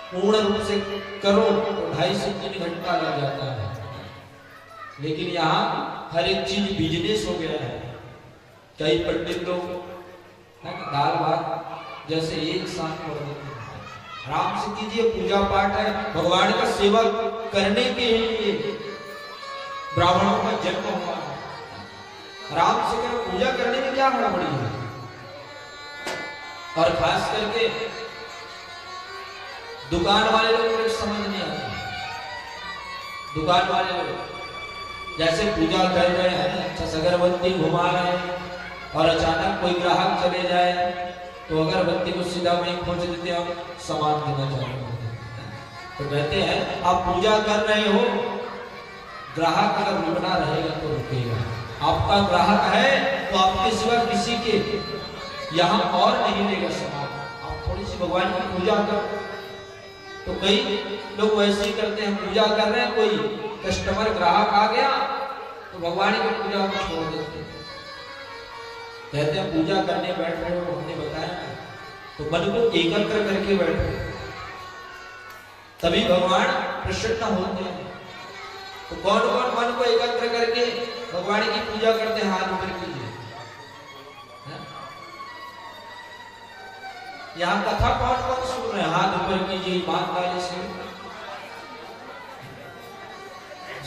पूर्ण रूप से करो तो 2.5 से 3 घंटा लग जाता है। लेकिन यहाँ हर एक चीज बिजनेस हो गया है। कई पंडित लोग दाल भात जैसे एक साथ पढ़ देते हैं। आराम से कीजिए, पूजा पाठ है, भगवान का सेवा करने के लिए ब्राह्मणों का जन्म हुआ है। आराम से करो, पूजा करने में क्या हड़बड़ी है। और खास करके दुकान वाले लोग को समझ नहीं आता। दुकान वाले लोग जैसे पूजा कर रहे हैं, अच्छा अगरबत्ती घुमा रहे हैं और अचानक कोई ग्राहक चले जाए तो अगरबत्ती को सीधा वहीं खोज देते हैं, सामान देना चालू कर देते हैं। तो कहते हैं आप पूजा कर रहे हो, ग्राहक अगर रुकना रहेगा तो रुकेगा। आपका ग्राहक है तो आपके सिवा किसी के यहाँ और नहीं लेगा सामान। आप थोड़ी सी भगवान की पूजा कर। तो कई लोग वैसे ही करते हैं, पूजा कर रहे हैं, कोई कस्टमर ग्राहक आ गया तो भगवान की पूजा को छोड़ देते हैं। कहते हैं पूजा करने बैठ रहे हो, हमने बताया तो मन को एकाग्र करके बैठो, तभी भगवान प्रसन्न होते हैं। तो कौन कौन मन को एकाग्र करके भगवान की पूजा करते हैं, हाथ ऊपर कीजिए। यहाँ कथा कौन कौन सुन रहे हैं, हाथ ऊपर कीजिए ईमानदारी से।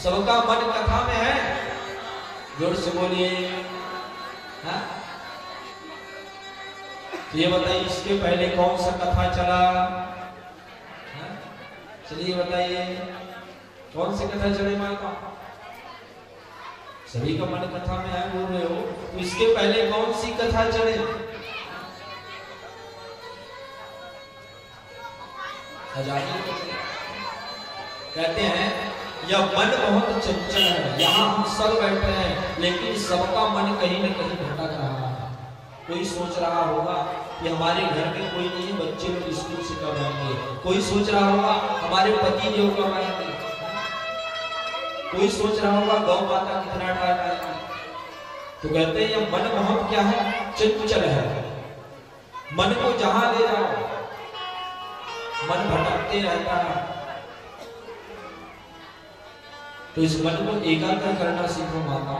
सबका मन कथा में है, जोर से बोलिए। तो ये बताइए इसके पहले कौन सा कथा चला? चलिए बताइए कौन सी कथा चले माता? सभी का मन कथा में है बोल रहे हो, तो इसके पहले कौन सी कथा चले? कहते हैं यह मन बहुत चंचल है। यहाँ हम सब बैठे हैं लेकिन सबका मन कहीं न कहीं भटक रहा है। कोई सोच रहा होगा कि हमारे घर में कोई नहीं है, बच्चे लोग स्कूल से कब आएंगे। कोई सोच रहा होगा हमारे पति देव कब आएंगे। कोई सोच रहा होगा गौ माता कितना टाइम आएगी। तो कहते हैं यह मन बहुत क्या है, चंचल है। मन को जहां ले जाओ मन भटकते रहता है। तो इस मन को एकाग्र करना सीखो माता।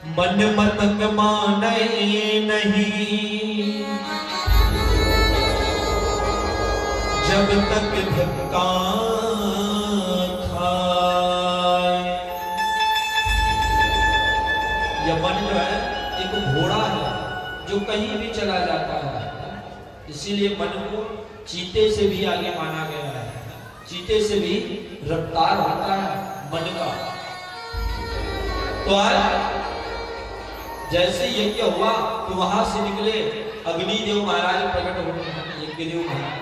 मन मतंग माने नहीं जब तक धक्का खाए। यह मन जो है एक घोड़ा है जो कहीं भी चला जाता है, इसीलिए मन को चीते से भी आगे माना गया है। चीते से भी रफ्तार होता है मन का। तो आज जैसे यज्ञ हुआ तो वहां से निकले अग्निदेव महाराज प्रकट हुए। यज्ञदेव महाराज,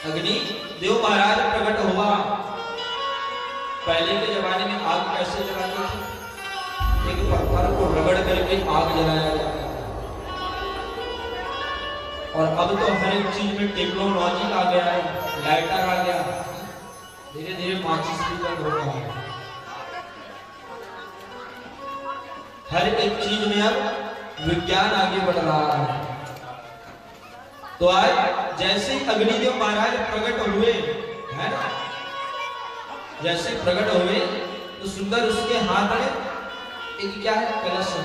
अग्निदेव महाराज प्रकट हुआ। पहले के जमाने में आग कैसे जलाते थे? एक पत्थर को रगड़ करके आग जलाया जाता था। और अब तो हर एक चीज में टेक्नोलॉजी आ गया है, लाइटर आ गया, धीरे धीरे माचिस भी बंद हो रहा है। हर एक चीज में अब विज्ञान आगे बढ़ रहा है। तो आज जैसे अग्निदेव महाराज प्रकट हुए है ना, जैसे प्रकट हुए तो सुंदर उसके हाथ में एक क्या है, कलश है।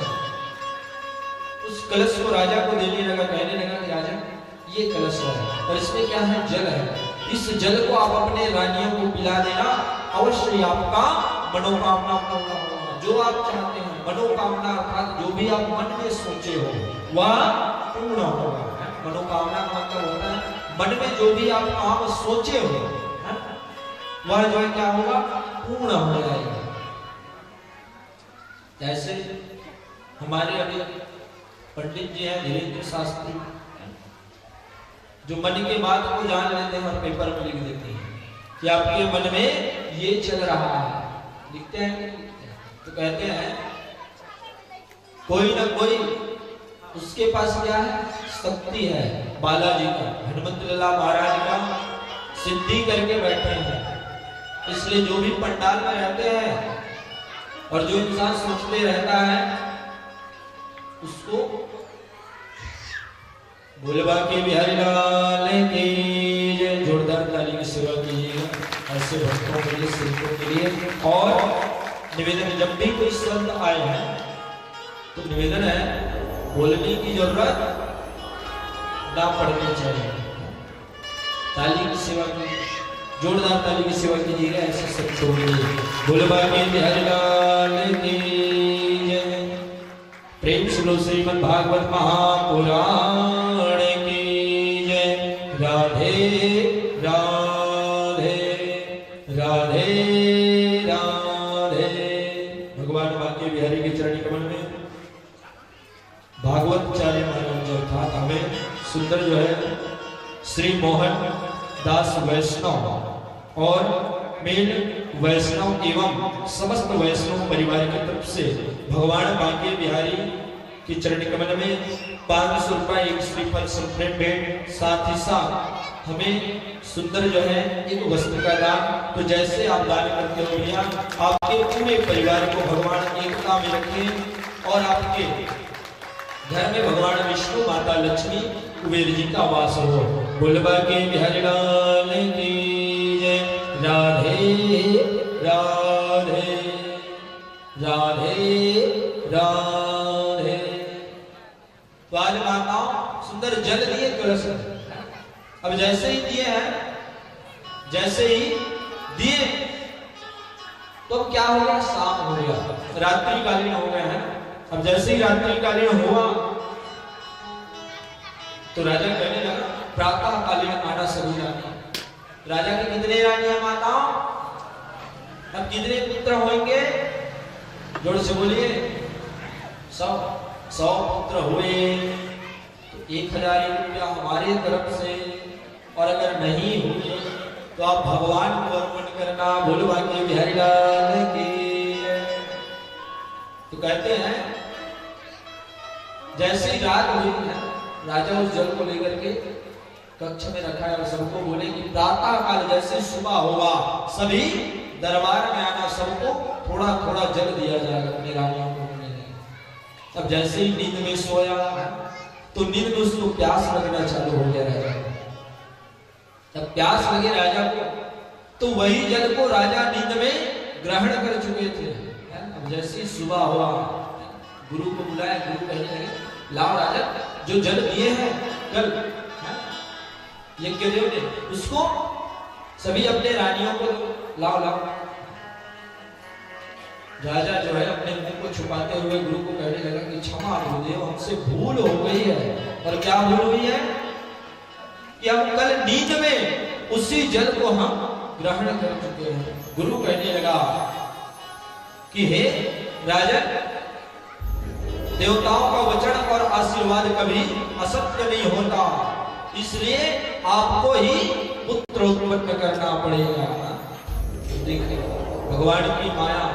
उस कलश को राजा को देने लगा, कहने लगा कि राजा ये कलश है और इसमें क्या है, जल है। इस जल को आप अपने रानियों को पिला देना, अवश्य आपका मनोकामना पूर्ण होगा। जो आप चाहते हैं मनोकामना अर्थात जो भी आप मन में सोचे हो वह पूर्ण होगा। मनोकामना का मतलब होता है मन में जो भी आप काम सोचे हो वह जो है क्या होगा, पूर्ण हो जाएगा। जैसे हमारे अभी पंडित जी हैं धीरेन्द्र शास्त्री, जो मन के बात को जान लेते हैं और पेपर में लिख देते हैं कि आपके मन में ये चल रहा है। लिखते हैं तो कहते हैं कोई ना कोई उसके पास क्या है, शक्ति है। बालाजी का, हनुमत लाला महाराज का सिद्धि करके बैठे हैं। इसलिए जो भी पंडाल में रहते हैं और जो इंसान सोचते रहता है उसको बोलबा के बिहारी लाल की जय। जोरदार ताली की सेवा कीजिएगा ऐसे भक्तों के लिए, संतों के लिए। और निवेदन, जब भी कोई संत आए हैं तो निवेदन है बोलने की जरूरत ना पड़नी चाहिए। ताली की सेवा कीजिए, जोरदार ताली की सेवा कीजिएगा ऐसे संतों के लिए। बोलबा के बिहारी लाल की जय। प्रेम सुनो श्रीमद् भागवत महापुराण की जय। राधे राधे राधे राधे। भगवान बांके बिहारी के चरणी कमल में भागवत चार्य महाराज जो था, हमें सुंदर जो है श्री मोहन दास वैष्णव और मेल वैष्णव एवं समस्त वैष्णव परिवार की तरफ से भगवान बांके बिहारी की चरण कमल में 500 रुपए एक श्रीफल संप्रेम भेंट, साथ ही साथ हमें सुंदर जो है एक वस्त्र का दान। तो जैसे आप दान करते हो भैया, आपके पूरे परिवार को भगवान एकता में रखें और आपके घर में भगवान विष्णु, माता लक्ष्मी, कुबेर जी का वास हो। बोलबा के बिहारी लाल की जय। राधे राधे राधे राधे। तो आज माताओं सुंदर जल दिए कलश में। अब जैसे ही दिए हैं, जैसे ही दिए तो अब क्या हो गया, शाम हो गया, रात्रि कालीन हो गए हैं। अब जैसे ही रात्रि कालीन हुआ तो राजा कहने लगा प्रातः कालीन आना सभी रानी। राजा के कितने रानी है माताओं? अब कितने पुत्र होंगे? जोर से बोलिए। 100 पुत्र हुए तो 1000 रुपया हमारे तरफ से, और अगर नहीं हुए तो आप भगवान को अर्पण करना। बोलबा के बिहारी लाल की। तो कहते हैं जैसे ही रात हुई है, राजा उस जल को लेकर के कक्ष में रखा है और सबको बोले कि प्रातः काल जैसे सुबह होगा सभी दरबार में आना, सबको थोड़ा थोड़ा जल दिया जाएगा अपनी रानियों को। अब जैसे ही नींद में सोया तो नींद में उसको प्यास लगना चालू हो गया राजा। जब प्यास लगे राजा को तो वही जल को राजा नींद में ग्रहण कर चुके थे। अब जैसे ही सुबह हुआ, गुरु को बुलाया, गुरु कहने लगे लाओ राजा, जो जल दिए हैं कल यज्ञदेव ने, उसको सभी अपने रानियों को लाओ लाओ। राजा जो है अपने मुंह को छुपाते हुए गुरु को कहने लगा कि क्षमा गुरुदेव, हमसे भूल हो गई है। और क्या भूल हुई है कि हम कल नींद में उसी जल को हम ग्रहण कर चुके हैं। गुरु कहने लगा कि हे राजन, देवताओं का वचन और आशीर्वाद कभी असत्य नहीं होता, इसलिए आपको ही पुत्र उत्पन्न करना पड़ेगा। देखिए भगवान की माया।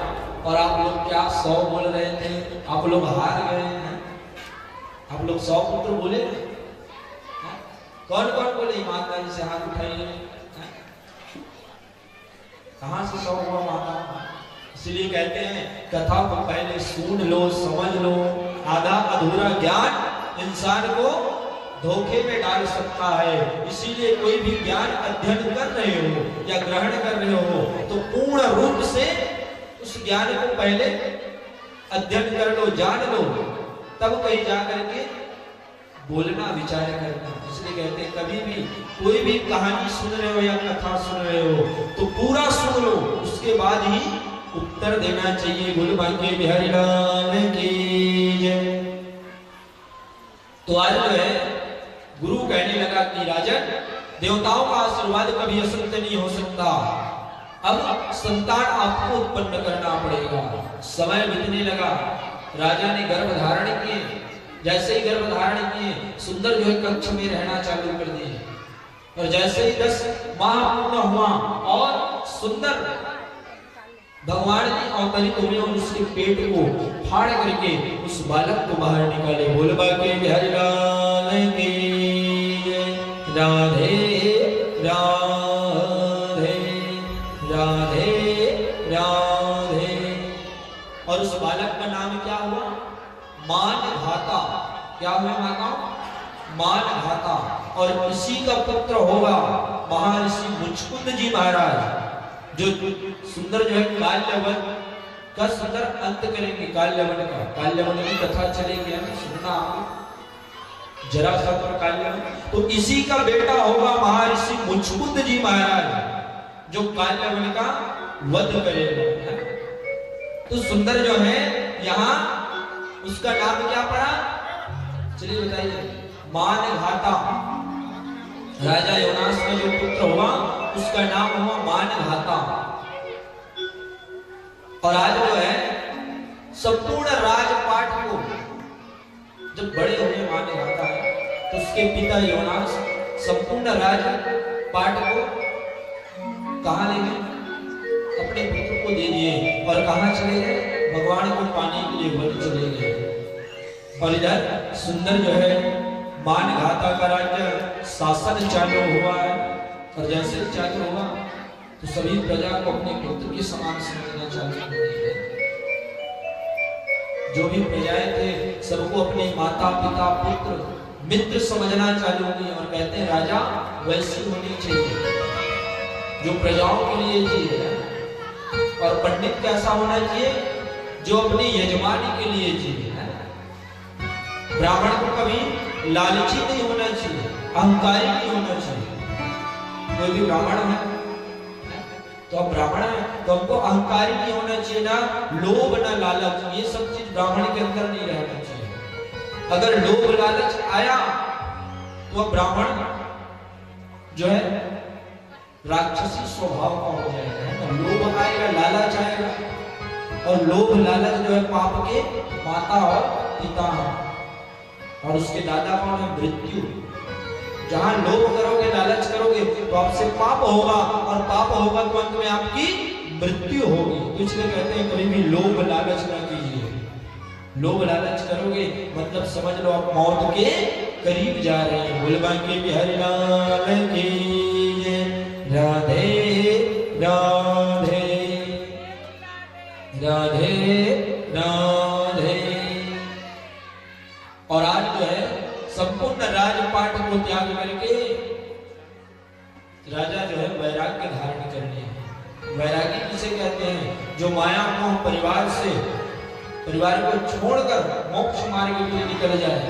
और आप लोग क्या 100 बोल रहे थे, आप लोग हार गए हैं। आप लोग 100 पुत्र बोले, कौन कौन बोले? ईमानदारी से हाथ उठाइए। कहां से 100 हुआ माता? इसलिए कहते हैं कथा को पहले सुन लो, समझ लो। आधा अधूरा ज्ञान इंसान को धोखे में डाल सकता है। इसीलिए कोई भी ज्ञान अध्ययन कर रहे हो या ग्रहण कर रहे हो तो पूर्ण रूप से उस ज्ञान को पहले अध्ययन कर लो, जान लो, तब कहीं जाकर के बोलना, विचार करना। इसलिए कहते हैं कभी भी कोई भी कहानी सुन रहे हो या कथा सुन रहे हो तो पूरा सुन लो, उसके बाद ही उत्तर देना चाहिए। बोलो बांके बिहारी लाल की जय। तो आज जो है गुरु कहने लगा कि राजन, देवताओं का आशीर्वाद कभी असत्य नहीं हो सकता। अब संतान आपको उत्पन्न करना पड़ेगा। समय बीतने लगा, राजा ने गर्भ धारण किए। जैसे ही गर्भ धारण किए, सुंदर जो है कक्ष में रहना चालू कर दिए। और जैसे ही 10 माह पूर्ण हुआ और सुंदर भगवान ने अवतरित हुए और उसके पेट को फाड़ करके उस बालक को बाहर निकाले। बोलबा के बिहारी लाल की जय। राधे राधे राधे राधे। और उस बालक का नाम क्या हुआ? मानधाता। क्या हुआ माता? मानघाता, और इसी का पुत्र होगा महर्षि मुचकुंद जी महाराज, जो सुंदर जो है काल्यवन का सुंदर अंत करेंगे। काल्यवन का, काल्यवन की कथा चलेगी, सुनना जरा सा पर काल्यवन। तो इसी का बेटा होगा महर्षि मुचकुंद जी महाराज, जो काल्यवन का वध करेगा। तो सुंदर जो है यहाँ उसका नाम क्या पड़ा, चलिए बताइए, मानघाता। राजा योनास का जो पुत्र हुआ उसका नाम हुआ मानघाता। और आज जो है संपूर्ण राजपाट को जब बड़े होने मानघाता है तो उसके पिता योनास संपूर्ण राजपाट को कहां ले गए, अपने पुत्र को दे दिए और कहां चले गए, भगवान को पाने के लिए वन चले गए। और इधर सुंदर जो है मानघाता का राज्य शासन चालू हुआ है। और जैसे चालू हुआ तो सभी प्रजा को अपने पुत्र के समान समझना चालू कर दिया। जो भी प्रजाएं थे सबको अपने माता पिता पुत्र मित्र समझना चालू हो गई। और कहते हैं राजा वैसी होनी चाहिए जो प्रजाओं के लिए जिए, और पंडित कैसा होना चाहिए जो अपनी यजमानी के लिए जिए। ब्राह्मण को कभी लालची नहीं होना चाहिए, अहंकारी नहीं होना चाहिए। कोई भी ब्राह्मण है तो अब ब्राह्मण है तो हमको अहंकारी नहीं होना चाहिए, ना लोभ ना लालच, ये सब चीज ब्राह्मण के अंदर नहीं रहना चाहिए। अगर लोभ लालच आया तो ब्राह्मण जो है राक्षसी स्वभाव का हो जाएगा। लोभ आएगा, लालच आएगा, और लोभ लालच जो है पाप के माता और पिता है। और उसके दादा कौन है, मृत्यु। जहां लोभ करोगे लालच करोगे तो आपसे पाप होगा, और पाप होगा तो अंत में आपकी मृत्यु होगी। तो इसलिए कहते हैं कभी भी लोभ लालच ना कीजिए। लोभ लालच करोगे मतलब समझ लो आप मौत के करीब जा रहे हैं। बोलबा के बिहारी लाल की राधे राधे राधे राधे। और आज जो है संपूर्ण राजपाट को त्याग करके राजा जो है वैराग्य धारण करने। वैरागी किसे कहते हैं, जो माया मोह परिवार से, परिवार को छोड़कर मोक्ष मार्ग के लिए निकल जाए,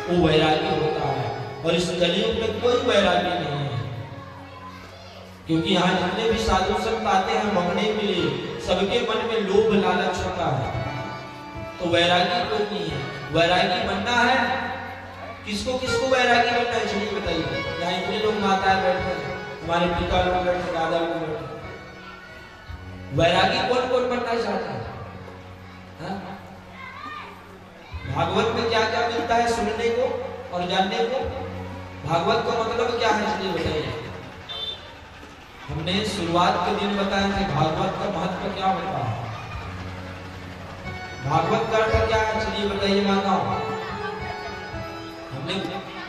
वो वैरागी होता है। और इस कलयुग में कोई वैरागी नहीं है, क्योंकि यहाँ जितने भी साधु संत आते हैं मंगने के लिए, सबके मन में लोभ लालच होता है। तो वैरागी कोई नहीं है। वैरागी बनना है किसको किसको वैरागी बनना है, चलिए बताइए। यहाँ इतने लोग माता है बैठे, हमारे पिता लोग बैठे, दादा लोग बैठे, वैरागी कौन कौन बनना चाहता है? भागवत में क्या क्या मिलता है सुनने को और जानने को? भागवत का मतलब क्या है, चलिए बताइए। हमने शुरुआत के दिन बताया था भागवत का महत्व क्या होता है। भागवत का अर्थ क्या है, चलिए बताइए माताओं। हमने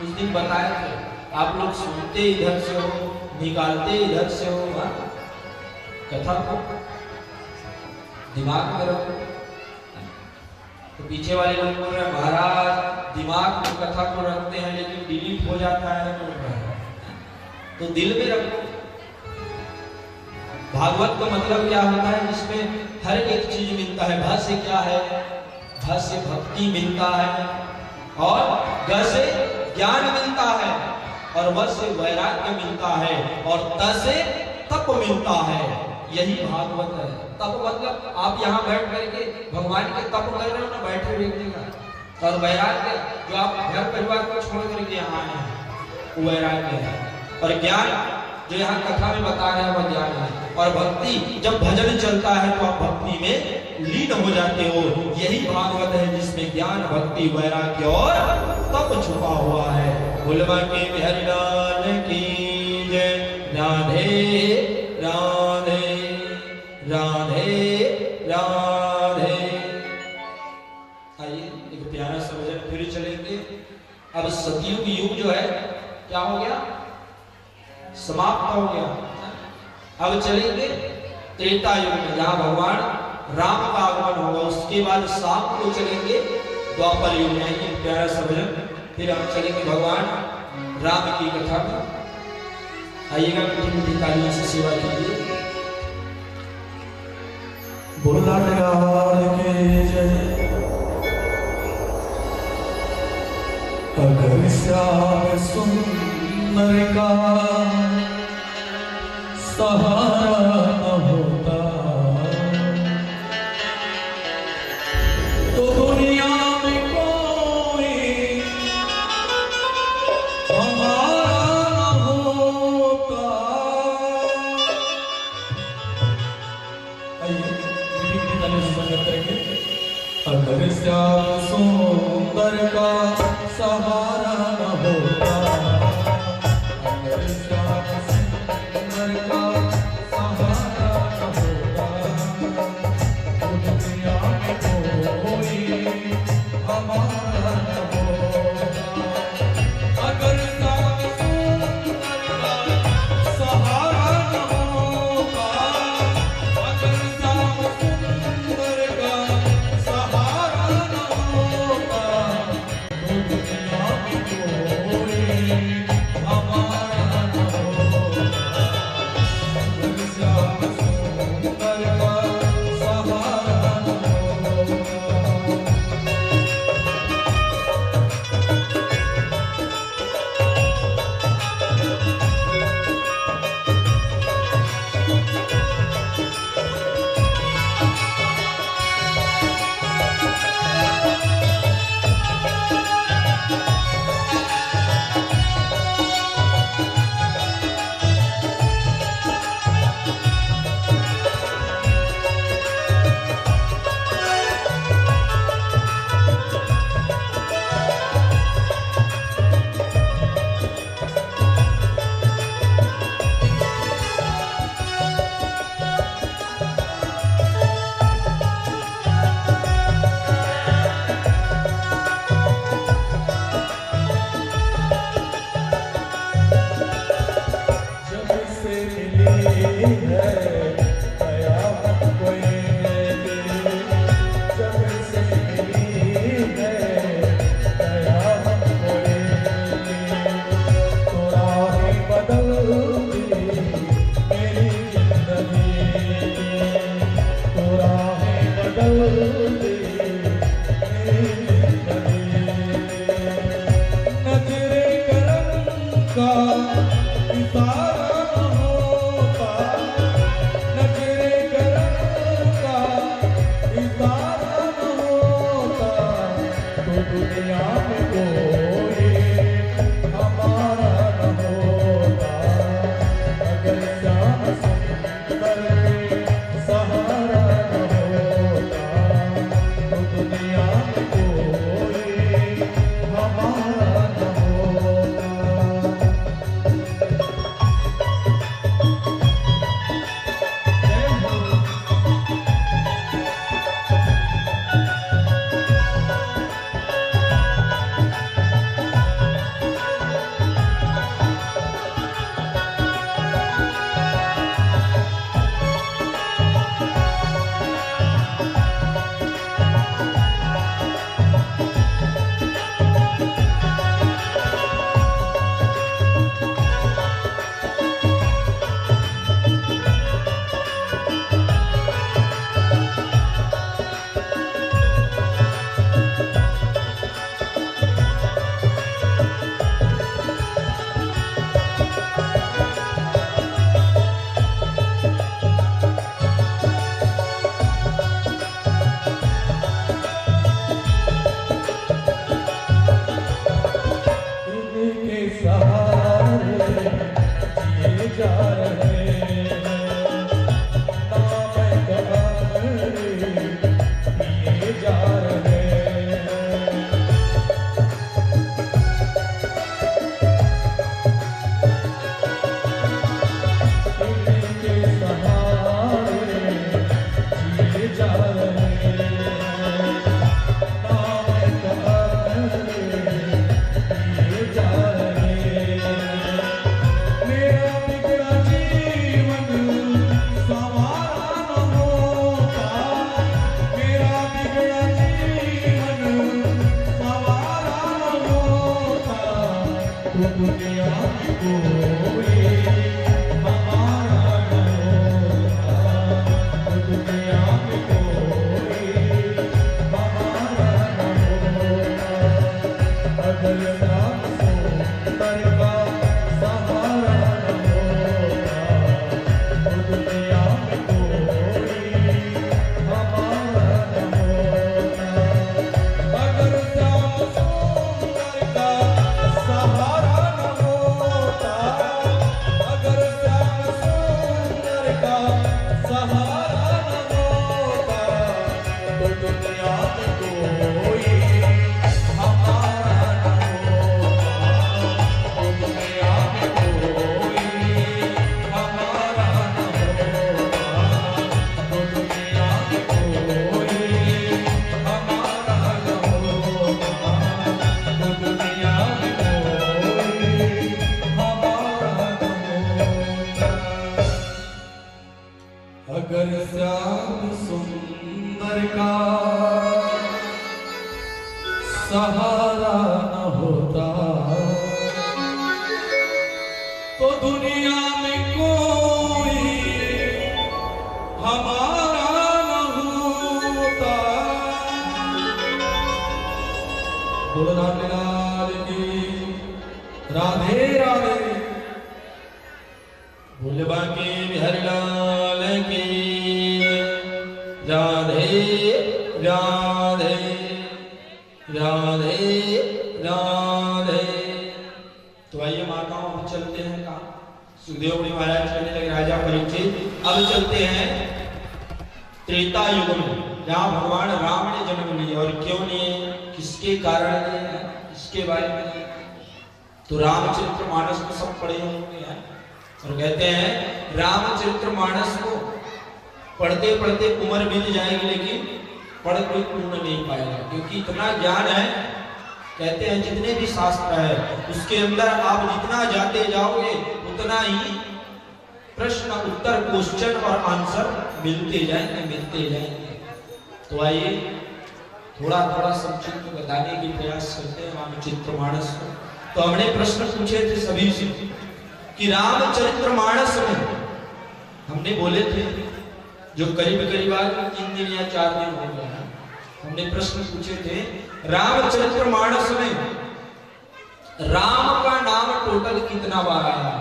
उस दिन बताया था, आप लोग सुनते इधर से हो, निकालते इधर से हो, कथा को दिमाग में रखो। तो पीछे वाले लोग बोल रहे हैं महाराज दिमाग में कथा को रखते हैं लेकिन डिलीट हो जाता है, तो दिल में रखो। भागवत का मतलब क्या होता है, जिसमें हर एक चीज मिलता है। भ से क्या है, भ से भक्ति मिलता है, और ग से ज्ञान मिलता है, और व से वैराग्य मिलता है, और त से तप मिलता है। यही भागवत है। तप मतलब आप यहाँ बैठ करके भगवान के तप कर रहे हो ना, बैठे हुए का। और वैराग्य जो आप घर परिवार को छोड़ करके यहाँ आए हैं, वो वैराग्य है। और ज्ञान जो यहाँ कथा में बता रहे हैं वह ज्ञान है। और भक्ति, जब भजन चलता है तो आप भक्ति में लीन हो जाते हो। यही भागवत है जिसमें ज्ञान भक्ति वैराग्य और तप छुपा हुआ है। बोलबा के बिहारी लाल की जय। राधे राधे राधे राधे। आइए एक प्यारा सा भजन फिर चलेंगे। अब सतयुग युग जो है क्या हो गया, समाप्त हो गया। अब चलेंगे त्रेता युग में, जहां भगवान राम का आगमन होगा। उसके बाद शाम को चलेंगे द्वापर युग में। प्यारा सा भजन फिर हम चलेंगे भगवान राम की कथा में। आइएगा, मीठी मीठी तालियों से सेवा कीजिए। बोला नगार के जय, अगर श्याम सुंदर का सहारा न होता तो दुनिया में कोई हमारा न होता। आइए संगत करेंगे। अगर श्याम सुंदर का सहारा न होता, अगर श्याम सुंदर का सहारा न होता तो दुनिया में कोई हमारा न होता। अगर श्याम सुंदर का सहारा न होता, अगर श्याम सुंदर का सहारा न होता तो दुनिया में कोई हमारा न होता। अगर श्याम सुंदर का सहारा न होता। दुनिया में कोई हमारा न होता। अगर श्याम सुंदर के सहारा न होता तो दुनिया में कोई हमारा न होता। कोई हमारा न होता, दुनिया में कोई हमारा न होता। अगर श्याम सुंदर का सहारा न होता, तो दुनिया में कोई हमारा न होता। अगर श्याम सुंदर का सहारा न होता, अगर श्याम सुंदर का सहारा न होता, तो दुनिया में कोई हमारा न होता, तो दुनिया में कोई हमारा न होता, तो दुनिया में कोई हमारा न होता, तो दुनिया में कोई हमारा न होता। अगर श्याम सुंदर का सहारा न होता, तो दुनिया में कोई हमारा न होता। बोलो राम लाल की राधे राधे। बोले बाके बिहारी लाल की राधे राधे राधे राधे। तो आइए माताओं हम चलते हैं कहाँ? सुखदेव मुनि महाराज कहने लगे राजा परीक्षित अब चलते हैं त्रेता युग में, जहाँ भगवान राम ने जन्म लिया। और क्यों लिए, किसके कारण लिए, इसके बारे में तो रामचरितमानस को सब पढ़े होंगे हैं। और कहते हैं रामचरितमानस को पढ़ते पढ़ते उम्र बीत जाएगी, लेकिन पढ़ कोई पूर्ण नहीं पाएगा, क्योंकि इतना ज्ञान है। कहते हैं जितने भी शास्त्र है उसके अंदर आप जितना जाते जाओगे उतना ही प्रश्न उत्तर क्वेश्चन और आंसर मिलते जाएंगे। तो आइए थोड़ा थोड़ा संक्षिप्त बताने की प्रयास करते हैं रामचरितमानस को। तो हमने प्रश्न पूछे थे सभी से कि रामचरितमानस में हमने बोले थे, जो करीब 3 दिन या 4 दिन हो गया, हमने प्रश्न पूछे थे रामचरितमानस में राम का नाम टोटल कितना बार आया।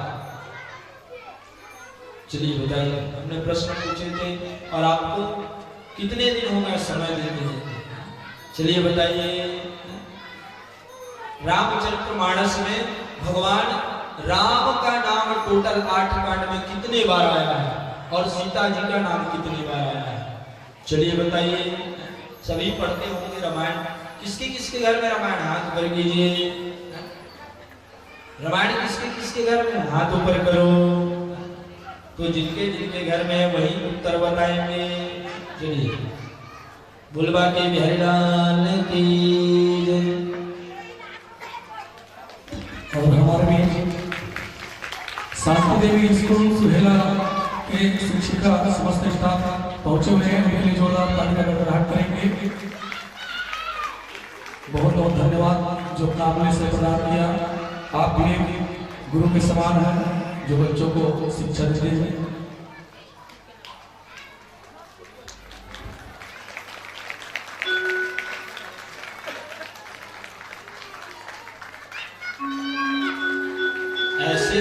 चलिए बताइए, हमने प्रश्न पूछे थे और आपको कितने दिन हो गए समय देते हैं। चलिए बताइए, रामचरितमानस में भगवान राम का नाम टोटल 8 कांड में कितने बार आया है और सीता जी का नाम कितनी बार आया है। चलिए बताइए, सभी पढ़ते होंगे रामायण। किसके किसके घर में रामायण, हाथ ऊपर कीजिए। रामायण किसके किसके घर में, हाथ ऊपर करो। तो जिनके जिनके घर में है वही उत्तर बताएंगे। चलिए, बुलबा के बिहारी लाल की जय। और हमारे भी शांति देवी स्कूल सुहेला के शिक्षिका समस्त स्टाफ पहुंचे हुए हैं, उनके लिए जोरदार ताली का गड़गड़ाहट करेंगे। बहुत बहुत धन्यवाद जो काबिल से प्रदान किया। आप भी गुरु के समान हैं जो बच्चों को शिक्षा देते हैं। ऐसे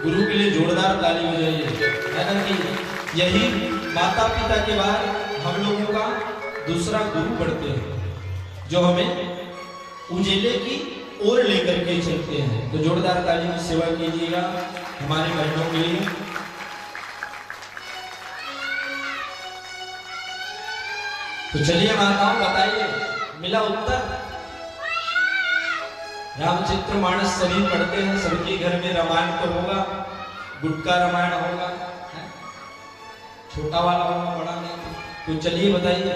गुरु के लिए जोरदार ताली बजाइए, है ना कि यही माता पिता के बाद हम लोगों का दूसरा गुरु बढ़ते हैं, जो हमें उजेले की ओर लेकर के चलते हैं। तो जोरदार ताली की सेवा कीजिएगा हमारे बहनों के लिए। तो चलिए माताओं बताइए, मिला उत्तर। रामचरितमानस सभी पढ़ते हैं, सबके घर में रामायण तो होगा, गुटका रामायण होगा, छोटा वाला होगा, बड़ा नहीं। तो चलिए बताइए,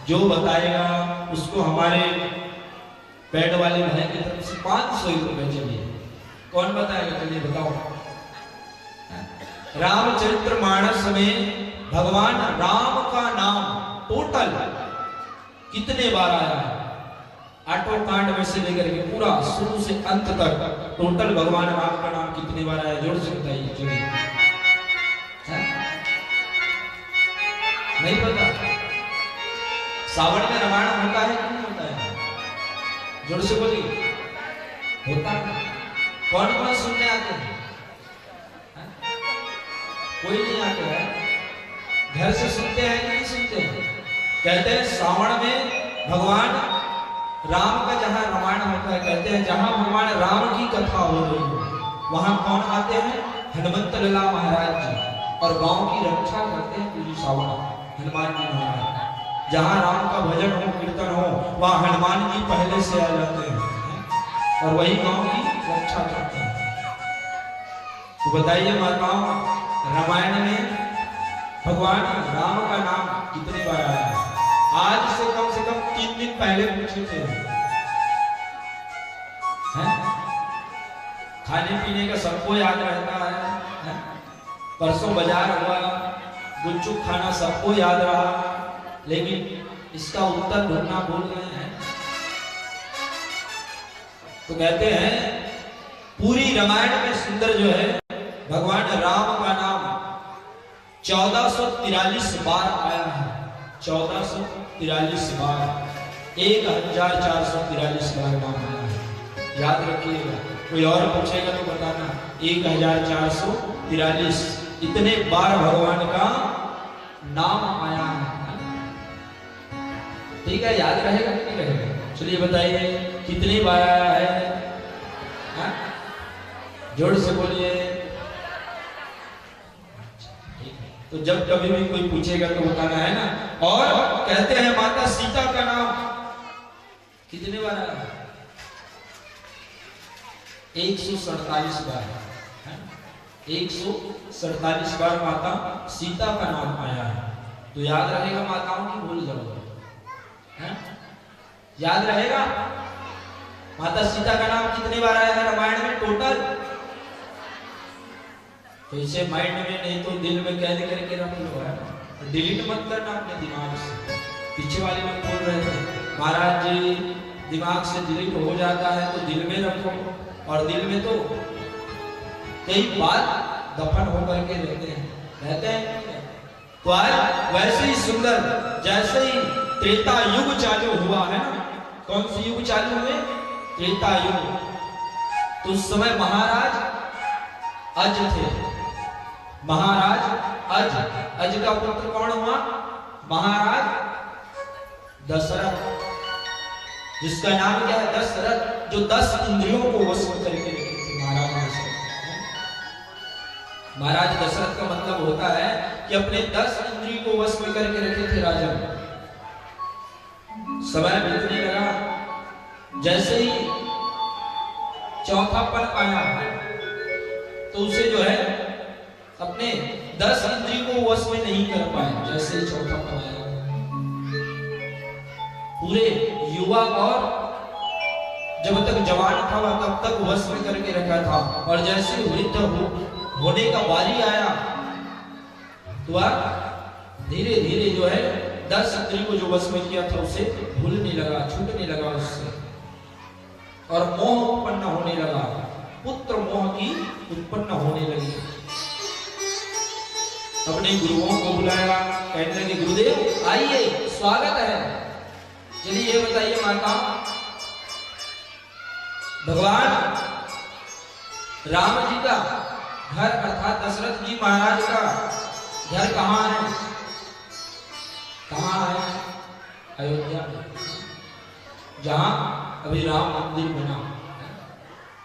जो बताएगा उसको हमारे पेड वाले भाई की तरफ से 500 रुपए। चलिए, कौन बताएगा, चलिए बताओ। रामचरितमानस में भगवान राम का नाम टोटल कितने बार आया है? आठों कांड में से लेकर के पूरा शुरू से अंत तक टोटल भगवान राम का नाम कितनी बार आया, जोड़ से बताइए। चलिए, नहीं पता? सावन में रामायण होता है कि नहीं होता है? जोड़ से बोलिए, होता है। कौन कौन सुनने आते हैं? कोई नहीं आते हैं। घर से सुनते हैं कि नहीं सुनते हैं? कहते हैं सावन में भगवान राम का जहां रामायण होता है, कहते हैं जहां भगवान राम की कथा हो रही हो वहां कौन आते हैं? हनुमंत लाला महाराज जी, और गांव की रक्षा करते हैं पूरी सावन हनुमान जी महाराज। जहां राम का भजन हो, कीर्तन हो, वहां हनुमान जी पहले से आ जाते हैं और वही गांव की रक्षा करते हैं। तो बताइए माताओं, रामायण में भगवान राम का नाम कितने बार आया है? आज से कम 3 दिन पहले पूछे थे। हैं? खाने पीने का सबको याद रहता है? परसों बाजार हुआ, गुपचुप खाना सबको याद रहा, लेकिन इसका उत्तर ढूंढना भूल गए हैं। तो कहते हैं पूरी रामायण में सुंदर जो है भगवान राम का नाम 1443 बार आया है। 1443 बार, 1443 बार नाम आया है। याद रखिएगा, कोई और पूछेगा तो बताना। 1443 इतने बार भगवान का नाम आया है। ठीक है, याद रहेगा कि नहीं रहेगा? चलिए बताइए कितनी बार आया है? जोर से बोलिए। तो जब कभी भी कोई पूछेगा तो बताना है ना। और कहते हैं माता सीता का नाम कितने बार आया? 147 बार। 147 बार माता सीता का नाम आया है। तो याद रहेगा माताओं की, भूल जाओगे? याद रहेगा? माता सीता का नाम कितनी बार आया है रामायण में टोटल? तो इसे माइंड में नहीं तो दिल में कैद करके रख लो, है डिलीट मत करना अपने दिमाग से। पीछे वाले में बोल रहे थे महाराज जी दिमाग से डिलीट हो जाता है तो दिल में रखो, और दिल में तो कई बात दफन होकर के रहते हैं। तो आज वैसे ही सुंदर जैसे ही त्रेता युग चालू हुआ है ना, कौन सी युग चालू हुए? त्रेता युग। तो उस समय महाराज अज थे। महाराज अज, अज का पुत्र कौन हुआ? महाराज दशरथ, जिसका नाम क्या है? दशरथ, जो 10 इंद्रियों को वश में करके रखे थे महाराज दशरथ। महाराज दशरथ का मतलब होता है कि अपने 10 इंद्रियों को वश में करके रखे थे राजा। समय बीतने लगा, जैसे ही चौथापन आया तो उसे जो है अपने 10 इंद्रियों को वश में नहीं कर पाए। जैसे ही चौथापन आया पूरे युवा और जब तक जवान था तब तक वश में करके रखा था, और जैसे वृद्ध होने का बारी आया तो धीरे धीरे जो है 10 इंद्रियों को जो वश में किया था उसे भूलने लगा, छूटने लगा उससे, और मोह उत्पन्न होने लगा। पुत्र मोह की उत्पन्न होने लगी। अपने गुरुओं को बुलाया, कहने लगे गुरुदेव आइए, स्वागत है। चलिए ये बताइए माता, भगवान राम जी का घर अर्थात दशरथ जी महाराज का घर कहाँ है? कहाँ है? अयोध्या में, जहां अभी राम मंदिर बना।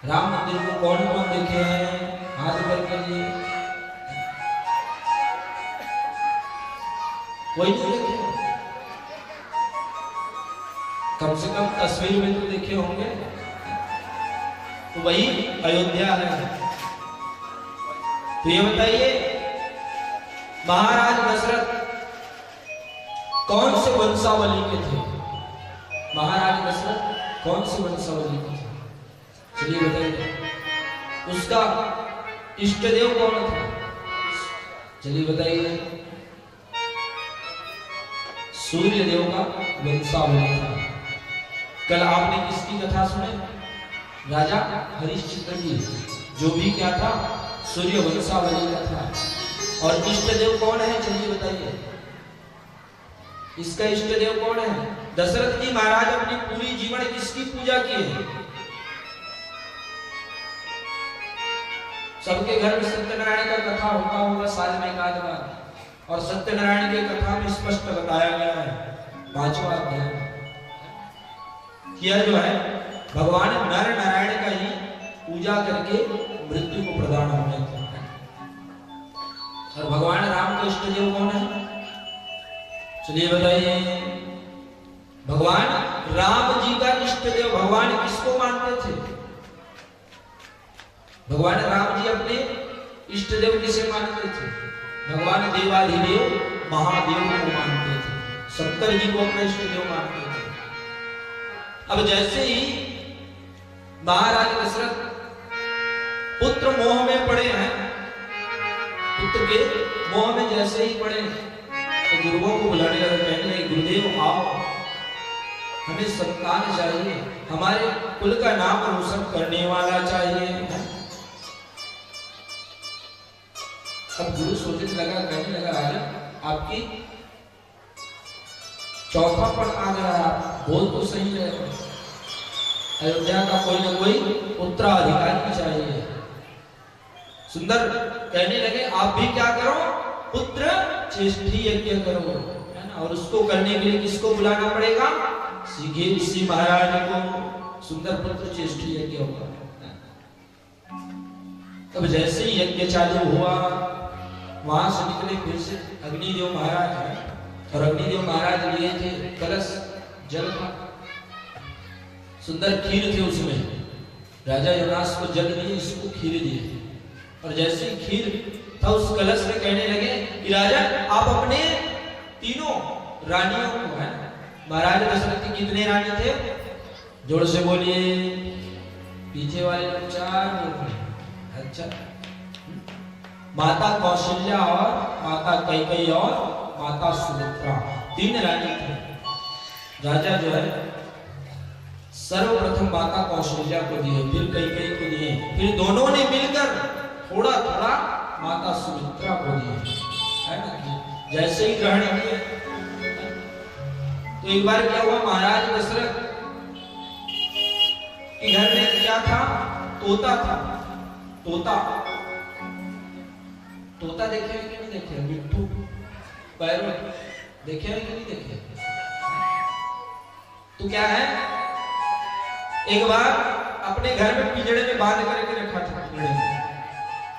राम मंदिर को कौन कौन देखे हैं? हाथ करके लिए कोई नहीं देखे? कम से कम तस्वीर में तो देखे होंगे। तो वही अयोध्या है। तो ये बताइए महाराज दशरथ कौन से वंशावली के थे? महाराज दशरथ कौन से वंशावली के थे? चलिए बताइए। उसका इष्ट देव कौन था? चलिए बताइए। सूर्य देव का वंशावली था। कल आपने किसकी कथा सुने? राजा हरिश्चंद्र की, जो भी क्या था, सूर्य वंशावली का था। और इष्ट देव कौन है, चलिए बताइए, इसका इष्ट देव कौन है? दशरथ जी महाराज अपनी पूरी जीवन किसकी पूजा किए हैं? सबके घर में सत्यनारायण का कथा होता होगा साल में एक आध बार, और सत्यनारायण की कथा में स्पष्ट बताया गया है 5वां अध्याय किया जो है भगवान नर नारायण का ही पूजा करके मृत्यु को प्रदान होने थे। और भगवान राम का इष्ट देव कौन है, चलिए बताइए। भगवान राम जी का इष्ट देव भगवान किसको मानते थे? भगवान राम जी अपने इष्ट देव किसे मानते थे? भगवान देवाधिदेव महादेव को मानते थे, शंकर जी को अपना इष्ट देव मानते थे। अब जैसे ही महाराज दशरथ पुत्र मोह में पड़े हैं, पुत्र के मोह में जैसे ही पड़े तो गुरुओं को बुलाने लगे, कहने लगे गुरुदेव आओ, हमें संतान चाहिए, हमारे कुल का नाम रोशन करने वाला चाहिए। अब गुरु सोचने लगा, कहने लगा राजा आपकी चौथा पद आ गया, आप बोल तो सही है, अयोध्या का कोई ना कोई उत्तराधिकारी चाहिए। सुंदर कहने लगे आप भी क्या करो, पुत्र चेष्टि यज्ञ करो, है ना, और उसको करने के लिए किसको बुलाना पड़ेगा? ऋषि महाराज को। सुंदर पुत्र चेष्टि यज्ञ होगा। तब जैसे ही यज्ञ चालू हुआ, वहां से निकले फिर से अग्निदेव महाराज है, और अग्निदेव महाराज लिए थे कलश जल का, सुंदर खीर थे उसमें, राजा युवराज को जल दिए, इसको खीर दिए। और जैसे ही खीर था उस कलश में, कहने लगे कि राजा आप अपने तीनों रानियों को, है महाराज दशरथ की कितने रानी थे, जोर से बोलिए, पीछे वाले लोग 4। अच्छा, माता कौशल्या और माता कैकेयी और माता सुमित्रा, 3 रानी थे। राजा जो है सर्वप्रथम माता कौशल्या को दिए, फिर कैकेयी को दिए, फिर दोनों ने मिलकर थोड़ा थोड़ा माता सुमित्रा को दिए, है ना। जैसे ही ग्रहण किए तो एक बार क्या हुआ, महाराज दशरथ के घर में क्या था, तोता था। तोता देखे हैं कि नहीं देखे? मिट्टू पैरों देखे हैं कि नहीं देखे? तो क्या है, एक बार अपने घर में पिंजड़े में बांध करके रखा था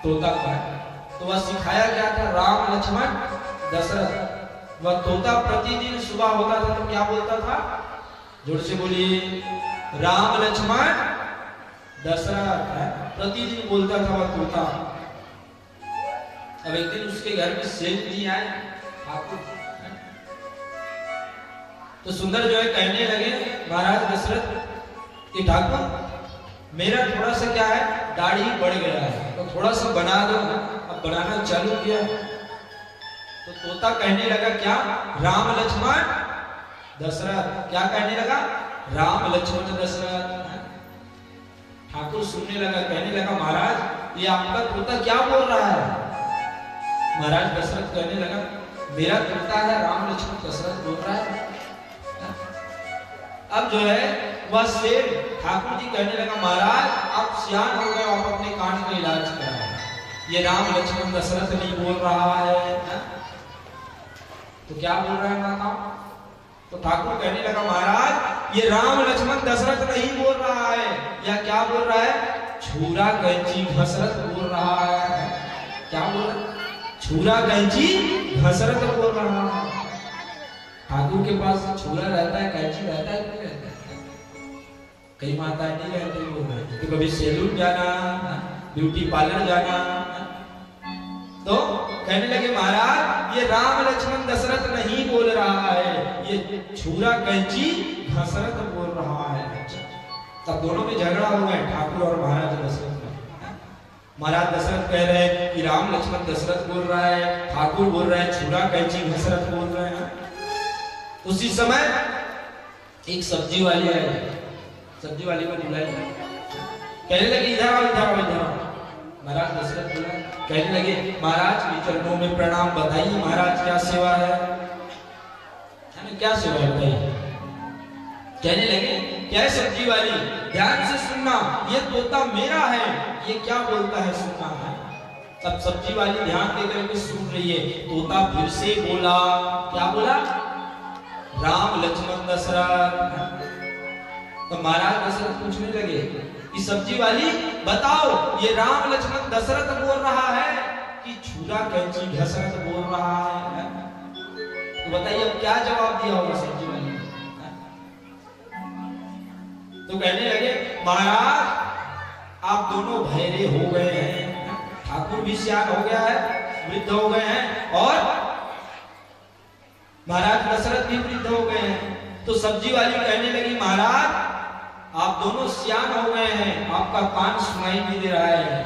तोता का। तो वह सिखाया गया था राम लक्ष्मण दशरथ। वह तोता प्रतिदिन सुबह होता था तो क्या बोलता था, जोर से बोलिए, राम लक्ष्मण दशरथ, प्रतिदिन बोलता था वह तोता। अब एक दिन उसके घर में सेठ जी आए ठाकुर, तो सुंदर जो है कहने लगे महाराज दशरथ कि ठाकुर मेरा थोड़ा सा क्या है, दाढ़ी बढ़ गया है, तो थोड़ा सा बना दो। अब बनाना चालू किया तो तोता कहने लगा क्या, राम लक्ष्मण दशरथ। क्या कहने लगा, राम लक्ष्मण दशरथ। ठाकुर सुनने लगा, कहने लगा महाराज ये आपका तोता क्या बोल रहा है? महाराज दशरथ कहने लगा मेरा तोता है राम लक्ष्मण दशरथ बोल रहा है। अब जो है वह सेठ ठाकुर जी कहने लगा महाराज आप सियान हो गए, आप अपने कान का इलाज कराएं, ये राम लक्ष्मण दशरथ नहीं बोल रहा है। तो क्या बोल रहा है माता? तो ठाकुर कहने लगा महाराज ये राम लक्ष्मण दशरथ नहीं बोल रहा है, या क्या बोल रहा है, छुरा कैंची घसरत बोल रहा है। क्या बोल रहा है, छुरा कैंची घसरत बोल रहा है। ठाकुर के पास छुरा रहता है, कैंची रहता है, नहीं रहता है? कई माताएं नहीं रहती, बोल रहे तो कभी सैलून जाना, ब्यूटी पार्लर जाना। तो कहने लगे महाराज ये राम लक्ष्मण दशरथ नहीं बोल रहा है, ये छुरा कैंची घसरत बोल रहा है। तब दोनों में झगड़ा हुआ है ठाकुर और महाराज दशरथ में। महाराज दशरथ कह रहे हैं कि राम लक्ष्मण दशरथ बोल रहा है, ठाकुर बोल रहे हैं छुरा कैंची घसरत बोल रहे हैं। उसी समय एक सब्जी वाली आई, सब्जी वाली को बुलाया, कहने लगे इधर आओ इधर आओ इधर आओ। महाराज दशरथ बुलाए, कहने लगे महाराज के चरणों में प्रणाम, बताइए महाराज क्या सेवा है ना, क्या सेवा है बताइए। कहने लगे क्या है सब्जी वाली, ध्यान से सुनना, ये तोता मेरा है, ये क्या बोलता है सुनना है। तब सब्जी वाली ध्यान देकर के सुन रही है। तोता फिर से बोला, क्या बोला, राम लक्ष्मण दशरथ। तो महाराज दशरथ पूछने लगे कि सब्जी वाली बताओ, ये राम लक्ष्मण दशरथ बोल रहा है कि छुरा कैंची घसरत बोल रहा है? तो बताइए अब क्या जवाब दिया होगा सब्जी वाली? तो कहने लगे महाराज आप दोनों भैरे हो गए हैं, ठाकुर भी सियान हो गया है, वृद्ध हो गए हैं, और महाराज दशरथ भी वृद्ध हो गए हैं। तो सब्जी वाली कहने लगी महाराज आप दोनों सियान हो गए हैं, आपका कान सुनाई नहीं दे रहा है।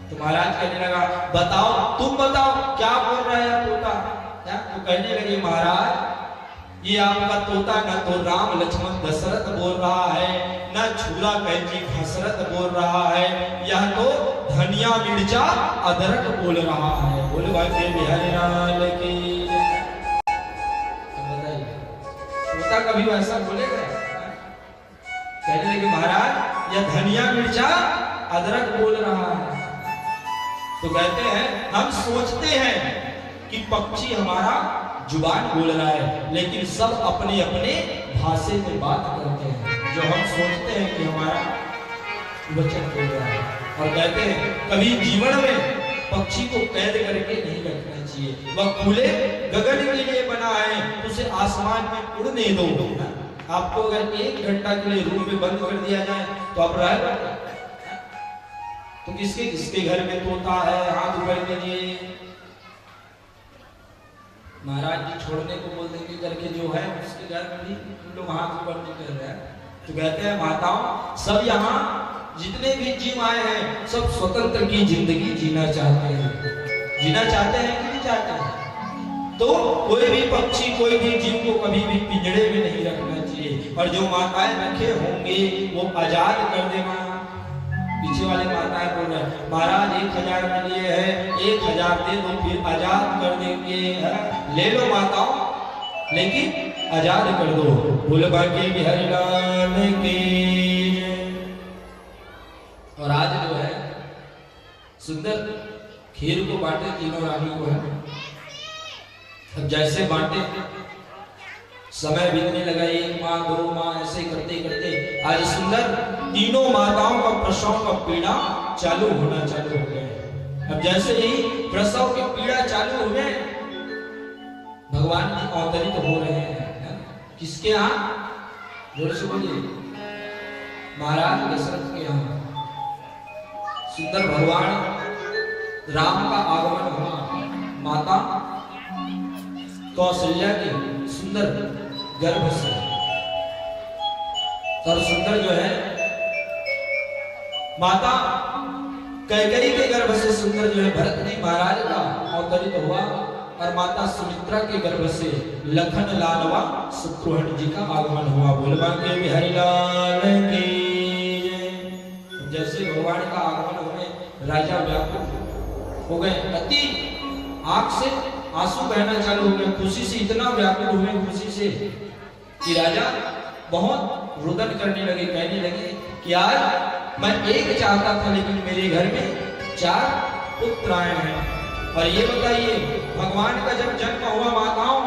तो महाराज कहने लगा बताओ, तुम बताओ क्या बोल रहा है तोता? तो कहने लगे महाराज ये आपका तोता न तो राम लक्ष्मण दशरथ बोल रहा है, न छुरा कैंची घसरत बोल रहा है, यह तो धनिया मिर्चा अदरक बोल रहा है। बोले भाई बिहारी लाल की। बताइए तोता कभी वैसा बोलेगा? कहने लगे महाराज यह धनिया मिर्चा अदरक बोल रहा है। तो कहते हैं हम सोचते हैं कि पक्षी हमारा जुबान बोल रहा है, लेकिन सब अपने अपने भाषा में बात करते हैं, जो हम सोचते हैं कि हमारा वचन बोल रहा है। और कहते हैं कभी जीवन में पक्षी को कैद करके नहीं रखना चाहिए, वह खुले गगन के लिए बना है, उसे आसमान में उड़ने दो। आपको अगर 1 घंटा के लिए रूम में बंद कर दिया जाए तो आप रह पाएंगे? तो किसके किसके घर में तोता है, हाथ ऊपर कीजिए। महाराज जी छोड़ने को बोल देंगे करके जो है उसके घर में भी तुम लोग हाथ ऊपर नहीं कर रहे हैं। तो कहते हैं माताओं सब यहाँ जितने भी जीव आए हैं सब स्वतंत्र की जिंदगी जीना चाहते हैं। जीना चाहते हैं कि नहीं चाहते हैं? तो कोई भी पक्षी कोई भी जीव को कभी भी पिंजड़े में नहीं रखना चाहिए, और जो माताएं रखे होंगे वो आजाद कर देना। पीछे वाले माताएं बोल रहे हैं महाराज 1000 के लिए है, 1000 दे दो फिर आजाद कर देंगे। ले लो माताओं, लेकिन आजाद कर दो। बोले बाकी बिहारी लाल की। और आज जो है सुंदर खीर को बांटे तीनों रानी को है। अब जैसे बांटे समय बीतने लगा, 1 माह 2 माह ऐसे करते करते आज सुंदर तीनों माताओं का प्रसव का पीड़ा चालू होना चालू हो गया। अब जैसे ही प्रसव के पीड़ा चालू हुए भगवान जी अवतरित हो रहे हैं। किसके यहाँ? जोर से बोलिए। महाराज दशरथ के यहाँ सुंदर भगवान राम का आगमन हुआ। माता कौशल्या के सुंदर गर्भ से, और सुंदर जो है माता कैकेयी के गर्भ से सुंदर जो है भरत जी महाराज का अवतरित हुआ, और माता सुमित्रा के गर्भ से लखन लालवा शत्रुघ्न जी का आगमन हुआ। बोलबा के बिहारी लाल की। जैसे भगवान का आगमन होने राजा व्याकुल हो गए, अति आंख से आंसू बहना चालू हो गए, खुशी से इतना व्याकुल हुए खुशी से कि राजा बहुत रुदन करने लगे। कहने लगे कि आज मैं एक चाहता था लेकिन मेरे घर में 4 पुत्र आए हैं। और ये बताइए भगवान का जब जन्म हुआ माताओं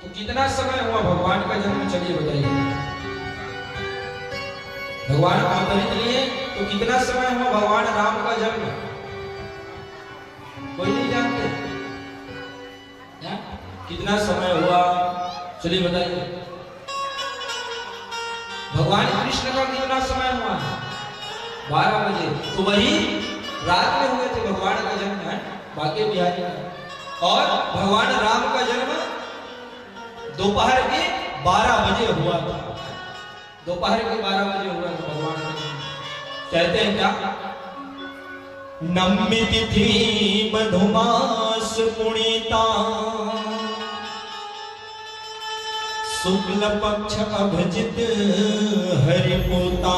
तो कितना समय हुआ भगवान का जन्म? चलिए बताइए। भगवान अवतरित लिए तो कितना समय हुआ भगवान राम का जन्म? कोई नहीं जानते कितना समय हुआ? चलिए बताइए। भगवान कृष्ण का कितना समय हुआ? 12 बजे। तो वही रात में हुए थे भगवान का जन्म है बाके बिहारी का। और भगवान राम का जन्म दोपहर के 12 बजे हुआ था। दोपहर के 12 बजे हुआ था भगवान का जन्म। कहते हैं क्या? नम्मि तिथि मधुमास पुनीता शुक्ल पक्ष अभजित हरिपुता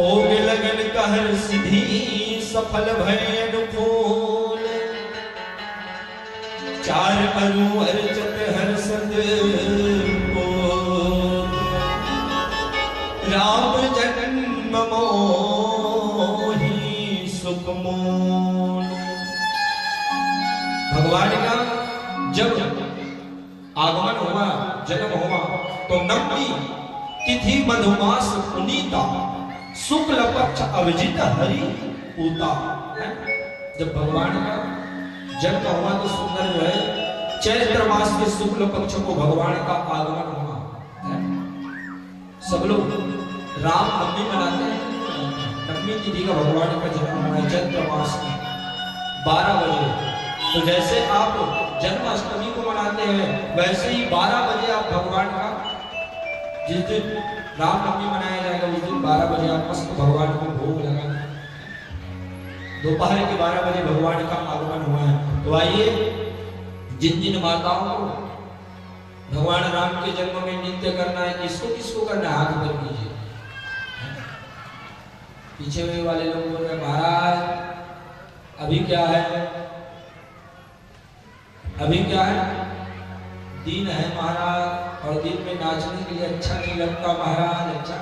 ओग लगन कहर सिद्धि सफल भय अनुकूल चार अरु अर्चत हर्षद राम जन्म मोहि सुखमूल। भगवान का जब आगमन हुआ, जन्म हुआ, तो नवमी तिथि मधुमास पुनीता शुक्ल पक्ष अभिजित हरि पूता। जब भगवान का जन्म हुआ तो सुंदर जो है चैत्र मास के शुक्ल पक्ष को भगवान का आगमन हुआ। सब लोग राम नवमी मनाते हैं। नवमी तिथि का भगवान का जन्म हुआ है चैत्र मास में 12 बजे। तो जैसे आप जन्माष्टमी को मनाते हैं वैसे ही 12 बजे आप भगवान का, जिस दिन रामनवमी मनाया जाएगा उस दिन 12 बजे आप मस्त भगवान को भोग लगाना। दोपहर के 12 बजे भगवान का आगमन हुआ है। तो आइए जिन जिन माताओं को भगवान राम के जन्म में नृत्य करना है, किसको किसको करना है, हाथ पर कीजिए। पीछे में वाले लोग बोल रहे महाराज अभी क्या है, अभी क्या है, दिन है महाराज, और दिन में नाचने के लिए अच्छा नहीं लगता महाराज, अच्छा,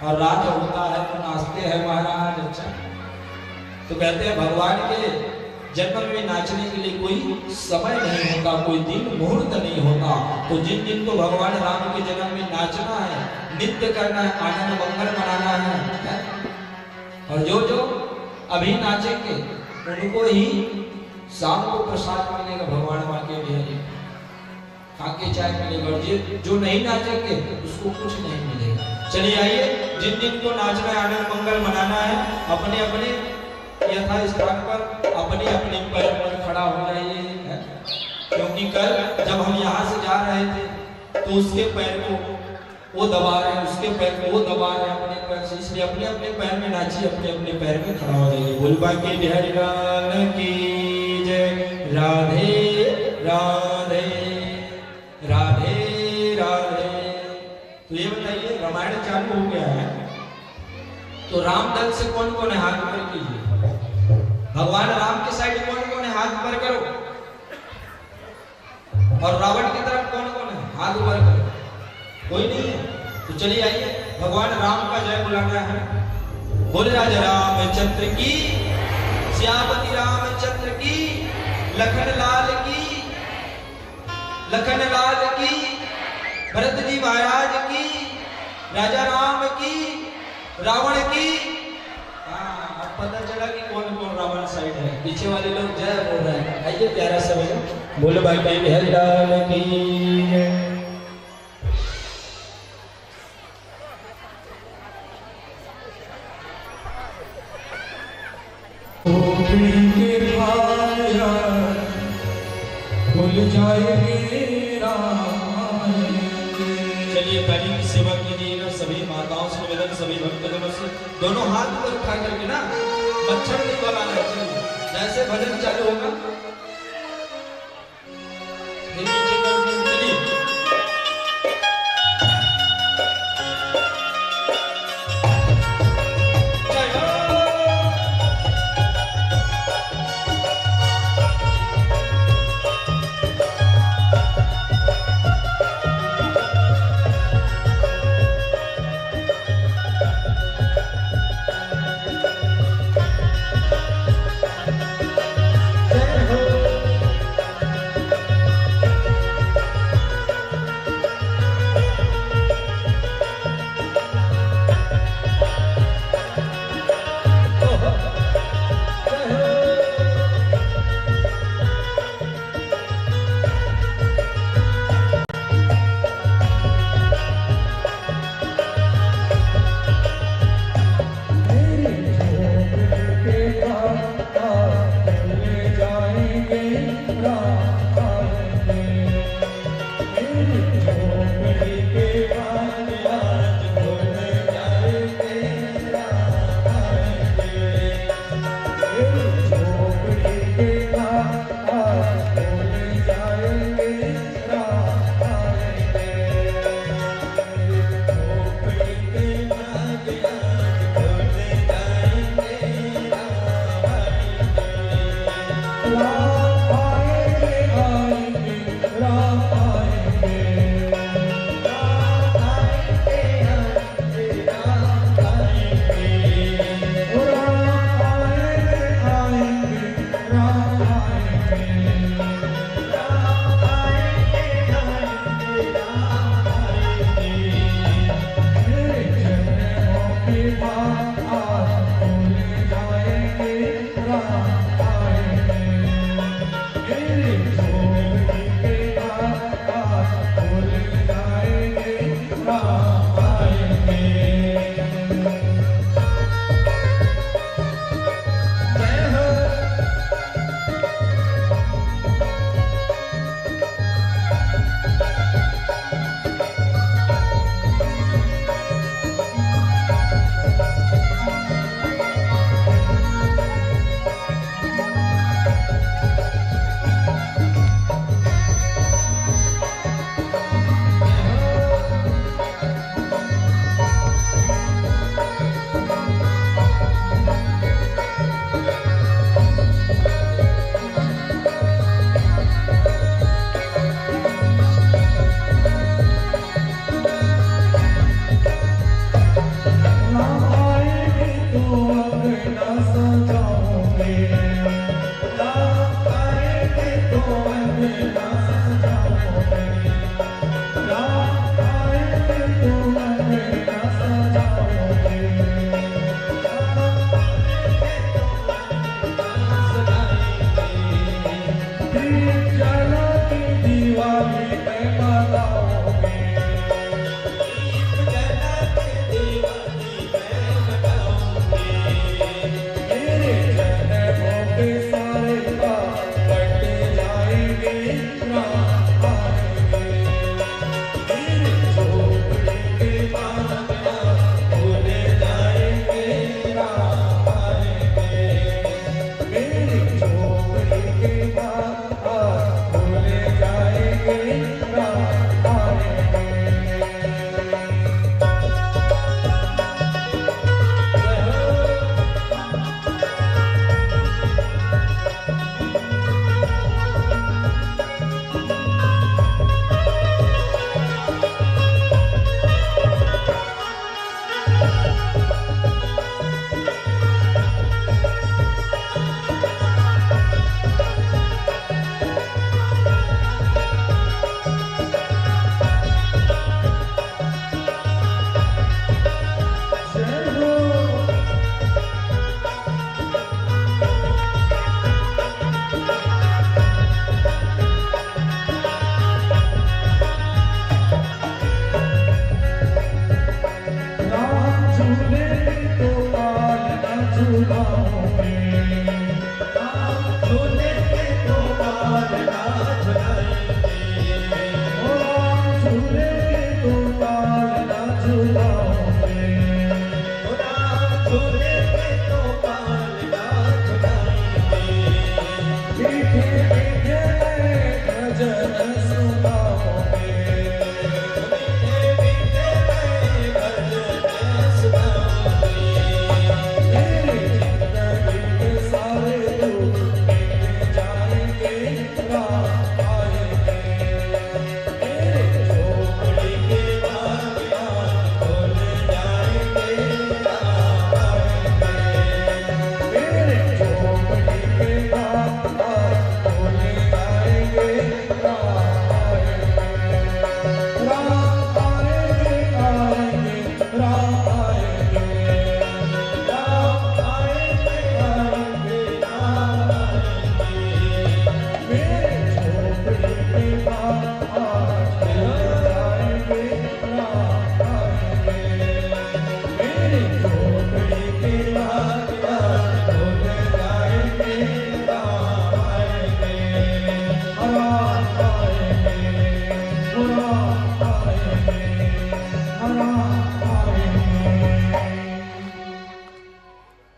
और रात होता है तो नाचते हैं महाराज, अच्छा। तो कहते हैं भगवान के जन्म में नाचने के लिए कोई समय नहीं होता, कोई दिन मुहूर्त नहीं होता। तो जिन दिन को भगवान राम के जन्म में नाचना है, नृत्य करना है, आनंद मंगल मनाना है, और जो जो अभी नाचेंगे उनको ही शाम को प्रसाद मिलेगा भगवान माँ के बिहारी, काके चाय मिलेगा। जो नहीं नाचेंगे उसको कुछ नहीं मिलेगा। चलिए आइए, जिन दिन को नाचना है, आनंद मंगल मनाना है, अपने अपने यथा स्थान पर अपने अपने पैर पर खड़ा हो जाइए। क्योंकि कल जब हम यहाँ से जा रहे थे तो उसके पैर को वो दबा रहे हैं, उसके पैर को वो दबा रहे हैं अपने पैर से, इसलिए अपने अपने पैर में नाचिए, अपने अपने पैर में खड़ा हो जाइए। बोलबा के बिहारी लाल की जय, राधे राधे राधे राधे। तो ये बताइए रामायण चालू हो गया है, तो राम दल से कौन कौन है हाथ ऊपर कीजिए। भगवान राम के साइड कौन कौन है हाथ ऊपर करो, और रावण की तरफ कौन कौन है हाथ ऊपर करो, कोई नहीं है। तो चलिए आइए, भगवान राम का जय बुलाना है। बोले राजा रामचंद्र की, श्यामती रामचंद्र की, लखन लाल की, लखन लाल की, भरत जी महाराज की, राजा राम की, रावण की। अब पता चला कि कौन कौन रावण साइड है। पीछे वाले लोग जय बोल रहे हैं। आइए प्यारा सा भजन, बोल भाई बिहारी लाल की। भूल जाएगी चलिए पहले की सेवा कीजिएगा। सभी माताओं से निवेदन, सभी भक्तजनों से दोनों हाथ पर उठा करके ना मच्छर नहीं बनाना है। चलिए जैसे भजन चालू होगा नीचे कर दीजिए। चलिए जय हो ना सजाओगे, राम आएंगे तो हमें ना सजाओगे, राम आएंगे तो हमें ना सजाओगे, दीप जला के दिवाली में मनाओगे, दीप जला के दिवाली में मनाओगे, मेरे जन्मों के सारे पाप कट जाएंगे, राम आएंगे, मेरे झोपड़ी के बात भूल जाएंगे, राम आएंगे, मेरी झोपड़ी के बात भूल जाएंगे, राम आएंगे।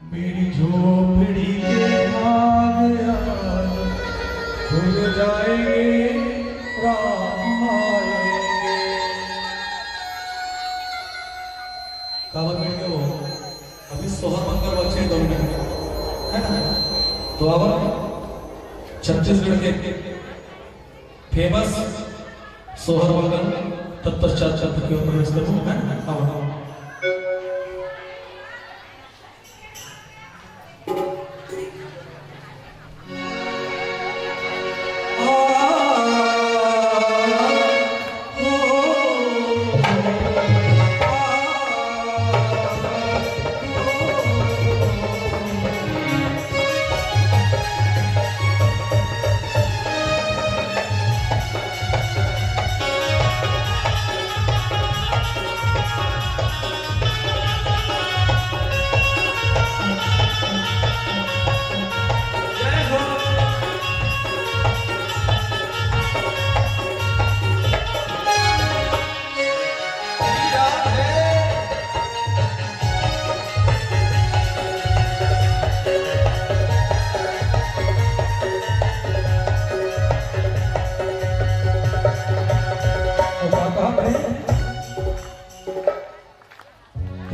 मेरी झोपड़ी के भाग भूल जाएंगे, राम आएंगे। कावर बैठ गए वो अभी सोहर मंगल बच्चे 2 मिनट है ना, तो अब छत्तीसगढ़ के फेमस सोहर मंगल तत्पश्चात छत्र की ओर प्रवेश करूं है ना।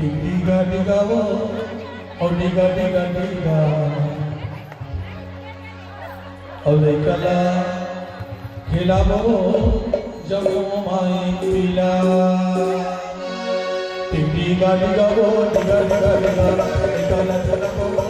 डिगा डिगा वो और डिगा डिगा डिगा और कला खिलाबो जब माई पीला डिगा डिगा वो डिगा डिगा डिगा कला खिलाबो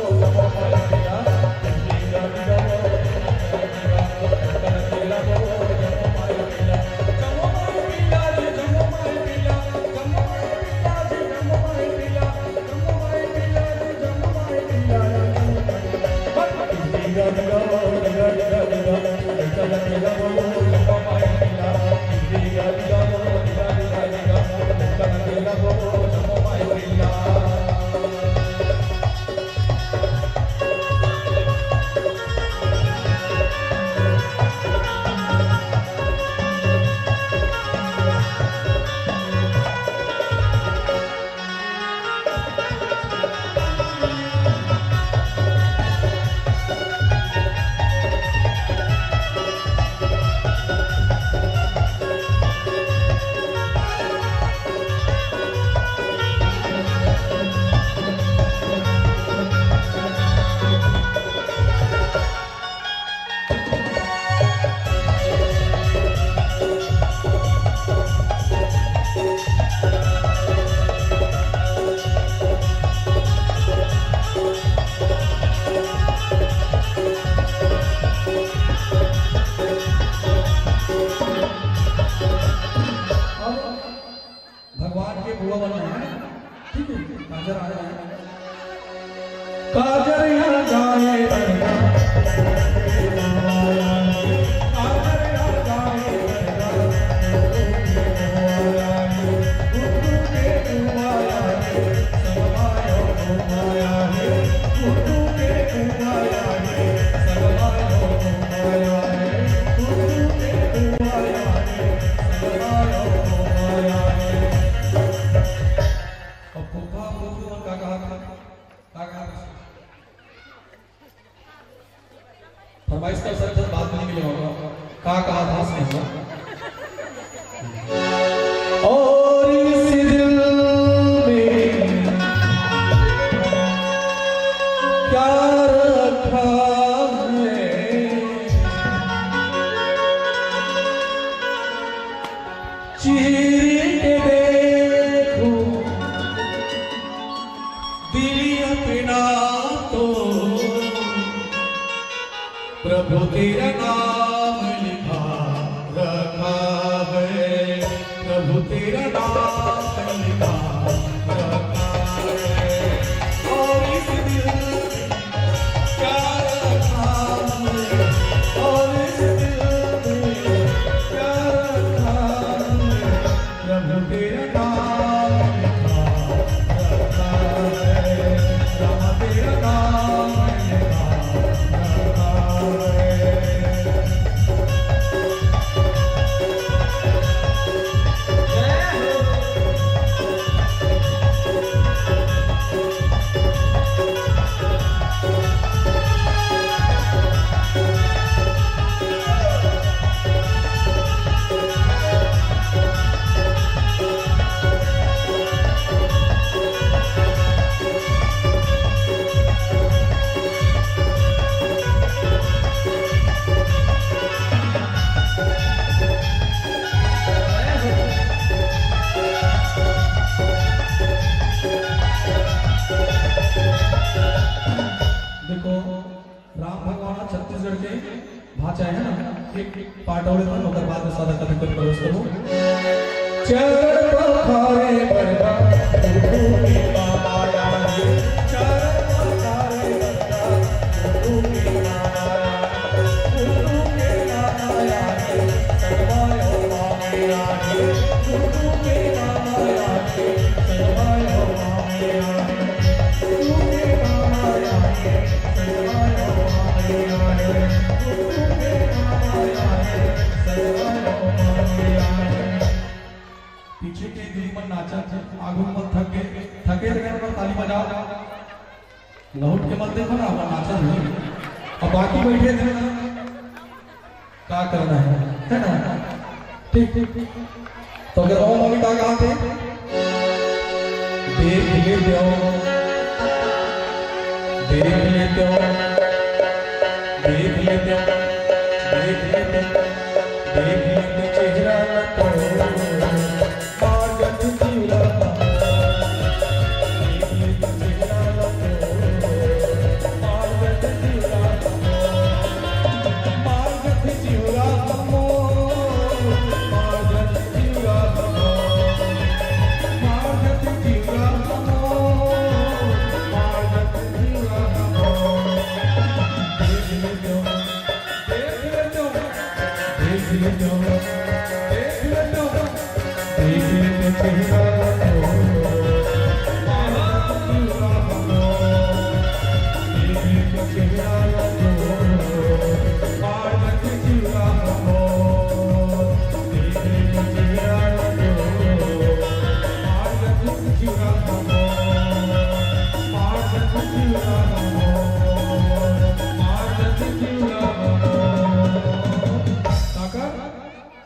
भगवान के बुआ बनना है, ठीक है, काजर आ रहा है। काजर यहाँ जाए बरगा, काजर यहाँ जाए बरगा, गुरु के कुमाया है, सगमायो कुमाया है, गुरु के कुमाया है, सगमायो कुमाया है, गुरु के कुमाया है, सगमायो कुमाया है। फरमाइश का सर बात नहीं मिले होगा कहा था उसने और इस दिल में क्या रखा है चीर के देखो दिल अपना तो प्रभु तेरा नाम लिखा रखा है, प्रभु तेरा नाम लिखा रखा है और इस दिल में क्या रखा है और इस दिल में क्या रखा है प्रभु तेरा नाम लिखा रखा है, राम तेरा नाम लिखा छत्तीसगढ़ के भाषा है ना, एक पार्ट और होकर बाद में सादा कथन कर प्रवेश करूं। चरण पखारे बरगा गुरु की माया है, चरण पखारे बरगा गुरु की माया है, गुरु के माया है, सर्वायो माया है, गुरु के माया है, सर्वायो माया है, गुरु के माया है, सर्वायो पीछे के दिल मन नाचा आगू मत थके थके जगह पर ताली बजाओ, लौट के मत देखो ना अब नाचा नहीं, अब बाकी बैठे थे क्या करना है ना, ठीक ठीक ठीक। तो अगर और मम्मी का कहा थे देख लेते हो देख लेते हो देख लेते हो देख लेते देख लेते चेहरा तो मार्गत जीवला देख लेते चेहरा तो मार्गत जीवला मार्गत जीवला मार्गत जीवला मार्गत जीवला मार्गत जीवला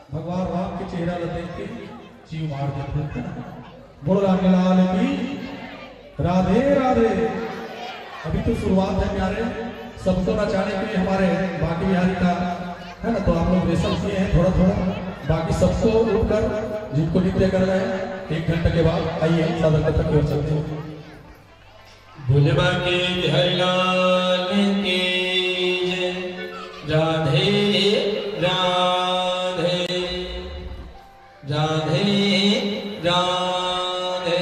भगवान राम के चेहरा देख के जीव मार देते। बोलो रामलाल की राधे राधे। अभी तो शुरुआत है प्यारे, सबको नचाने के लिए हमारे बाकी बिहारी का है ना, तो आप लोग रेशम किए हैं थोड़ा थोड़ा, बाकी सबको उठकर जिनको नृत्य कर रहे हैं 1 घंटे के बाद आइए सदन तक की ओर चलते हैं। भोले बाके बिहारी लाल की जय। राधे राधे राधे राधे।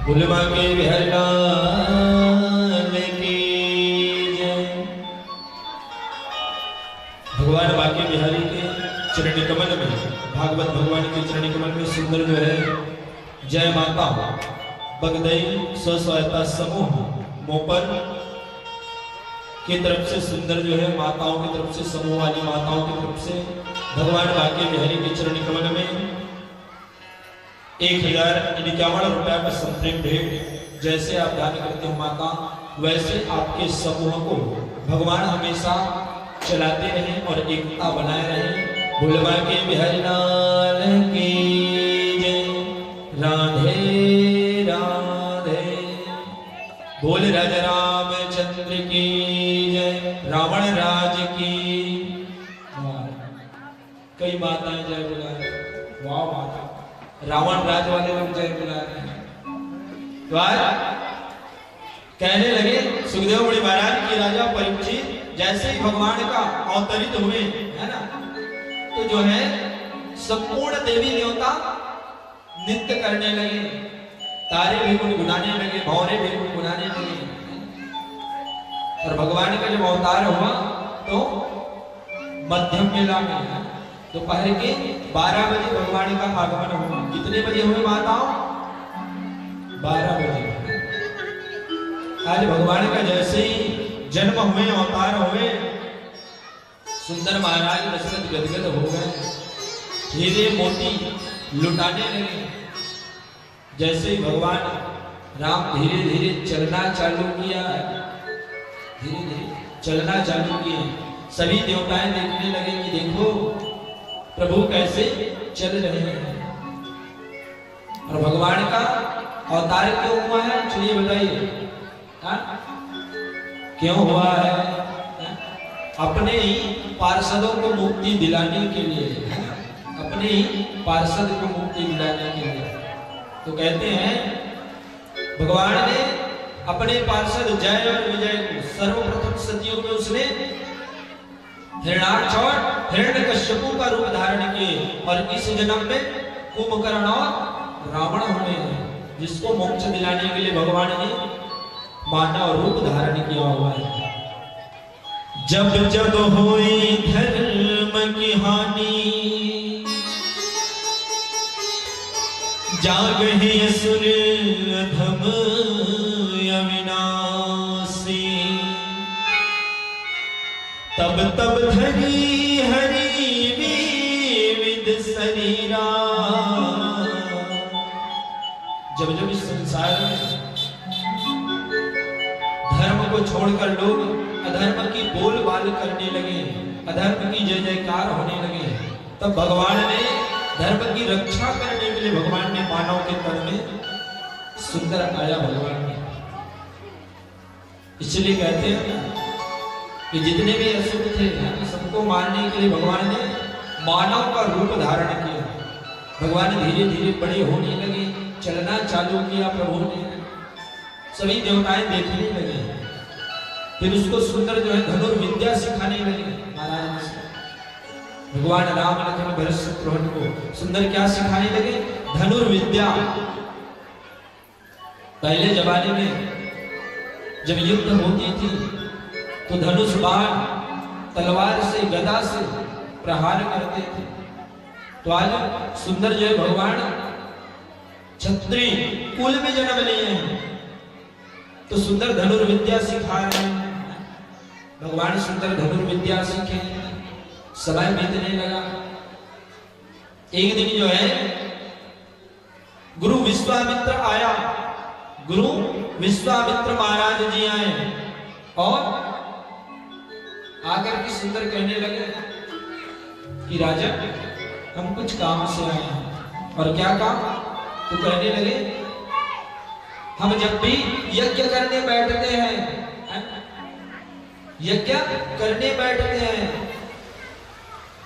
भोले बाके बिहारी लाल की जय। भगवान बाके बिहारी के चरण कमल में, भागवत भगवान के चरण कमल में सुंदर जो है जय माता बगदई स्व सहायता समूह मोपर की तरफ से सुंदर जो है माताओं की तरफ से, समूह वाली माताओं की तरफ से भगवान बाके बिहारी के चरण कमल में 1051 रुपया का संप्रेम भेंट। जैसे आप दान करते हो माता, वैसे आपके समूह को भगवान हमेशा चलाते रहें और एकता बनाए रहें। भोले बाके बिहारी लाल की जय। राधे राधे। बोल राजा रामचंद्र की जय। रावण राज की। कई माताएं जय बुला रहे हैं। वाह माता, रावण राज वाले लोग जय बुला रहे हैं। तो आज कहने लगे सुखदेव मुनि महाराज की राजा परीक्षित जैसे ही भगवान का अवतरित हुए है ना, तो जो है संपूर्ण देवी देवता नृत्य करने लगे, तारे भी गुनगुनाने लगे, भौरे भी गुनगुनाने लगे। और भगवान का जब अवतार हुआ तो मध्यम वेला में दोपहर के 12 बजे भगवान का आगमन हुआ। कितने बजे हुए माताओं? 12 बजे। आज भगवान का जैसे ही जन्म हुए, अवतार हुए, सुंदर महाराज दशरथ गदगद हो गए, हीरे मोती लुटाने लगे। जैसे ही भगवान राम धीरे धीरे चलना चालू किया, धीरे धीरे चलना चालू किए, सभी देवताएं देखने लगे कि देखो प्रभु कैसे चल रहे हैं। और भगवान का अवतार क्यों हुआ है, चलिए बताइए। क्यों हुआ है? अपने ही पार्षदों को मुक्ति दिलाने के लिए, अपने ही पार्षद को मुक्ति दिलाने के लिए। तो कहते हैं भगवान ने अपने पार्षद जय और विजय को सर्वप्रथम सदियों में उसने हिरण्याक्ष और हिरण्यकश्यपु का रूप धारण किए, और इस जन्म में कुंभकर्ण और रावण हुए हैं, जिसको मोक्ष दिलाने के लिए भगवान ने मानव रूप धारण किया हुआ है। जब जब हुई धर्म की हानि, जागहि असुर अधम अविनाशी, तब तब धरी हरि विविध शरीरा। जब जब इस संसार में धर्म को छोड़कर लोग अधर्म की बोलबाल करने लगे, अधर्म की जय जयकार होने लगे, तब भगवान ने धर्म की रक्षा करने के लिए भगवान ने मानव के तन में सुंदर आया भगवान ने। इसलिए कहते हैं कि जितने भी असुर थे सबको मारने के लिए भगवान ने मानव का रूप धारण किया। भगवान धीरे धीरे बड़े होने लगे, चलना चालू किया प्रभु ने, सभी देवताएं देखने लगे। फिर उसको सुंदर जो है धनुर्विद्या सिखाने लगे नारायण से। भगवान राम लखन भरत शत्रुघ्न को सुंदर क्या सिखाने लगे? धनुर्विद्या। पहले जमाने में जब युद्ध होती थी तो धनुष बाण तलवार से, गदा से प्रहार करते थे। तो आज सुंदर जो है भगवान क्षत्रिय कुल में जन्म लिए हैं, तो सुंदर धनुर्विद्या सिखा रहे हैं। भगवान सुंदर धनुर्विद्या सीखे, समय बीतने लगा। एक दिन जो है गुरु विश्वामित्र आया, गुरु विश्वामित्र महाराज जी आए और आकर के सुंदर कहने लगे कि राजा हम कुछ काम से आए हैं। और क्या काम? तो कहने लगे हम जब भी यज्ञ करने बैठते हैं, यज्ञ करने बैठते हैं,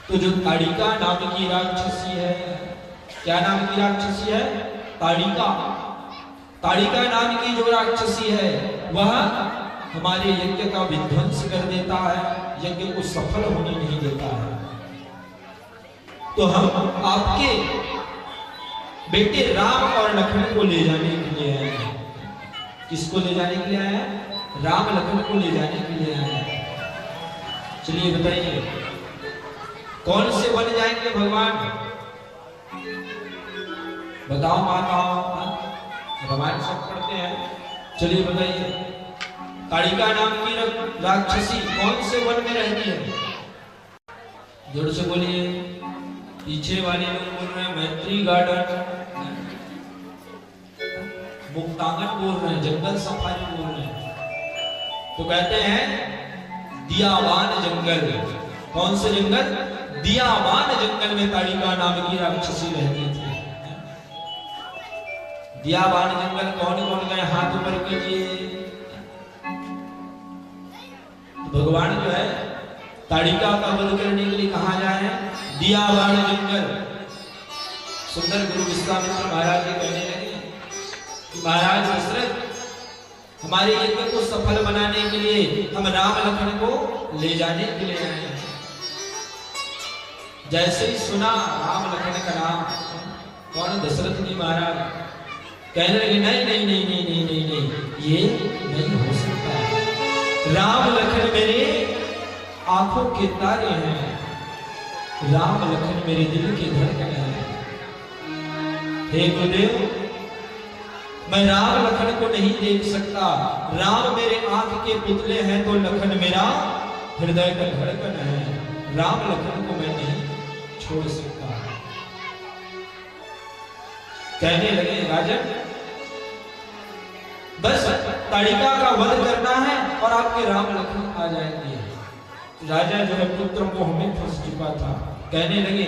तो जो ताड़िका नाम की राक्षसी है, क्या नाम की राक्षसी है? ताड़िका। ताड़िका नाम की जो राक्षसी है वह हमारे यज्ञ का विध्वंस कर देता है, यज्ञ को सफल होने नहीं देता है। तो हम आपके बेटे राम और लखन को ले जाने के लिए आए हैं। किसको ले जाने के लिए आए हैं? राम लखन को ले जाने के लिए आए हैं। चलिए बताइए कौन से बन जाएंगे भगवान? बताओ माताओं, रामायण सब पढ़ते हैं। चलिए बताइए ताड़िका नाम की राक्षसी कौन से वन में रहती है? जोर से बोलिए। पीछे वाले लोग बोल रहे हैं मैत्री गार्डन, मुक्तांगन बोल रहे हैं, जंगल सफारी बोल रहे हैं। तो कहते हैं दियावान जंगल। कौन से जंगल? दियावान जंगल में ताड़िका नाम की राक्षसी रहती थी। दियावान जंगल कौन कौन गए? हाथ ऊपर कीजिए। तो भगवान जो है ताड़िका का वध करने के लिए कहा जाए दियावान जंगल। सुंदर गुरु विश्वामित्र महाराज जी कहने लगे कि महाराज दशरथ हमारे यज्ञ को सफल बनाने के लिए हम राम लखन को ले जाने के लिए आए हैं। जैसे ही सुना राम लखन का नाम, कौन? दशरथ जी महाराज कहने लगे नहीं नहीं नहीं नहीं नहीं नहीं नहीं, ये नहीं हो सकता। राम लखन मेरे आंखों के तारे हैं, राम लखन मेरे दिल की धड़कन है। हे गुरुदेव, मैं राम लखन को नहीं देख सकता। राम मेरे आंख के पुतले हैं तो लखन मेरा हृदय का धड़कन है। राम लखन को मैं नहीं छोड़ सकता। कहने लगे राजन बस ताड़िका का वध करना है और आपके राम लखन आ जाएंगे। राजा जो है पुत्र मोह में फंस चुका था। कहने लगे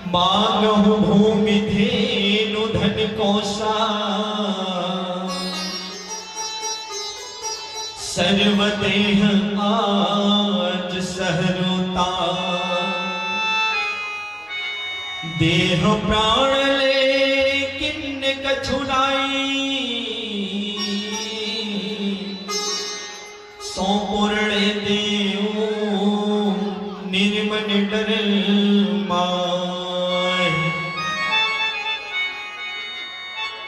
मांगहु भूमि धेनु धन कोसा, सर्वदेह आज सहरुता, देह प्राण ले किन्न कछुनाई, सो पूर्ण देव निर्मल डर माय।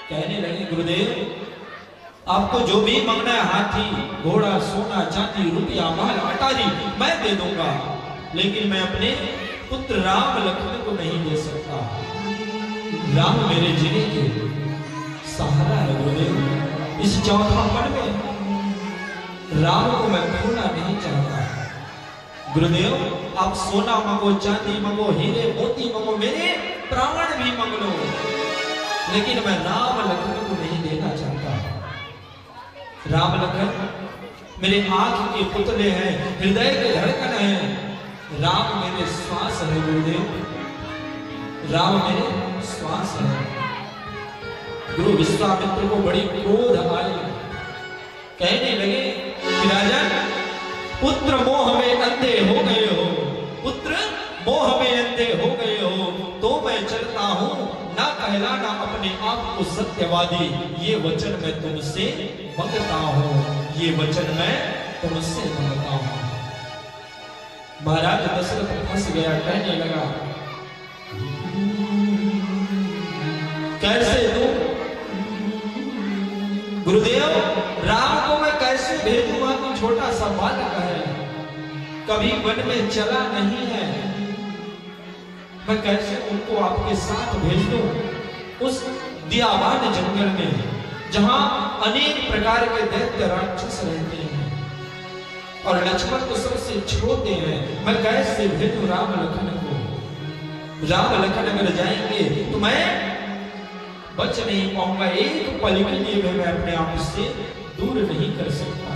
कहने लगे गुरुदेव आपको जो भी मांगना है, हाथी घोड़ा सोना चांदी रुपया महल अटारी मैं दे दूंगा, लेकिन मैं अपने पुत्र राम लखन को नहीं दे सकता। राम मेरे जीने के सहारा है गुरुदेव। इस चौथापन में राम को मैं खोना नहीं चाहता। गुरुदेव आप सोना मंगो, चांदी मंगो, हीरे मोती मंगो, मेरे प्राण भी मंग लो, लेकिन मैं राम लखन को नहीं देना चाहता। राम लखन मेरे आंख के पुतले हैं, हृदय के धड़कन हैं। राम मेरे श्वास है गुरुदेव, राम मेरे श्वास है। गुरु विश्वामित्र को बड़ी क्रोध आई। कहने लगे कि राजन पुत्र मोह में अंधे हो गए हो, पुत्र मोह में अंधे हो गए हो, तो मैं चलता हूं, ना कहलाना अपने आप को सत्यवादी। ये वचन मैं तुमसे मांगता हूं, ये वचन मैं तुमसे मांगता हूं। महाराज दशरथ फंस गया। कहने लगा कैसे दूं गुरुदेव, राम को मैं कैसे भेजूंगा? तो छोटा सा बालक है, कभी वन में चला नहीं है, मैं कैसे उनको आपके साथ भेज दूं उस दियावान जंगल में जहां अनेक प्रकार के दैत्य राक्षस रहते हैं और लक्ष्मण तो सबसे छोटे हैं। मैं कैसे भेजूं राम लखन को? राम लखन अगर जाएंगे तो मैं बच नहीं पाऊंगा, एक पल के लिए भी मैं अपने आप से दूर नहीं कर सकता।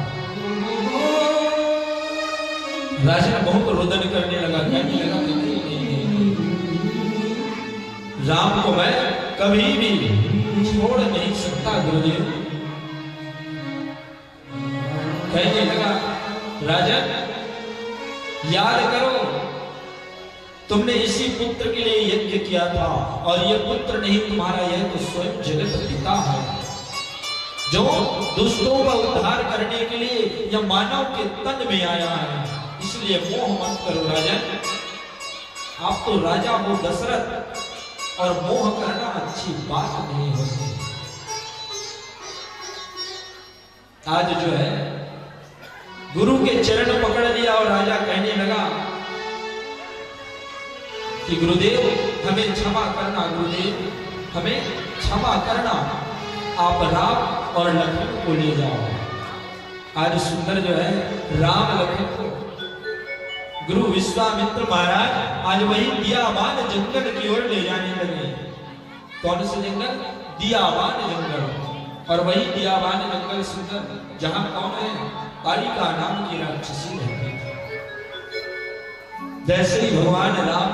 राजा बहुत रोदन करने लगा, कहने लगा कि राम को मैं कभी भी छोड़ नहीं सकता गुरुदेव। कहने लगा राजन याद करो, तुमने इसी पुत्र के लिए यज्ञ किया था और यह पुत्र नहीं तुम्हारा, यह तो स्वयं जगत पिता है जो दुष्टों का उद्धार करने के लिए यह मानव के तन में आया है। इसलिए मोह मत करो राजन, आप तो राजा हो दशरथ और मोह करना अच्छी बात नहीं होती। आज जो है गुरु के चरण पकड़ लिया और राजा कहने लगा कि गुरुदेव हमें क्षमा करना, गुरुदेव हमें क्षमा करना, आप राम और लखन को ले जाओ। आज सुंदर जो है राम लखन को गुरु विश्वामित्र महाराज आज वही दियावान जंगल की ओर ले जाने लगे। कौन से जंगल? दियावान जंगल। और वही दियावान जंगल सुंदर जहां कौन है? कालिका नाम की राक्षसी रहती थी। जैसे ही भगवान राम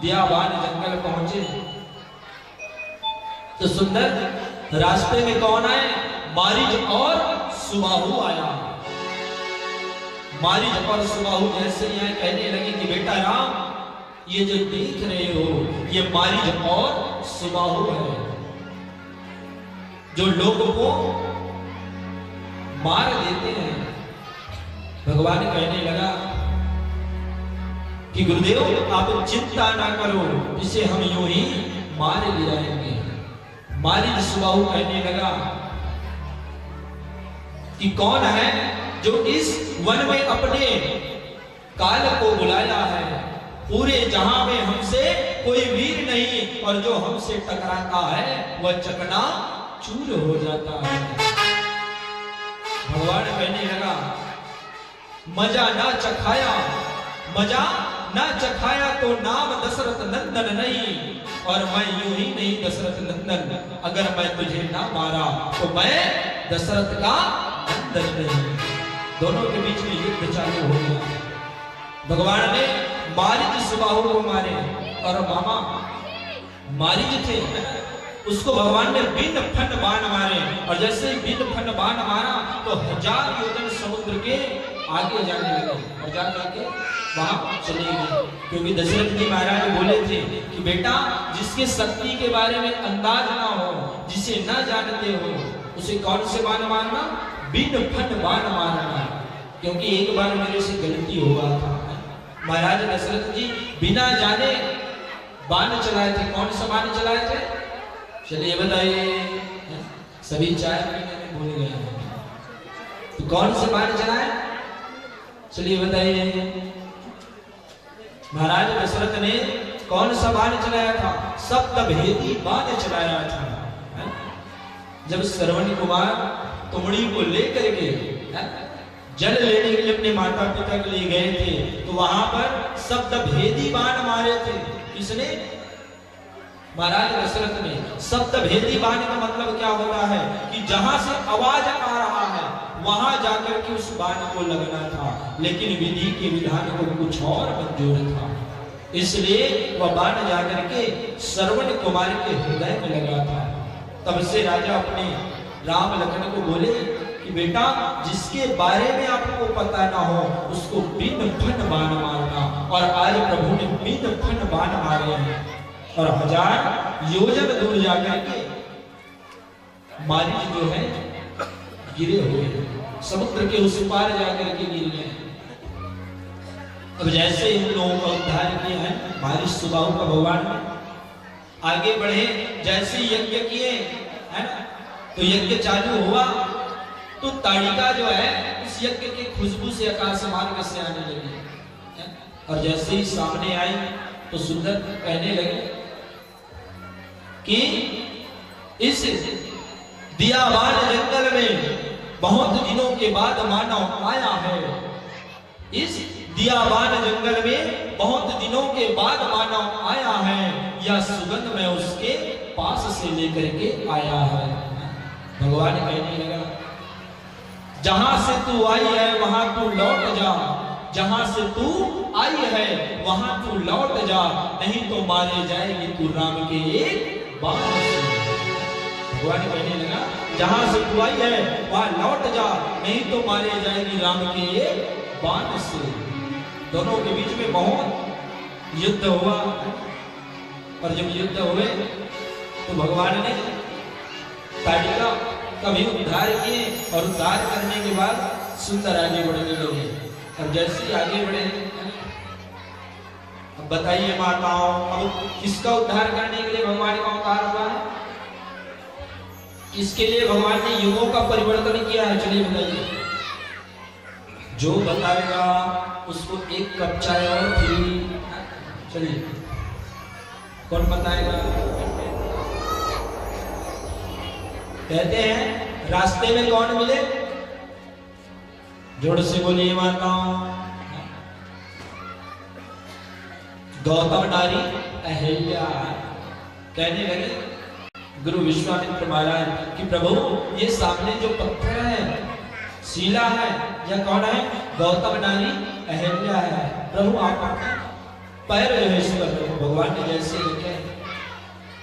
दियावान जंगल पहुंचे तो सुंदर रास्ते में कौन आए? मारीच और सुबाहु आया। मारीच और सुबाहु जैसे ही आए कहने लगे कि बेटा राम, ये जो देख रहे हो ये मारीच और सुबाहु है जो लोगों को मार देते हैं। भगवान कहने लगा कि गुरुदेव आप चिंता ना करो, इसे हम यूं ही मार गिराएंगे। मारीच सुबाहु कहने लगा कि कौन है जो इस वन में अपने काल को बुलाया है? पूरे जहां में हमसे कोई वीर नहीं और जो हमसे टकराता है वह चकना चूर हो जाता है। भगवान कहने लगा मजा ना चखाया, मजा ना चखाया तो नाम दशरथ नंदन नहीं, और मैं यूं ही नहीं दशरथ नंदन, अगर मैं तुझे ना मारा तो मैं दशरथ का नंदन नहीं। दोनों के बीच में युद्ध चालू हो गया। भगवान ने मारीच सुबाहु को मारे और मामा मारीच थे उसको भगवान ने बिन फन बाण मारे, और जैसे ही बिन फन बाण मारा तो 1000 योजन समुद्र के आगे जाने लगे और जा करके वहां चले गए। क्योंकि दशरथ जी महाराज बोले थे कि बेटा जिसके शक्ति के बारे में अंदाज ना हो, जिसे ना जानते हो, उसे कौन से बाण मारना? बिन फन बाण मारना। क्योंकि एक बार मेरे से गलती हुआ था, महाराज दशरथ जी बिना जाने बाण चलाए थे। कौन सा बाण चलाए थे? चलिए बताइए, सभी चाय पीने में भूल गए हैं। तो कौन से बाण चलाए? चलिए बताइए। महाराज दशरथ ने कौन सा बाण चलाया था? सप्तभेदी बाण चलाया था। जब श्रवण कुमार तुमड़ी को लेकर के जल लेने के लिए अपने माता पिता के लिए गए थे तो वहां पर सप्तभेदी बाण मारे थे। किसने? महाराज दशरथ ने। सप्तभेदी बाण का मतलब क्या होता है कि जहां से आवाज आ रहा है वहां जाकर के उस बाण को लगना था, लेकिन विधि के विधान को कुछ और मंजूर था, इसलिए वह बाण जाकर के श्रवण कुमार के हृदय में लगा था। तब से राजा अपने राम लखन को बोले कि बेटा जिसके बारे में आपको पता ना हो उसको बिन फन बाण मारना। और आज प्रभु ने बिन फन बाण मारे हैं और 1000 योजन दूर जाकर के मारीच जो है गिरे हुए, समुद्र के उस पार जाकर के गिर गए। अब जैसे इन लोगों का उद्धार किया है मारीच सुबाहु का भगवान आगे बढ़े, जैसे यज्ञ किए है ना, तो यज्ञ चालू हुआ तो ताड़िका जो है इस यज्ञ की खुशबू से आकाश मार्ग से आने लगी। और जैसे ही सामने आई तो सुंदर कहने लगे कि इस दियावान जंगल में बहुत दिनों के बाद मानव आया है। इस दियावान जंगल में बहुत दिनों के बाद मानव आया है, यह सुगंध मैं उसके पास से लेकर के आया है। भगवान कहने लगा, जहां से तू आई है वहां तू लौट जा, जहां से तू आई है वहां तू लौट जा, नहीं तो मारे जाएगी तू राम के एक बाण से। भगवान कहने लगा, जहां से तू आई है वहां लौट जा, नहीं तो मारे जाएगी राम के एक बाण से। दोनों के बीच में बहुत युद्ध हुआ, और जब युद्ध हुए तो भगवान ने ताड़िका का भी उद्धार किए, और उद्धार करने के बाद सुंदर आगे बढ़ने लगे। और जैसे ही आगे बढ़े, अब बताइए माताओं, अब किसका उद्धार करने के लिए भगवान का अवतार हुआ है? इसके लिए भगवान ने युगों का परिवर्तन किया है। चलिए बताइए, जो बताएगा उसको एक कप चाय और फ्री। चलिए, कौन बताएगा? कहते हैं रास्ते में कौन मिले? जोर से बोलिए माताओं। गौतम नारी अहिल्या। कहने लगे गुरु विश्वामित्र महाराज कि प्रभु, ये सामने जो पत्थर है, शिला है, यह कौन है? गौतम नारी अहिल्या है। प्रभु आप पैर जो है इस पर। भगवान ने जैसे लिखे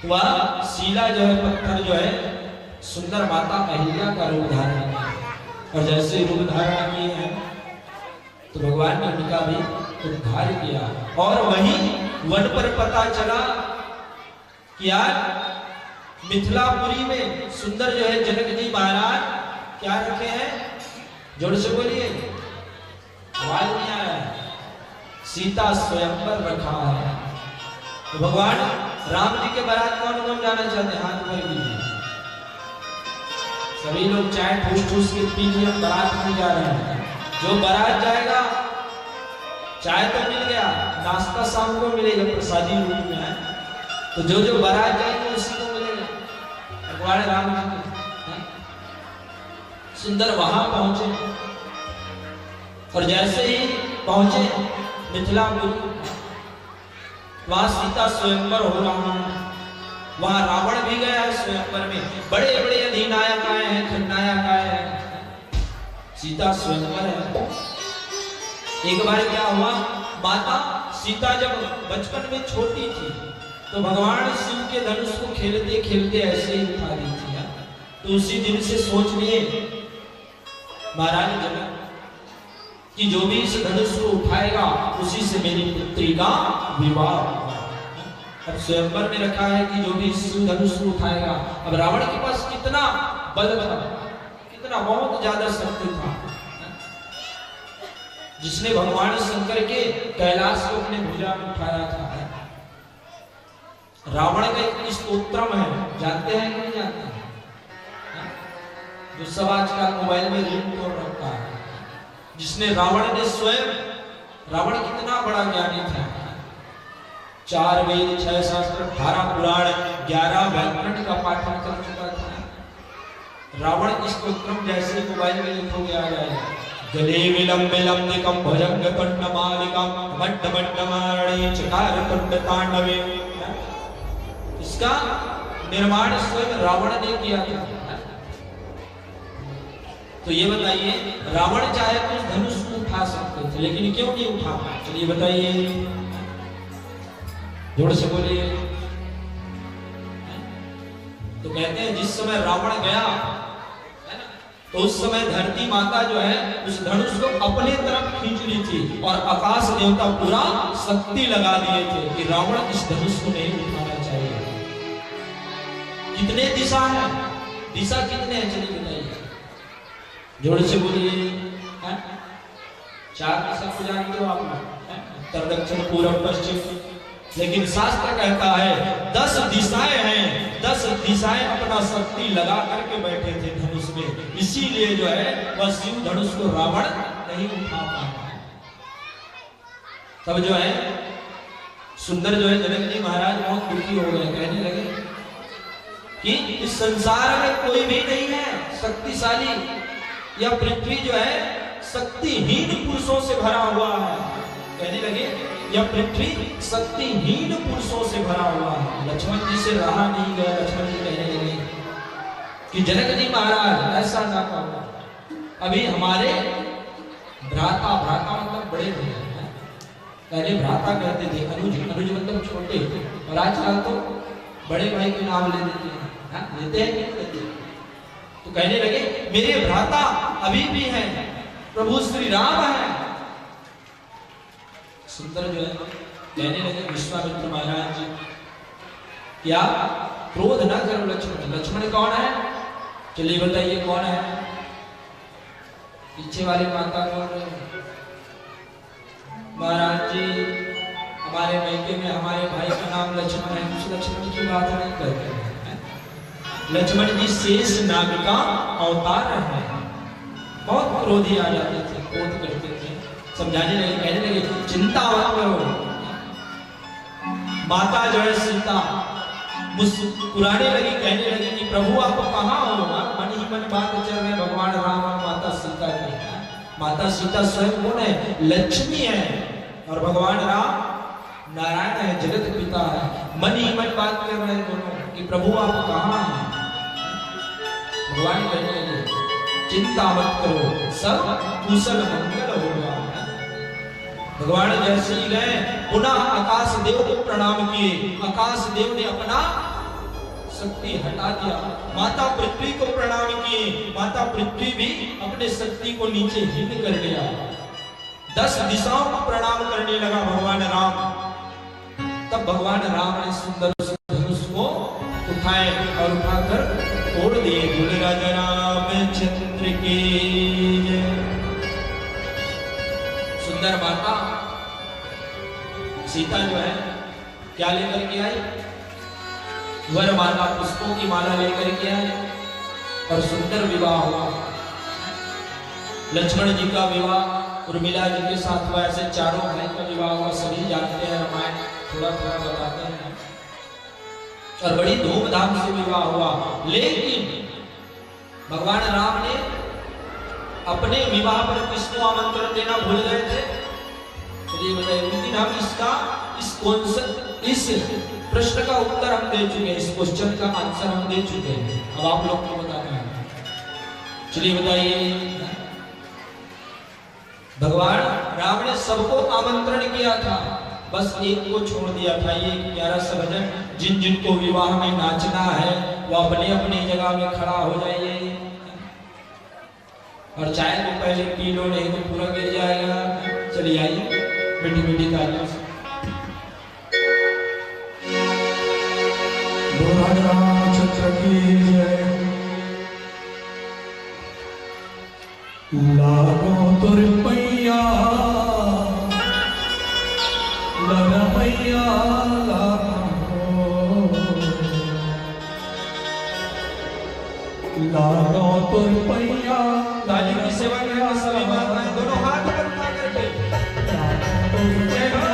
वह शिला जो है, पत्थर जो है, सुंदर माता अहिल्या का रूप धारण किया। और जैसे रूप धारण किए हैं तो भगवान ने उनका भी उद्धार किया। और वहीं वन पर पता चला कि यार मिथिलापुरी में सुंदर जो है जनक जी महाराज क्या रखे हैं? जोर से बोलिए, आवाज नहीं आ रहा है। सीता स्वयंवर रखा है। तो भगवान राम जी के बारात कौन कौन जाना चाहते हैं? हाथ ऊपर कीजिए। सभी लोग चाय ठूस ठूस के पीजिए, हम बारात में जा रहे हैं। जो बारात जाएगा, चाय तो मिल गया, नाश्ता शाम को मिलेगा प्रसादी रूप में है, तो जो जो बारात जाएंगे उसी को मिलेगा। भगवान राम जी सुंदर वहां पहुंचे, और जैसे ही पहुंचे मिथिलापुरी, वहां सीता स्वयंवर हो रहा है। वहां रावण भी गया है स्वयंवर में, बड़े बड़े अधिनायक आए हैं, खलनायक आए हैं, सीता स्वयंवर है। एक बार क्या हुआ, माता सीता जब बचपन में छोटी थी तो भगवान शिव के धनुष को खेलते खेलते ऐसे ही उठा दी थी। तो उसी दिन से सोच लिए महाराज जनक कि जो भी इस धनुष को उठाएगा उसी से मेरी पुत्री का विवाह होगा। अब स्वयंवर में रखा है कि जो भी इस धनुष को उठाएगा। अब रावण के पास कितना बल था, कितना बहुत ज्यादा शक्ति था, जिसने भगवान शंकर के कैलाश को अपने भुजा में उठाया था। रावण का एक स्तोत्रम है, जानते हैं कि नहीं जानते हैं? जो सब आज का मोबाइल में रिंग टोन रखता है, जिसने रावण ने स्वयं, रावण कितना बड़ा ज्ञानी था, 4 वेद 6 शास्त्र 18 पुराण 11 व्याकरण का पाठन कर चुका था। रावण इस स्तोत्रम जैसे मोबाइल में लिखोगे आ जाएगा, गले विलंबिलंबिकं भुजंग कंडमालिकं मड्डमड्डमारणे चकार कुंड तांडवे। इसका निर्माण स्वयं रावण ने किया था। तो ये बताइए, रावण चाहे तो उस धनुष को उठा सकते थे, लेकिन क्यों नहीं उठा? चलिए बताइए, जोर से बोलिए। तो कहते हैं जिस समय रावण गया तो उस समय धरती माता जो है उस धनुष को अपने तरफ खींच ली थी, और आकाश देवता पूरा शक्ति लगा दिए थे कि रावण इस धनुष को नहीं उठाना चाहिए। कितने दिशा है? दिशा कितने हैं? चलिए बताइए, जोर से बोलिए। 4 दिशा को जानते हो आप लोग, उत्तर दक्षिण पूर्व पश्चिम। लेकिन शास्त्र कहता है 10 दिशाएं हैं, 10 दिशाएं अपना शक्ति लगा करके बैठे थे धनुष में, इसीलिए जो है वह शिव धनुष को रावण नहीं उठा पाया। तब जो है सुंदर जो है जनक जी महाराज बहुत दुखी हो गए, कहने लगे कि इस संसार में कोई भी नहीं है शक्तिशाली, यह पृथ्वी जो है शक्तिहीन पुरुषों से भरा हुआ है। कहने लगे यह पृथ्वी शक्तिहीन पुरुषों से भरा हुआ है। लक्ष्मण जी से रहा नहीं गया। लक्ष्मण जी कहने लगे कि जनक जी महाराज ऐसा ना कहो, अभी हमारे भ्राता, भ्राता मतलब बड़े भैया, पहले भ्राता कहते थे, अनुज, अनुज मतलब छोटे, और आजकल तो बड़े भाई के नाम ले देते हैं, लेते हैं नहीं लेते। तो कहने लगे मेरे भ्राता अभी भी हैं, प्रभु श्री राम हैं। सुंदर जो है कहने लगे विश्वामित्र महाराज जी क्या क्रोध ना करो लक्ष्मण। लक्ष्मण कौन है, चलिए बताइए कौन है। पीछे वाली माता कौन है? महाराज जी हमारे मैके में हमारे भाई का नाम लक्ष्मण है। उस लक्ष्मण की बात नहीं करते हैं। लक्ष्मण जी शेष नाग का अवतार है। बहुत क्रोधी आ जाते थे, क्रोध करते थे, समझाने लगे, कहने लगे चिंता मत करो। माता जो है सीता मुस्कुराने लगी, कहने लगी कि प्रभु आप कहाँ हो। मन ही मन बात चल रहे भगवान राम और माता सीता की। माता सीता स्वयं कौन है, लक्ष्मी है, और भगवान राम नारायण है, जगत पिता है। मन ही मन बात कर रहे दोनों कि प्रभु आप कहाँ हैं। भगवान कहने लगे चिंता मत करो, सब कुशल मंगल होगा। भगवान जैसे ही गए पुनः आकाश देव को प्रणाम किए। आकाश देव ने अपना शक्ति हटा दिया। माता पृथ्वी को प्रणाम किए। माता पृथ्वी भी अपने शक्ति को नीचे हीन कर लिया। 10 दिशाओं को प्रणाम करने लगा भगवान राम। तब भगवान राम ने सुंदर धनुष को उठाए और उठाकर तोड़ दिए। बोले राजा रामचंद्र की जय। सुंदर माता सीता जो है क्या लेकर के आई, वरमाला, पुष्पों की माला लेकर के आए और सुंदर विवाह हुआ। लक्ष्मण जी का विवाह उर्मिला जी के साथ हुआ। ऐसे चारों भाई का विवाह हुआ। सभी जानते हैं, रामायण थोड़ा थोड़ा बताते हैं, और बड़ी धूमधाम से विवाह हुआ। लेकिन भगवान राम ने अपने विवाह पर किसको आमंत्रण देना भूल गए थे। चलिए बताइए, उस दिन हम इस प्रश्न का उत्तर हम दे चुके हैं, इस क्वेश्चन का आंसर हम दे चुके हैं। अब आप लोग को बताना है। चलिए बताइए, भगवान राम ने सबको आमंत्रण किया था, बस एक को छोड़ दिया था। ये 11 सज्जन जिन जिनको विवाह में नाचना है वो अपने अपनी जगह में खड़ा हो जाइए, और चाय को पहले पी लो, नहीं तो पूरा गिर जाएगा। चलिए आइए मीठी मीठी तालियों से। रामचंद्र की जय। लागो तुर पैया लरमैया लागो तुर पैया। ताली की सेवा करना सभी माताएं दोनों हाथ पर उठा करके जय हो।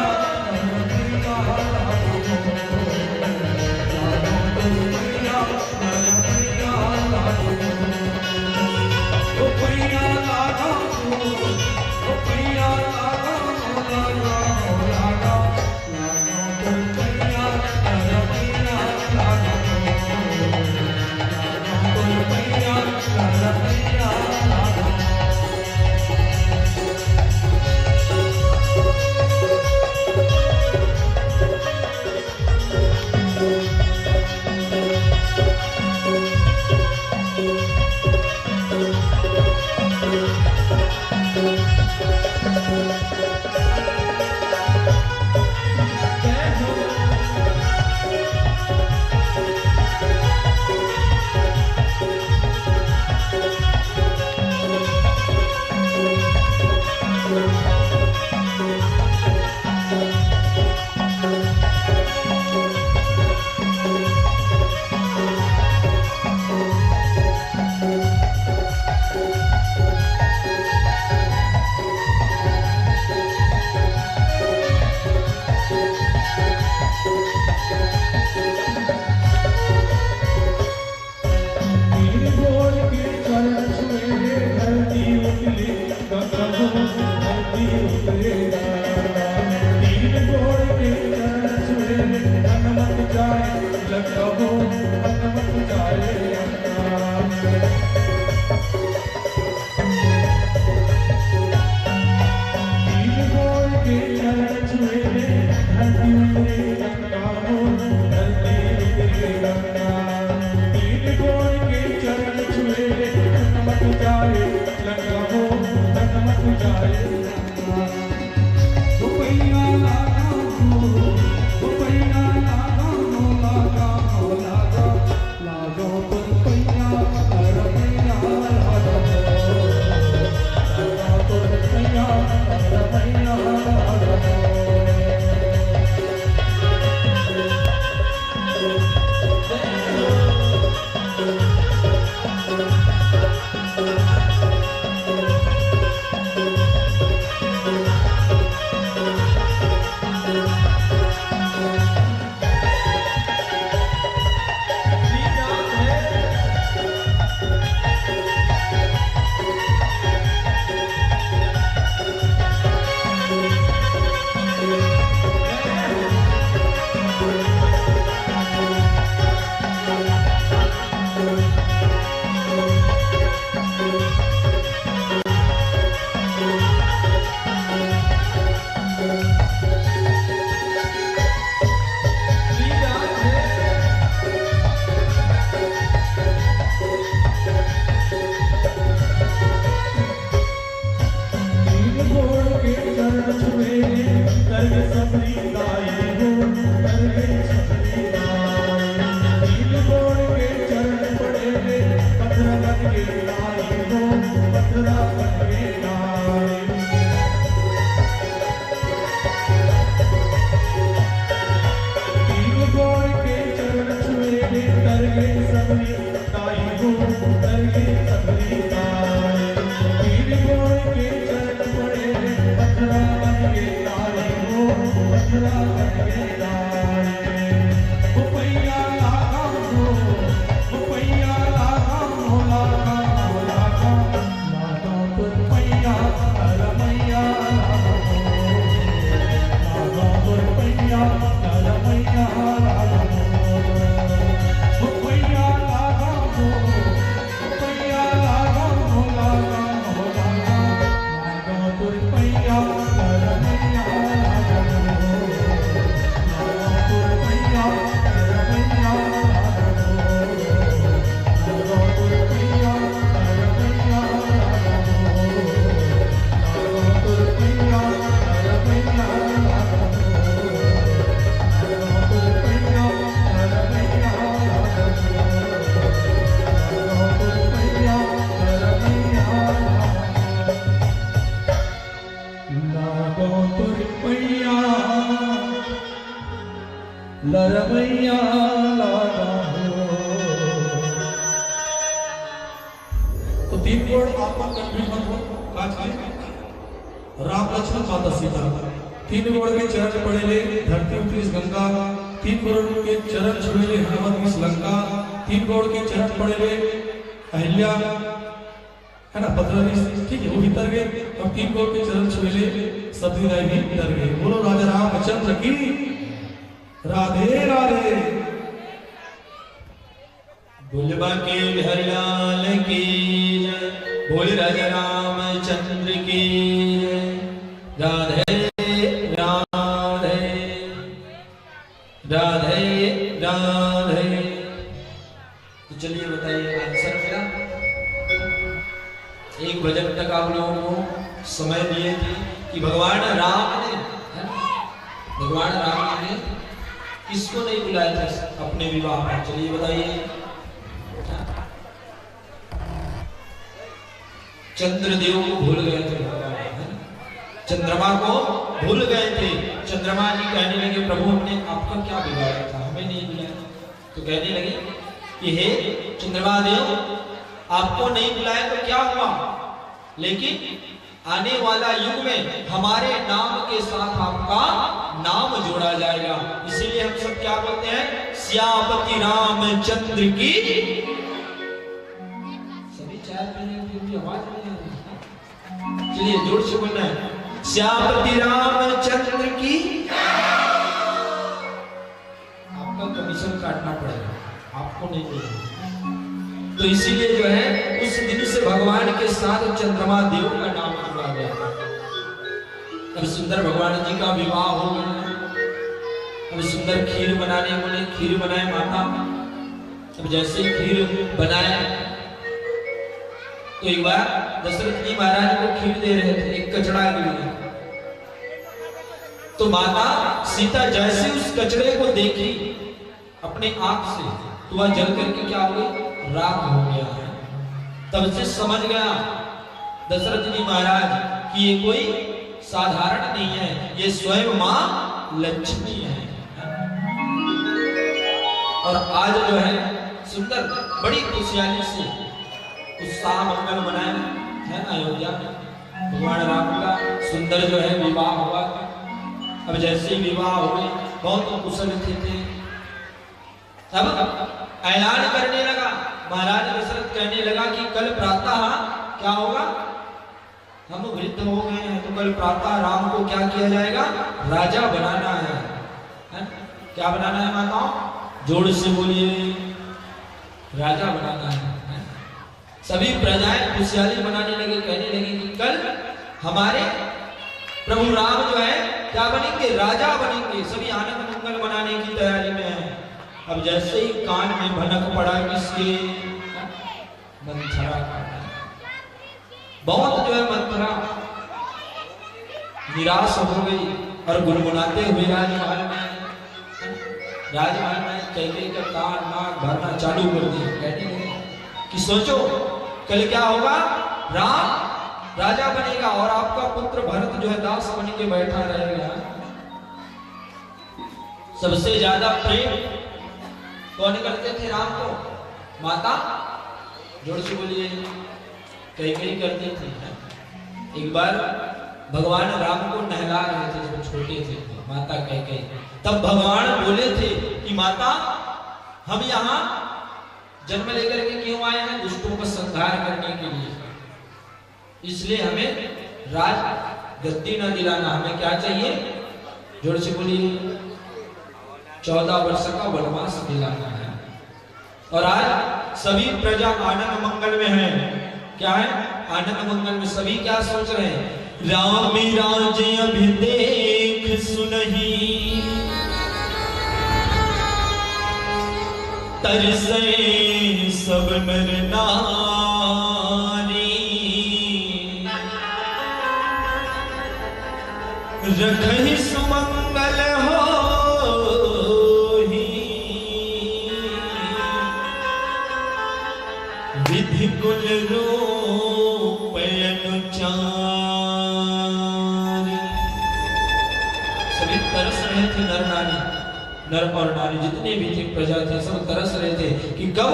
लरमैया लागा हो। तो 3 वर्ड आपको कंफ्यूज मत हो। आज के राम लक्ष्मण माता सीता 3 वर्ड के चरण पड़ेले धरती उतरी इस गंगा, 3 वर्ड के चरण छुड़ेले हनुमत इस लंका, 3 वर्ड के चरण पड़ेले अहिल्या है ना पद्रनी, ठीक है वो भीतर गए और 3 वर्ड के चरण छुड़ेले सती राय भी डर गए। बोलो राजा रामचंद्र की राधे राधे। बुलबा के हरिलाल की जय, बोल राजा रामचंद्र की जय। राधे राधे राधे राधे। तो चलिए बताइए आंसर क्या? एक भजन तक आप लोगों को समय दिए थे कि भगवान राम ने किसको नहीं बुलाया था अपने विवाह में? चलिए बताइए। चंद्रदेव को भूल गए थे भगवान, चंद्रमा को भूल गए थे। चंद्रमा जी कहने लगे प्रभु हमने आपका क्या बिगाड़ा था, हमें नहीं बुलाया। तो कहने लगे कि हे चंद्रमा देव आपको नहीं बुलाया तो क्या हुआ, लेकिन आने वाला युग में हमारे नाम के साथ आपका नाम जोड़ा जाएगा। इसीलिए हम सब क्या बोलते हैं? श्यामपति रामचंद्र की। सभी चाय पीने की भी आवाज नहीं आ रही। चलिए जोर से बोलना है, श्यामपति रामचंद्र की। आपका कमीशन काटना पड़ेगा, आपको नहीं देगा। तो इसीलिए जो है उस दिन से भगवान के साथ चंद्रमा देव का नाम जुड़ा गया। अब सुंदर भगवान जी का विवाह हो गया। अब सुंदर खीर बनाने बोले, खीर बनाए माता। अब जैसे खीर बनाए तो एक बार दशरथ जी महाराज को खीर दे रहे थे, एक कचड़ा गिरा। तो माता सीता जैसे उस कचड़े को देखी अपने आंख से, तो वह जल करके क्या हो गई? राख हो गया है। तब से समझ गया दशरथ जी महाराज कि ये कोई साधारण नहीं है, ये स्वयं मां लक्ष्मी है। और आज जो है सुंदर बड़ी खुशहाली से उत्साह मंगल मनाया है ना अयोध्या में। भगवान राम का सुंदर जो है विवाह हुआ। अब जैसे विवाह हो गए बहुत कुशल थे। अब ऐलान करने लगा महाराज दशरथ, कहने लगा कि कल प्रातः क्या होगा? हम वृद्ध हो गए हैं तो कल प्रातः राम को क्या किया जाएगा? राजा बनाना है? क्या बनाना है माताओं? जोर से बोलिए, राजा बनाना है। सभी प्रजाएं खुशहाली मनाने लगे, कहने लगे कि कल हमारे प्रभु राम जो है क्या बनेंगे? राजा बनेंगे। सभी आनंद मंगल मनाने की तैयारी में है। अब जैसे ही कान में भनक पड़ा किसके? मंथरा का। बहुत जो है मंथरा निराश हो गई और गुनगुनाते हुए राजमहल में कैके का कान नाक भरना चालू कर दिया। कहने लगे कि सोचो कल क्या होगा? राम राजा बनेगा और आपका पुत्र भरत जो है दास बन के बैठा रहेगा। सबसे ज्यादा प्रेम कौन करते थे राम को? माता जोर से बोलिए कई करती थी। एक बार भगवान राम को नहला रहे थे जब छोटे थे, माता कई तब भगवान बोले थे कि माता हम यहाँ जन्म लेकर के क्यों आए हैं? दुष्टों का संहार करने के लिए। इसलिए हमें राज गद्दी न दिलाना, हमें क्या चाहिए? जोर से बोलिए 14 वर्ष का वनवास दिलाना है। और आज सभी प्रजा आनंद मंगल में है। क्या है? आनंद मंगल में। सभी क्या सोच रहे हैं? राम राज्य अभी देख सुनही, तरसे सब नर नारी, रखहि सुमंगल होहि, विधि कुल रूप अनुचारी। सभी तरस रहे थे, नर नारी, नर और नारी जितने भी थे प्रजा थे, सब तरस रहे थे कि कब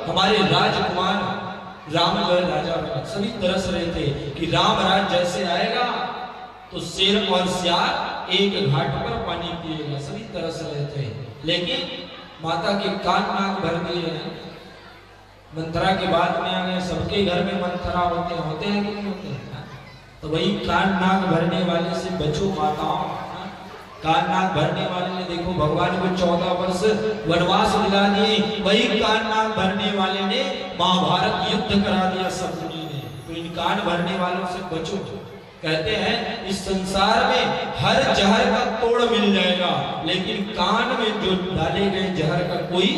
हमारे राजकुमार राम राजा। सभी तरस रहे थे कि राम राज जैसे आएगा तो शेर और सियार एक घाट पर पानी पिएगा। सभी तरस रहे थे, लेकिन माता के कान नाक भर दिए हैं। मंथरा के बाद में आ गए। सबके घर में मंथरा होते हैं कि नहीं होते हैं? तो वही कान नाक भरने वाले से बचो माताओं। कान नाक भरने वाले ने देखो भगवान को 14 वर्ष वनवास दिला दिए, वही कान नाक भरने वाले ने महाभारत युद्ध करा दिया शकुनी ने। तो इन कान भरने वालों से बचो। कहते हैं इस संसार में हर जहर का तोड़ मिल जाएगा, लेकिन कान में जो डाले गए जहर का कोई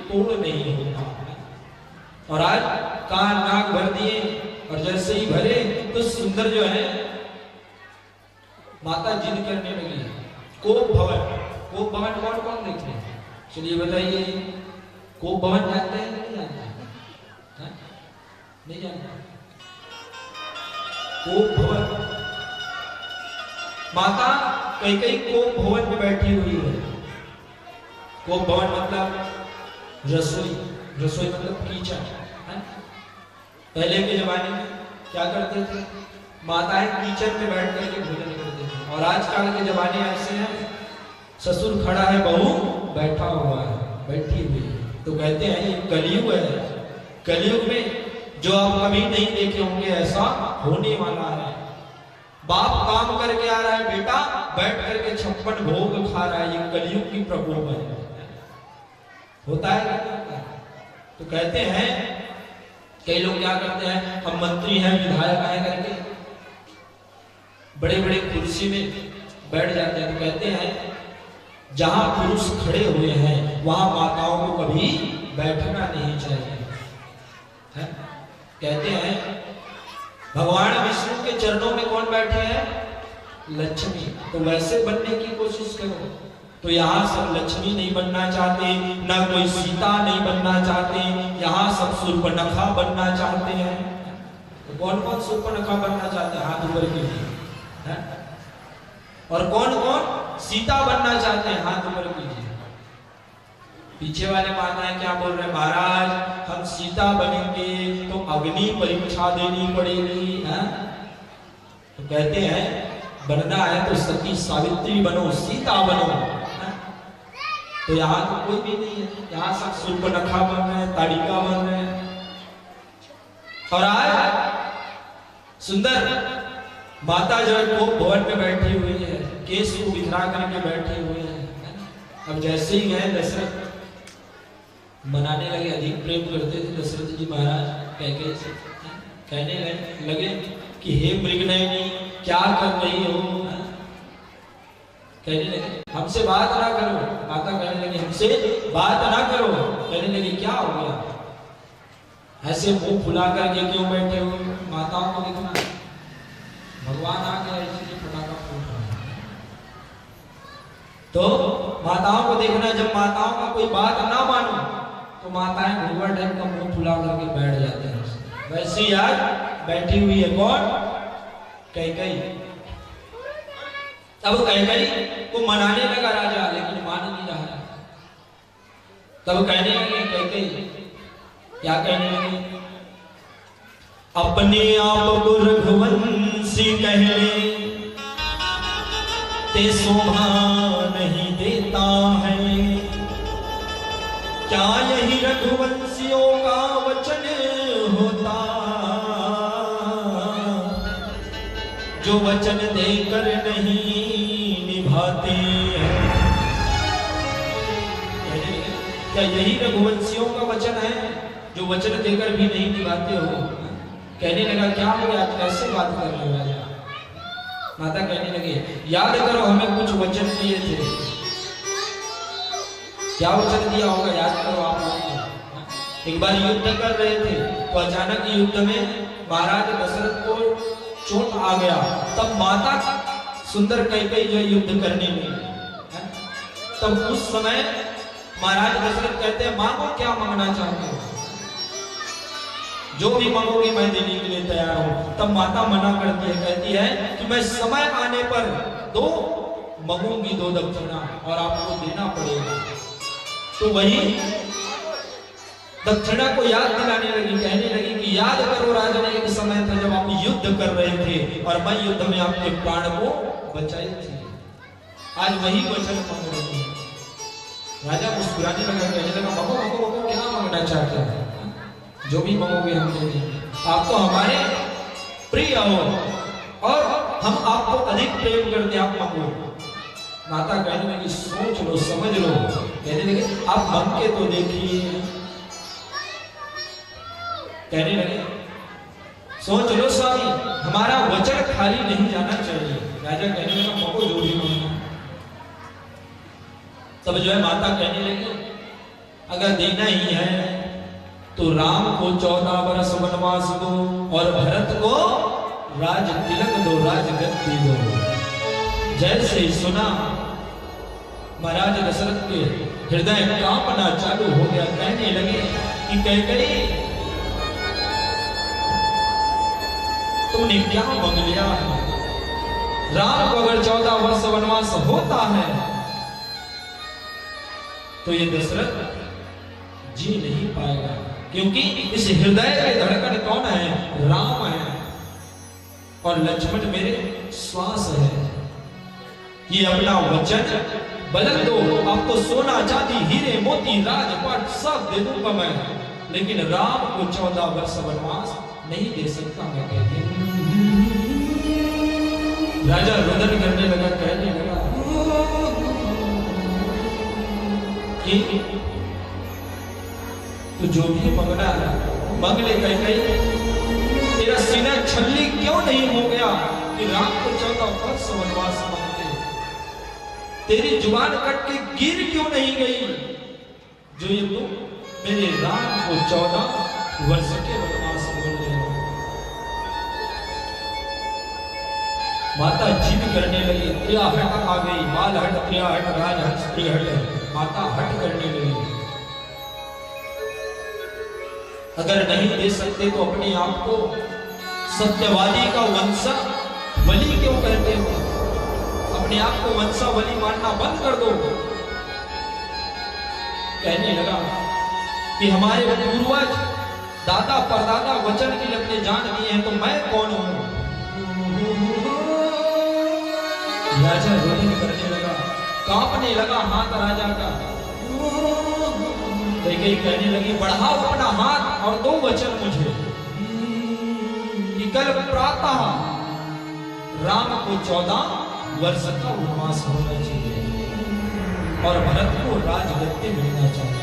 तोड़ नहीं होता। और आज कान नाक भर दिए, और जैसे ही भरे तो सुंदर जो है माता जिद करने लगी। कोप भवन, कोप भवन कौन कौन देखे हैं? चलिए बताइए, कोप भवन जानते हैं नहीं जानते हैं? नहीं जानते। कोप भवन, माता कई कोप भवन में बैठी हुई है। कोप भवन मतलब रसोई, रसोई मतलब किचन है। पहले के जमाने में क्या करते थे? माताएं किचन में बैठ करके भोजन करते थे। और आजकल के जमाने ऐसे हैं, ससुर खड़ा है, बहू बैठा हुआ है, बैठी हुई है। तो कहते हैं ये कलयुग है। कलयुग में जो आप कभी नहीं देखे होंगे ऐसा होने वाला है। बाप काम करके आ रहा है, बेटा बैठ करके 56 भोग खा रहा है। ये कलयुग की प्रकोप है। होता है क्या? तो कहते हैं कई लोग क्या करते हैं, हम मंत्री हैं, विधायक हैं करके बड़े बड़े कुर्सी में बैठ जाते हैं। तो कहते हैं जहां पुरुष खड़े हुए हैं वहां माताओं को कभी बैठना नहीं चाहिए है? कहते हैं भगवान विष्णु के चरणों में कौन बैठे हैं? लक्ष्मी। तो वैसे बनने की कोशिश करो। तो यहाँ सब लक्ष्मी नहीं बनना चाहते, ना कोई सीता नहीं बनना चाहते, यहाँ सब शूर्पणखा बनना चाहते हैं। तो कौन कौन शूर्पणखा बनना चाहते हैं? हाथ ऊपर कीजिए। और कौन कौन सीता बनना चाहते हैं? हाथ ऊपर कीजिए। पीछे वाले माताएं क्या बोल रहे हैं? महाराज हम सीता बनेंगे तो अग्नि परीक्षा देनी पड़ेगी है? तो कहते हैं बनना है तो सती सावित्री बनो, सीता बनो है? तो यहाँ तो कोई भी नहीं है, यहाँ सब शूर्पणखा बन रहे हैं, ताड़िका बन रहे हैं। और आज सुंदर माता जो है कोप भवन में बैठी हुई है, केस को बिखरा करके बैठी हुई है। अब जैसे ही गए दशरथ मनाने लगे, अधिक प्रेम करते थे दशरथ जी महाराज कैकेयी से, कहने लगे कि हे मृगनयनी क्या कर रही हो? कहने लगे हमसे बात ना करो। माता कहने लगी हमसे बात ना करो। कहने लगी क्या हो गया? ऐसे मुंह फुला करके क्यों बैठे हो? माताओं को देखना, भगवान आ गया इसलिए फटाका फूट रहा है। तो माताओं को देखना, जब माताओं का कोई बात ना मानो तो माताएं घूंघट ढक का मुंह फुला करके बैठ जाते हैं। वैसे ही आज बैठी हुई है कौन? कैकेयी। अब कैकेयी को मनाने लगा राजा, लेकिन मान नहीं रहा है। तब कहने लगे कैकेयी क्या कहने लगे? अपने आप को रघुवंशी कहने ते शोभा नहीं देता है। क्या यही रघुवंशियों का वचन होता, जो वचन देकर नहीं निभाते हैं? क्या यही रघुवंशियों का वचन है, जो वचन देकर भी नहीं निभाते हो? कहने लगा क्या हो गया, कैसे बात कर रहे हो राजा? माता कहने लगे याद करो हमें कुछ वचन दिए थे। क्या वचन दिया होगा याद करो आप लोग। एक बार युद्ध कर रहे थे तो अचानक युद्ध में महाराज दशरथ को चोट आ गया। तब माता सुंदर कैकेयी जो युद्ध करने लगी। तब उस समय महाराज दशरथ कहते हैं मांगो क्या मांगना चाहते हो, जो भी मांगोगे मैं देने के लिए तैयार हूं। तब माता मना करती है, कहती है कि मैं समय आने पर दो मांगूंगी, दो दक्षिणा और आपको देना पड़ेगा। तो वही दक्षिणा को याद दिलाने लगी, कहने लगी कि याद करो राजा, एक समय था जब आप युद्ध कर रहे थे और मैं युद्ध में आपके प्राण को बचाई थी। आज वही वचन मांग रही है। राजा मुस्कुराने लगा, कहने लगा मांगो मांगो मांगो, क्या मांगना चाहते हैं? जो भी मांगोगे हम दे देंगे। आप तो हमारे प्रिय हो और हम आपको अधिक प्रेम करते, आप मांगो। माता कहने लगी सोच लो समझ लो। कहने लगे आप मांग के तो देखिए। कहने लगे सोच लो स्वामी, हमारा वचन खाली नहीं जाना चाहिए। राजा कहने लगा मांगो जो भी मांगना। तब जो है माता कहने लगी अगर देना ही है तो राम को 14 वर्ष वनवास दो और भरत को राज तिलक दो, राजगद्दी दो। जैसे ही सुना महाराज दशरथ के हृदय कांपना चालू हो गया। कहने लगे कि कैकेयी तुमने क्या मांग लिया है? राम को अगर 14 वर्ष वनवास होता है तो ये दशरथ जी नहीं पाएगा, क्योंकि इस हृदय के धड़कन कौन है? राम है और लक्ष्मण मेरे श्वास है। ये अपना वचन बदल दो, आपको सोना चांदी हीरे मोती राजपाट सब दे दूंगा मैं, लेकिन राम को 14 वर्ष वनवास नहीं दे सकता मैं। कहते राजा रुदन करने लगा, कहने लगा कि तो जो भी मंगना है मांग ले कैकेयी। तेरा सीना छल्ली क्यों नहीं हो गया कि राम को 14 वर्ष वनवास मांगते? तेरी जुबान कट के गिर क्यों नहीं गई जो ये तुम मेरे राम को 14 वर्ष के वनवास बोल रहे हो? माता जिद करने लगी, त्रिया हट आ गई, माल हट, त्रिया हट, राज हट, स्त्री हट। माता हट करने लगी। अगर नहीं दे सकते तो अपने आप को सत्यवादी का वंशावली क्यों कहते हो? अपने आप को वंशावली मानना बंद कर दो। कहने लगा कि हमारे पूर्वज दादा परदादा वचन के लिए अपने जान दिए हैं, तो मैं कौन हूं? राजा रोने करने लगा, कांपने लगा हाथ राजा का। कैकेयी कहने लगी बढ़ाओ अपना हाथ और दो वचन मुझे कि कल प्रातः राम को 14 वर्ष का वनवास होना चाहिए और भरत को राजगद्दी मिलना चाहिए।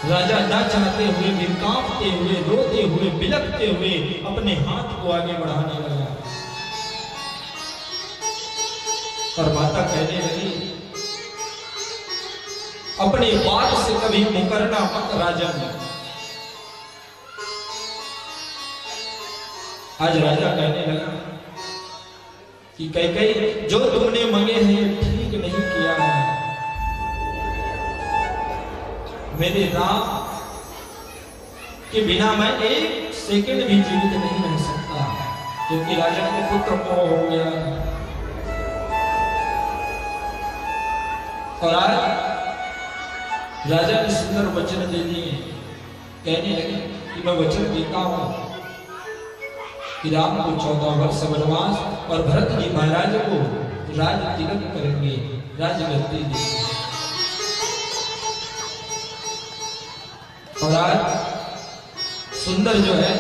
राजा न चाहते हुए भी कांपते हुए, रोते हुए, बिलखते हुए अपने हाथ को आगे बढ़ाने लगा और माता कहने लगी अपने बात से कभी मुकरना मत राजन। आज राजा कहने लगा कि कैकेयी जो तुमने मांगे हैं ये ठीक नहीं किया है। मेरे राम के बिना मैं एक सेकंड भी जीवित नहीं रह सकता, क्योंकि राजा के पुत्र मोह हो गया। और आज राजा ने सुंदर वचन दे दिए कहने लगे कि मैं वचन देता हूं कि राम को 14 वर्ष वनवास और भरत जी महाराज को राज तिलक करेंगे, राजगद्दी देंगे। और आज सुंदर जो है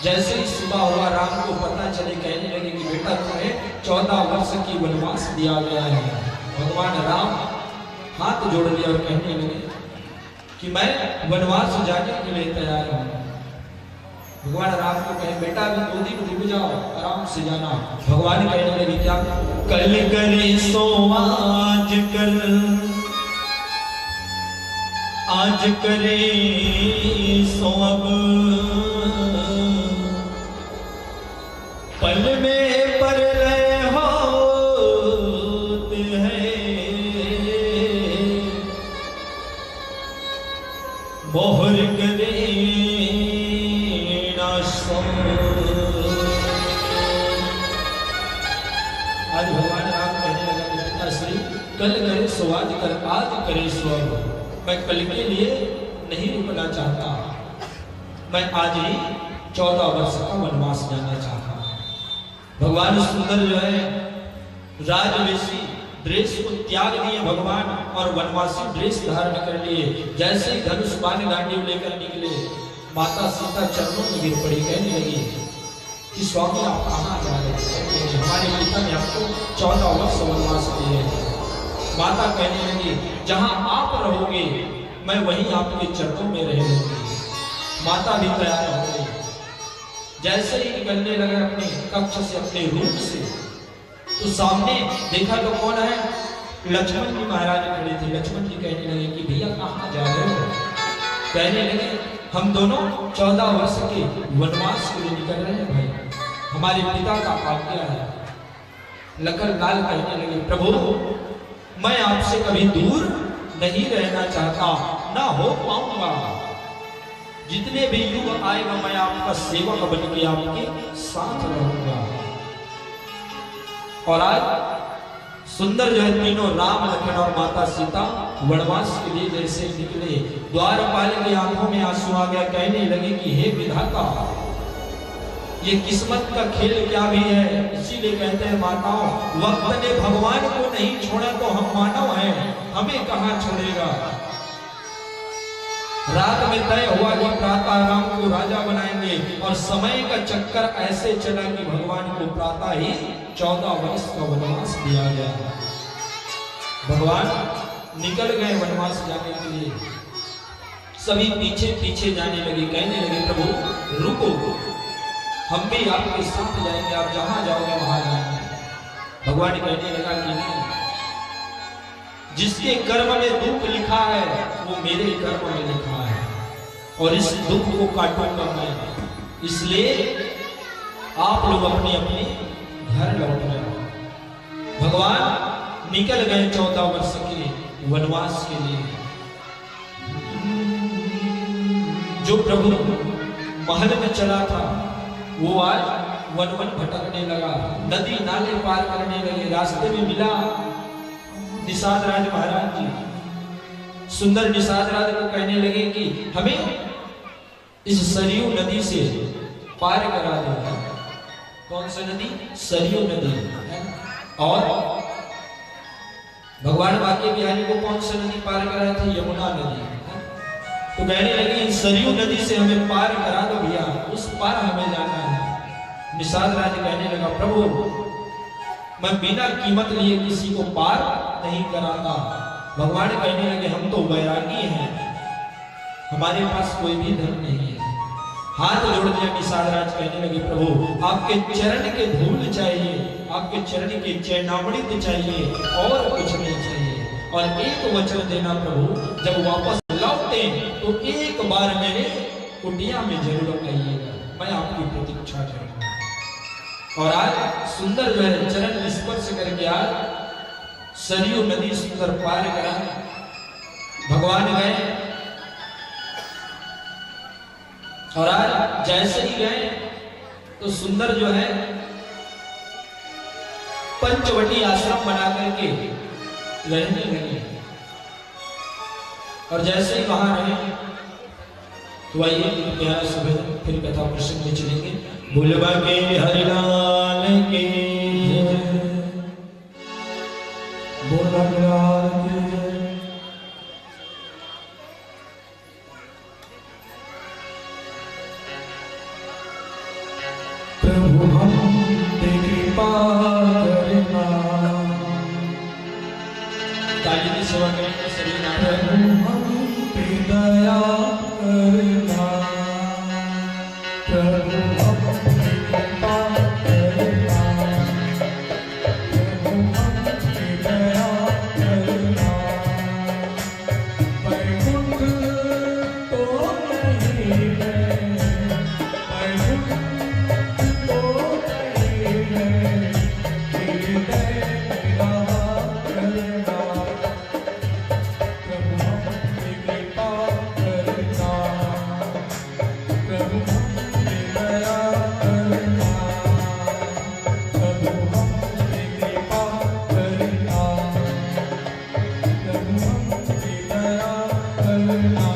जैसे ही सुबह हुआ राम को पता चले, कहने लगे कि बेटा तुम्हें 14 वर्ष की वनवास दिया गया है। भगवान राम हाथ जोड़ लिया और कहने लगे कि मैं वनवास जाने के लिए तैयार हूं। भगवान राम को कहे बेटा अभी 2 दिन रुक जाओ, आराम से जाना। भगवान कहने लगे क्या? कल करे सो आज कर, आज करे सो अब, पल में पर रहे होते हैं, मोहर करे ना सो। आज भगवान राम कहने लगा पिता श्री कल करे सो आज कर, आज करे सो अब। मैं कल के लिए नहीं रुकना चाहता, मैं आज ही 14 वर्ष का वनवास जाना चाहता। भगवान सुंदर जो है राजवेशी ड्रेस को त्याग दिए भगवान और वनवासी ड्रेस धारण कर लिए। जैसे ही धनुष बाण गांडीव लेकर निकले, माता सीता चरणों में गिर पड़ी, कहने लगी कि स्वामी आप कहाँ जा रहे हैं? हमारे पिता ने आपको 14 वर्ष वनवास दिए। माता कहने लगी जहां आप रहोगे मैं वहीं आपके चरणों में रहूंगी। माता भी तैयार हो गई। जैसे ही निकलने लगे अपने कक्ष से, अपने रूम से, तो सामने देखा तो कौन है? लक्ष्मण जी महाराज खड़े थे। लक्ष्मण जी कहने लगे कि भैया कहाँ जा रहे हो? कहने लगे हम दोनों 14 वर्ष के वनवास के लिए निकल रहे हैं भाई, हमारे पिता का आज्ञा है। लखन लाल कहने लगे प्रभु मैं आपसे कभी दूर नहीं रहना चाहता, ना हो पाऊंगा। जितने भी युग आएगा मैं आपका सेवक बन के आपके साथ रहूंगा। और आज सुंदर जो है तीनों राम लखन और माता सीता वनवास के लिए जैसे निकले, द्वारपाल की आंखों में आंसू आ गया। कहने लगे कि हे विधाता ये किस्मत का खेल क्या भी है। इसीलिए कहते हैं माताओं, वक्त ने भगवान को नहीं छोड़ा तो हम मानव हैं, हमें कहां छोड़ेगा। रात में तय हुआ कि प्रातः राम को राजा बनाएंगे और समय का चक्कर ऐसे चला कि भगवान को प्रातः ही 14 वर्ष का वनवास दिया गया। भगवान निकल गए वनवास जाने के लिए। सभी पीछे पीछे जाने लगे, कहने लगे प्रभु रुको, हम भी आपके साथ जाएंगे, आप जहां जाओगे वहां जाएंगे। भगवान कहने लगा कि नहीं, जिसके कर्म में दुख लिखा है वो मेरे कर्म में लिखा है और इस दुख को काटूंगा मैं। इसलिए आप लोग अपने अपने घर लौट जाओ। भगवान निकल गए 14 वर्ष के वनवास के लिए। जो प्रभु महल में चला था वो आज वन वन भटकने लगा, नदी नाले पार करने लगे। रास्ते में मिला निषाद राज महाराज जी। सुंदर निषाद राज को कहने लगे कि हमें इस सरयू नदी से पार करा दो। कौन सी नदी? सरयू नदी। और भगवान बांके बिहारी को कौन सी नदी पार करा थी? यमुना नदी। तो कहने लगे सरयू नदी से हमें पार करा दो भैया, उस पार हमें जाना है। निषाद राज कहने लगा प्रभु मैं बिना कीमत लिए किसी को पार नहीं कराता। भगवान कहने लगे हम तो वैरागी हैं, हमारे पास कोई भी धन नहीं है। हाथ जोड़ दिया निषाद राज, कहने लगे प्रभु आपके चरण के धूल चाहिए, आपके चरण के चरणामृत चाहिए और कुछ नहीं चाहिए। और एक वचन देना प्रभु, जब वापस लौटे तो एक बार मेरे कुटिया में जरूर आइएगा, मैं आपकी प्रतीक्षा करूंगा। और आज सुंदर जो है चरण स्पर्श करके आज सरयू नदी सुंदर पार करा। भगवान गए और आज जैसे ही गए तो सुंदर जो है पंचवटी आश्रम बना करके रहने लगे। और जैसे ही वहां रहे तो आइए प्यारा सुबह फिर कथा प्रसंग में चलेंगे। भुलबा के हरिलाल के भोला लाल की जय। प्रभु हम पे कृपा करना, ताली की सेवा करेंगे सभी नाटक। प्रभु हम पे दया करना, प्रभु हम पे कृपा करना, प्रभु हम पे दया करना। वैकुंठ तो नहीं है, वैकुंठ तो नहीं है, हृदय मेरा करना, प्रभु हम पे कृपा करना, प्रभु हम पे दया करना, प्रभु हम पे कृपा करना, प्रभु हम पे दया करना।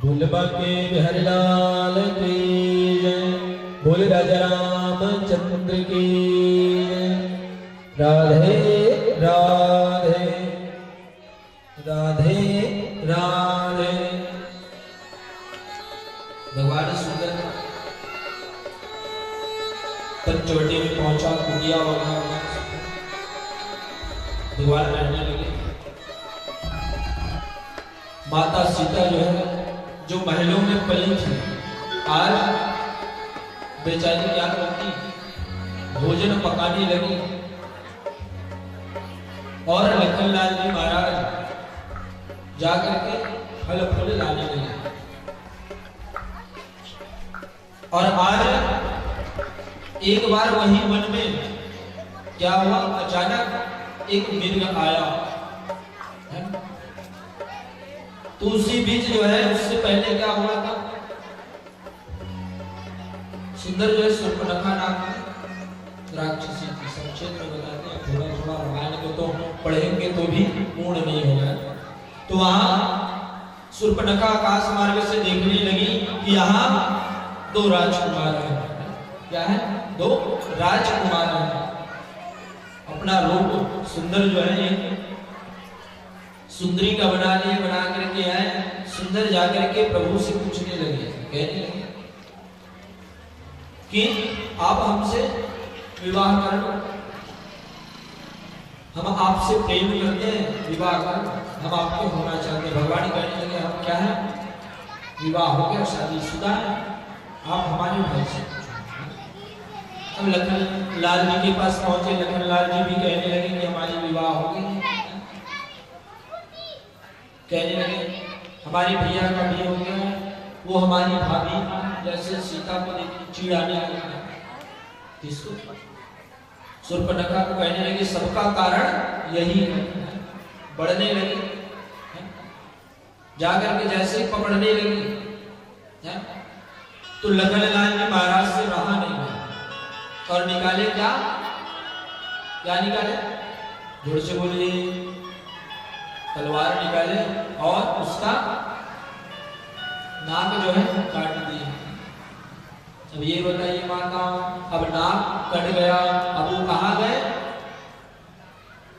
भुलबा के हरिलाल की जय। बोल राजा रामचंद्र की जय। राधे राधे राधे राधे। भगवान सुंदर पंचवटी में पहुंचा, कुटिया वाला भगवान रहने लगे। माता सीता जो है जो महलों में पली थी, आज बेचारी क्या करती, भोजन पकाने लगी और लखनलाल जी महाराज जाकर के फल फूल लाने लगे। और आज एक बार वही मन में क्या हुआ, अचानक एक मिर्ग आया है? तो उसी बीच जो है, उससे पहले क्या हुआ था, सुंदर जो है शूर्पणखा नाम की राक्षसी थी। संक्षेप में बताते हैं, थोड़ा थोड़ा रामायण को तो पढ़ेंगे तो भी पूर्ण नहीं होगा। तो वहां शूर्पणखा आकाश मार्ग से देखने लगी कि यहाँ दो राजकुमार हैं। क्या है? दो राजकुमार हैं। अपना रूप सुंदर जो है सुंदरी का बना लिए, बना करके आए। सुंदर जाकर के प्रभु से पूछने लगे, कहने लगे कि आप हमसे विवाह कर लो, हम आपसे प्रेम करते हैं, विवाह कर लो, हम आपके होना चाहते हैं। भगवान कहने लगे, हम क्या है, विवाह हो गया, शादीशुदा है, आप हमारे भाई से। अब लखन लाल जी के पास पहुंचे। लखन लाल जी भी कहने लगे कि हमारी विवाह हो गई। कहने लगे हमारे भैया का भी हो गया, वो हमारी भाभी, जैसे सीता को देख चिढ़ाने लगे। किसको? शूर्पणखा को कहने लगे सबका कारण यही है। बढ़ने लगे, जाकर के जैसे पकड़ने लगी, तो लखन लाल जी महाराज से रहा नहीं गया और निकाले क्या? क्या निकाले? जोर से बोलिए। तलवार निकाले और उसका नाक जो है काट दिए। अब ये बताइए माता, अब नाक कट गया, अब वो कहाँ गए?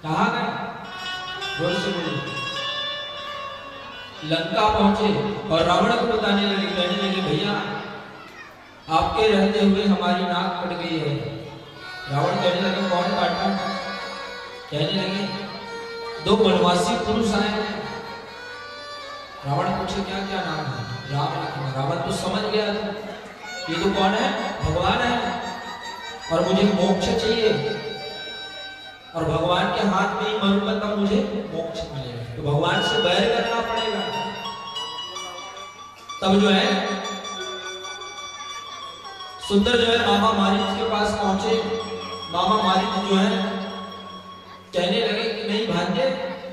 कहाँ गए? जोर से बोलिए। लंका पहुंचे और रावण को बताने लगे, कहने लगे भैया आपके रहते हुए हमारी नाक कट गई है। रावण कहने लगे कौन काटा? कहने लगे दो वनवासी पुरुष आए हैं। रावण पूछे क्या क्या नाम है? राम लखन। रावण तो समझ गया था ये तो कौन है? भगवान है, और मुझे मोक्ष चाहिए, और भगवान के हाथ में ही मरूंगा तब मुझे मोक्ष मिलेगा, तो भगवान से बैर करना पड़ेगा। तब जो है सुंदर जो है मामा मारीच के पास पहुंचे। मामा मारीच जो है कहने लगे कि नहीं भांजे,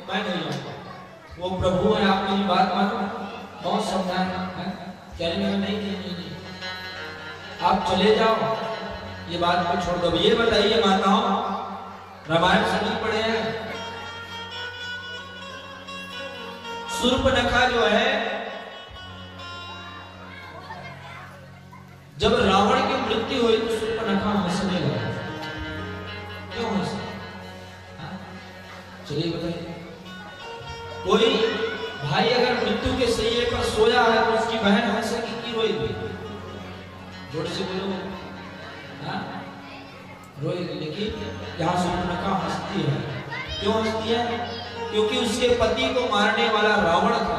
मैं नहीं जाऊंगा, वो प्रभु है, आप मेरी बात मानो, बहुत समझाया। कहने लगे नहीं नहीं नहीं नहीं, आप चले जाओ, ये बात को छोड़ दो। ये बताइए माताओं, रामायण सभी पढ़े हैं, शूर्पणखा जो है जब रावण की मृत्यु हुई तो शूर्पणखा हंसने लगा। क्यों हंसा? चलिए बताइए। कोई भाई अगर मृत्यु के सैये पर सोया है तो उसकी बहन हंसेगी कि रोएगी? जोर से बोलो। रोएगी। लेकिन यहाँ शूर्पणखा हंसती है। क्यों हंसती है? क्योंकि उसके पति को मारने वाला रावण था।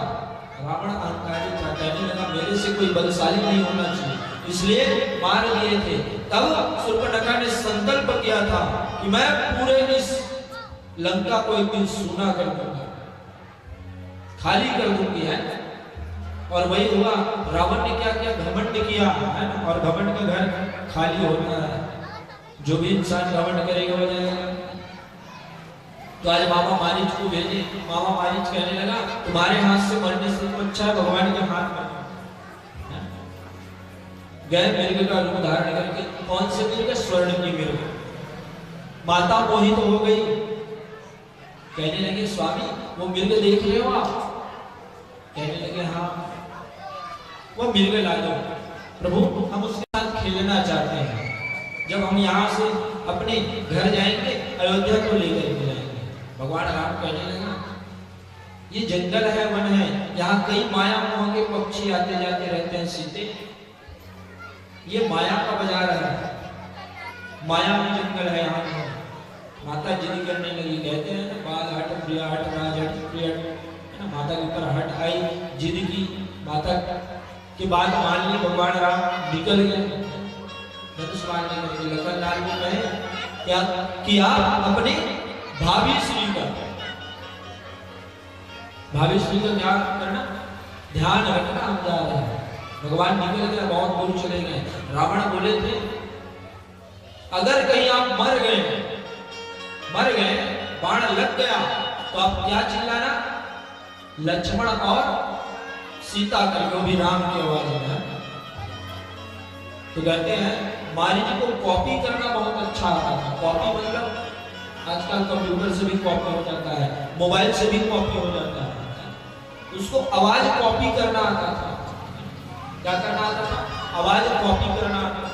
रावण अहंकारी था, कहने लगा मेरे से कोई बलशाली नहीं होना चाहिए, इसलिए मार दिए थे। तब शूर्पणखा ने संकल्प किया था कि मैं पूरे इस लंका को एक दिन सूना कर दूंगा, खाली कर दूंगी, है। और वही हुआ। रावण ने क्या किया? घमंड किया, है ना। और घमंड का घर खाली होता है, जो भी इंसान घमंड करेगा हो जाएगा। तो आज मामा मारीच को भेजे। मामा मारीच कहने लगा तुम्हारे हाथ से मरने से तो अच्छा है भगवान के हाथ में। गए मिर्ग का रूप धारण करके। कौन से मिर्ग? स्वर्ण की मिर्ग। माता मोहित तो हो गई, कहने लगे स्वामी वो मिर्ग देख रहे हो आप? कहने लगे हाँ। वो मिर्ग ला दो प्रभु, हम उसके साथ खेलना चाहते हैं। जब हम यहाँ से अपने घर जाएंगे अयोध्या को लेकर के जाएंगे। भगवान राम कहने लगा ये जंगल है, वन है, यहाँ कई माया मोह के पक्षी आते जाते रहते हैं। सीते ये माया का बाजार है, माया में जंगल है यहाँ। माता जिद करने लगी, कहते हैं ना बाल हट प्रिया हट राज हट प्रिय हट, है ना। माता के ऊपर हट आई, जिद की, माता की बात मान ली, भगवान राम निकल गए धनुष मारने के लिए। लखन लाल को कहे क्या कि आप अपने भाभी श्री का क्या करना, ध्यान रखना, हम जा रहे हैं। भगवान निकल गए, बहुत दूर चले गए। रावण बोले थे अगर कहीं आप मर गए, बाण लग गया तो आप क्या चिल्लाना, लक्ष्मण और सीता करके, भी राम की आवाज है। तो कहते हैं मारी जी को कॉपी करना बहुत अच्छा आता था। कॉपी मतलब आजकल कंप्यूटर से भी कॉपी हो जाता है, मोबाइल से भी कॉपी हो जाता है। उसको आवाज कॉपी करना आता था। क्या करना आता था, आवाज कॉपी करना आता था।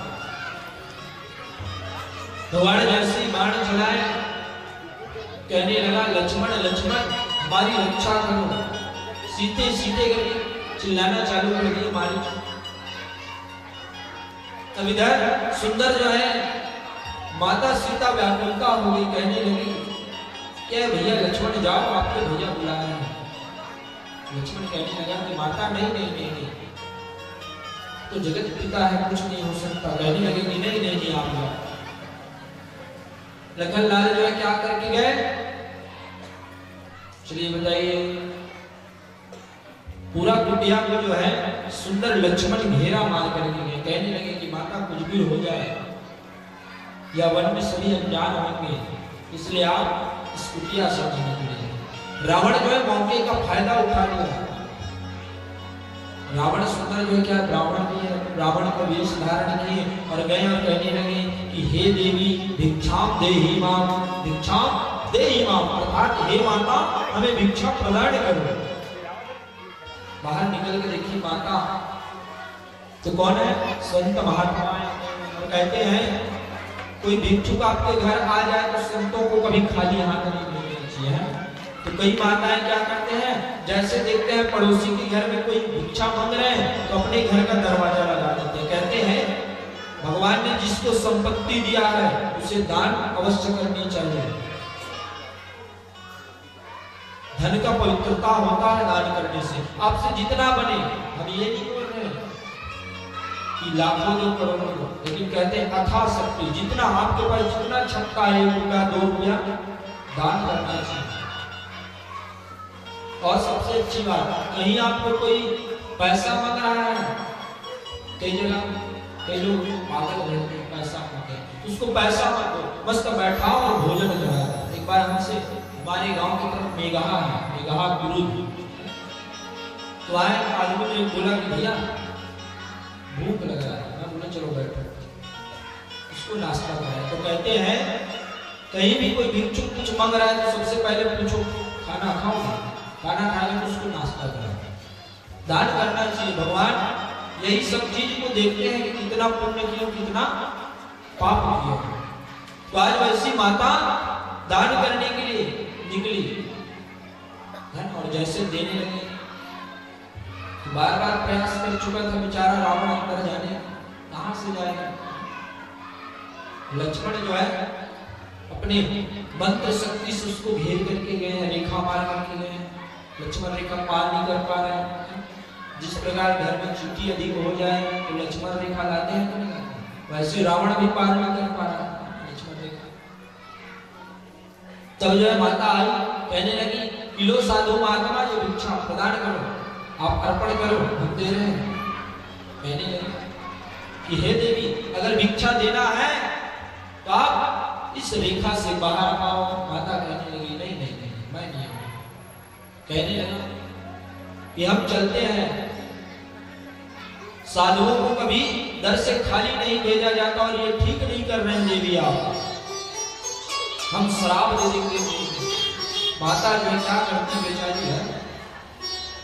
भगवान जैसे बाण चलाए, कहने लगा लक्ष्मण हमारी रक्षा करो, सीते करके चिल्लाना चालू कर दिया मारी। तब इधर सुंदर जो है माता सीता व्याकुलता हो गई, कहने लगी क्या भैया लक्ष्मण जाओ, आपके भैया बुला रहे हैं। लक्ष्मण कहने लगा कि माता नहीं, तो जगत पिता है, कुछ नहीं हो सकता। कहने लगे कि नहीं आप जाओ। लखन लाल जो है क्या करके गए, चलिए बताइए। पूरा कुटिया को जो है सुंदर लक्ष्मण घेरा मार करके गए। कहने लगे कि माता कुछ भी हो जाए या वन में सभी अनजान होंगे, इसलिए आप इस कुटिया से निकले। रावण जो है मौके का फायदा उठा लिया। रावण सुंदर जो है क्या रावण का वेश धारण किए और गए और कहने लगे कि हे देवी भिक्षाम देहि माम, अर्थात हे माता हमें भिक्षा प्रदान करो। बाहर निकल के देखिए माता तो कौन है, संत महात्मा है। और कहते हैं कोई भिक्षुक आपके घर आ जाए तो संतों को कभी खाली हाथ नहीं भेजना चाहिए। तो कई माताएं क्या करते हैं, जैसे देखते हैं पड़ोसी के घर में कोई भिक्षा मांग रहे हैं तो अपने घर का दरवाजा लगा देते हैं। कहते हैं भगवान ने जिसको संपत्ति दिया है उसे दान अवश्य करनी चाहिए। धन का पवित्रता होता है दान करने से। आपसे जितना बने, हम ये नहीं बोल रहे कि लाखों दो करोड़ों दो, लेकिन कहते हैं अथा शक्ति, जितना आपके पास जितना क्षमता है, 1 रुपया 2 रुपया दान करना चाहिए। और सबसे अच्छी बात, कहीं आपको कोई पैसा मांग रहा है, कई जगह कई लोग पागल रहते हैं, पैसा मांगते हैं, उसको पैसा मत दो, बस बैठाओ और भोजन कराओ। एक बार हमसे हमारे गांव की तरफ मेघहा विरुद्ध तो आए, आदमी ने बोला कि भैया भूख लग रहा है। मैं बोला चलो बैठो, उसको नाश्ता कराया। तो कहते हैं कहीं भी कोई भिक्षुक कुछ मांग रहा है तो सबसे पहले पूछो खाना खाओ, खाना खाने को उसको नाश्ता करो। दान करना चाहिए। भगवान यही सब चीज को देखते हैं कि कितना पुण्य किया, कितना पाप किया। तो आज वैसी माता दान करने के लिए निकली है और जैसे देने लगे तो बार प्रयास कर चुका था बेचारा रावण अंदर जाने, कहां से जाएगा। लक्ष्मण जो है अपने मंत्र शक्ति से उसको घेर करके गए हैं, रेखा मार करके गए हैं। लक्ष्मण रेखा पार नहीं कर पा रहे हैं। जिस प्रकार घर में चींटी अधिक हो जाए तो लक्ष्मण रेखा लाते हैं तो नहीं लाते, वैसे रावण भी पार नहीं कर पा रहा लक्ष्मण रेखा। तब जो है माता आई, कहने लगी कि लो साधु महात्मा ये भिक्षा प्रदान करो, आप अर्पण करो, हम दे रहे हैं। कहने लगी कि हे देवी अगर भिक्षा देना है तो आप इस रेखा से बाहर आओ। माता कहने लगी नहीं मैं नहीं आऊंगी। कहने लगा कि हम चलते हैं, साधुओं को कभी दर से खाली नहीं भेजा जाता और ये ठीक नहीं कर रहे हैं देवी आप, हम शराब दे देंगे। माता जो क्या करती बेचारी है,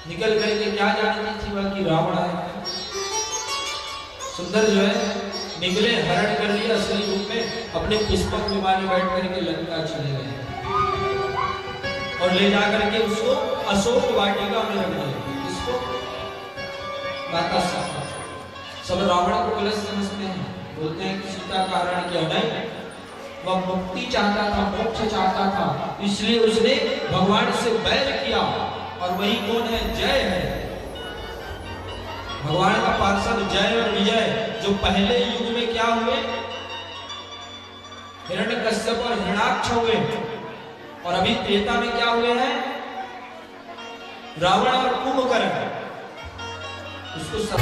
निकल करके क्या जानती थी वह कि रावण है। सुंदर जो है निकले, हरण कर लिया असली रूप में, अपने पुष्पक विमान में बैठ करके लंका चले गए और ले जाकर के उसको अशोक वाटिका में रख दिया। इसको माता सब रावण को गलत समझते हैं, बोलते हैं कि सीता का हरण किया। नहीं, वह मुक्ति चाहता था, मोक्ष चाहता था, इसलिए उसने भगवान से बैर किया। और वही कौन है, जय है। भगवान का पार्षद जय और विजय जो पहले युग में क्या हुए, हिरण्यकश्यप और हिरण्याक्ष हुए, और अभी त्रेता में क्या हुए हैं, रावण और कुंभकर्ण। उसको सब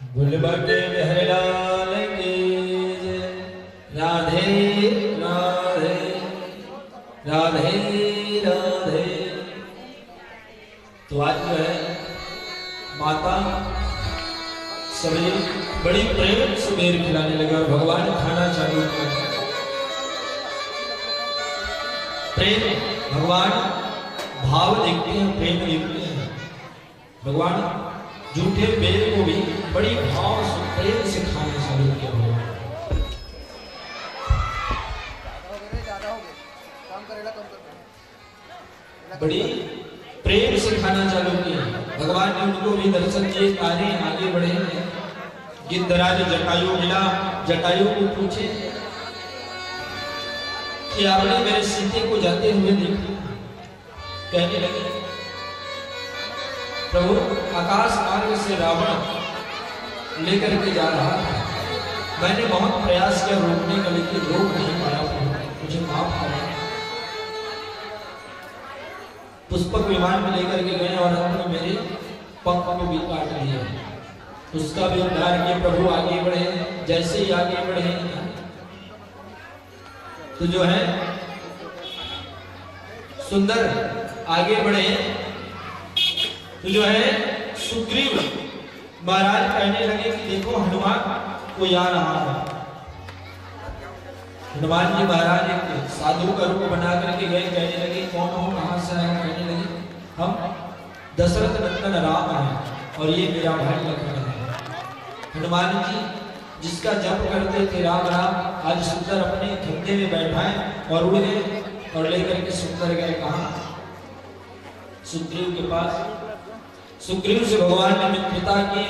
बुलबटे बिहारीलाल की जय। राधे राधे राधे राधे। तो आज जो है माता सभी बड़ी प्रेम से बेर खिलाने लगे और भगवान खाना चालू किया। प्रेम भगवान भाव देखते हैं, प्रेम देखते हैं। भगवान झूठे बेर को भी बड़ी भाव से प्रेम से खाना चालू किया। बड़ी प्रेम से खाना चालू किया। भगवान ने उनको भी दर्शन दिए, तारे आगे बढ़े। गिद्धराज जटायु मिला, जटायु को पूछे कि आपने मेरे सीते को जाते हुए देखा। कहने लगे प्रभु आकाश मार्ग से रावण लेकर के जा रहा था, मैंने बहुत प्रयास किया रोकने का, लेकिन रोक नहीं पाया। मुझे माफ करें। पुष्पक विमान में लेकर के गए और अंत में मेरे पंख को भी काट दिया। उसका भी उद्धार किया। प्रभु आगे बढ़े, जैसे ही आगे बढ़े तो जो है सुंदर आगे बढ़े तो जो है सुग्रीव महाराज कहने लगे कि देखो हनुमान को आ रहा है। हनुमान जी महाराज एक साधु का रूप बना करके गए। कहने लगे कौन हो, कहां से आए? कहने लगे हम दशरथ नंदन राम हैं और ये मेरा भाई लक्ष्मण है। हनुमान जी जिसका जप करते थे राम राम, आज सुंदर अपने खंडे में बैठाए और उड़ गए और लेकर के सुंदर गए कहां? सुग्रीव के पास। सुग्रीव से भगवान ने मित्रता की।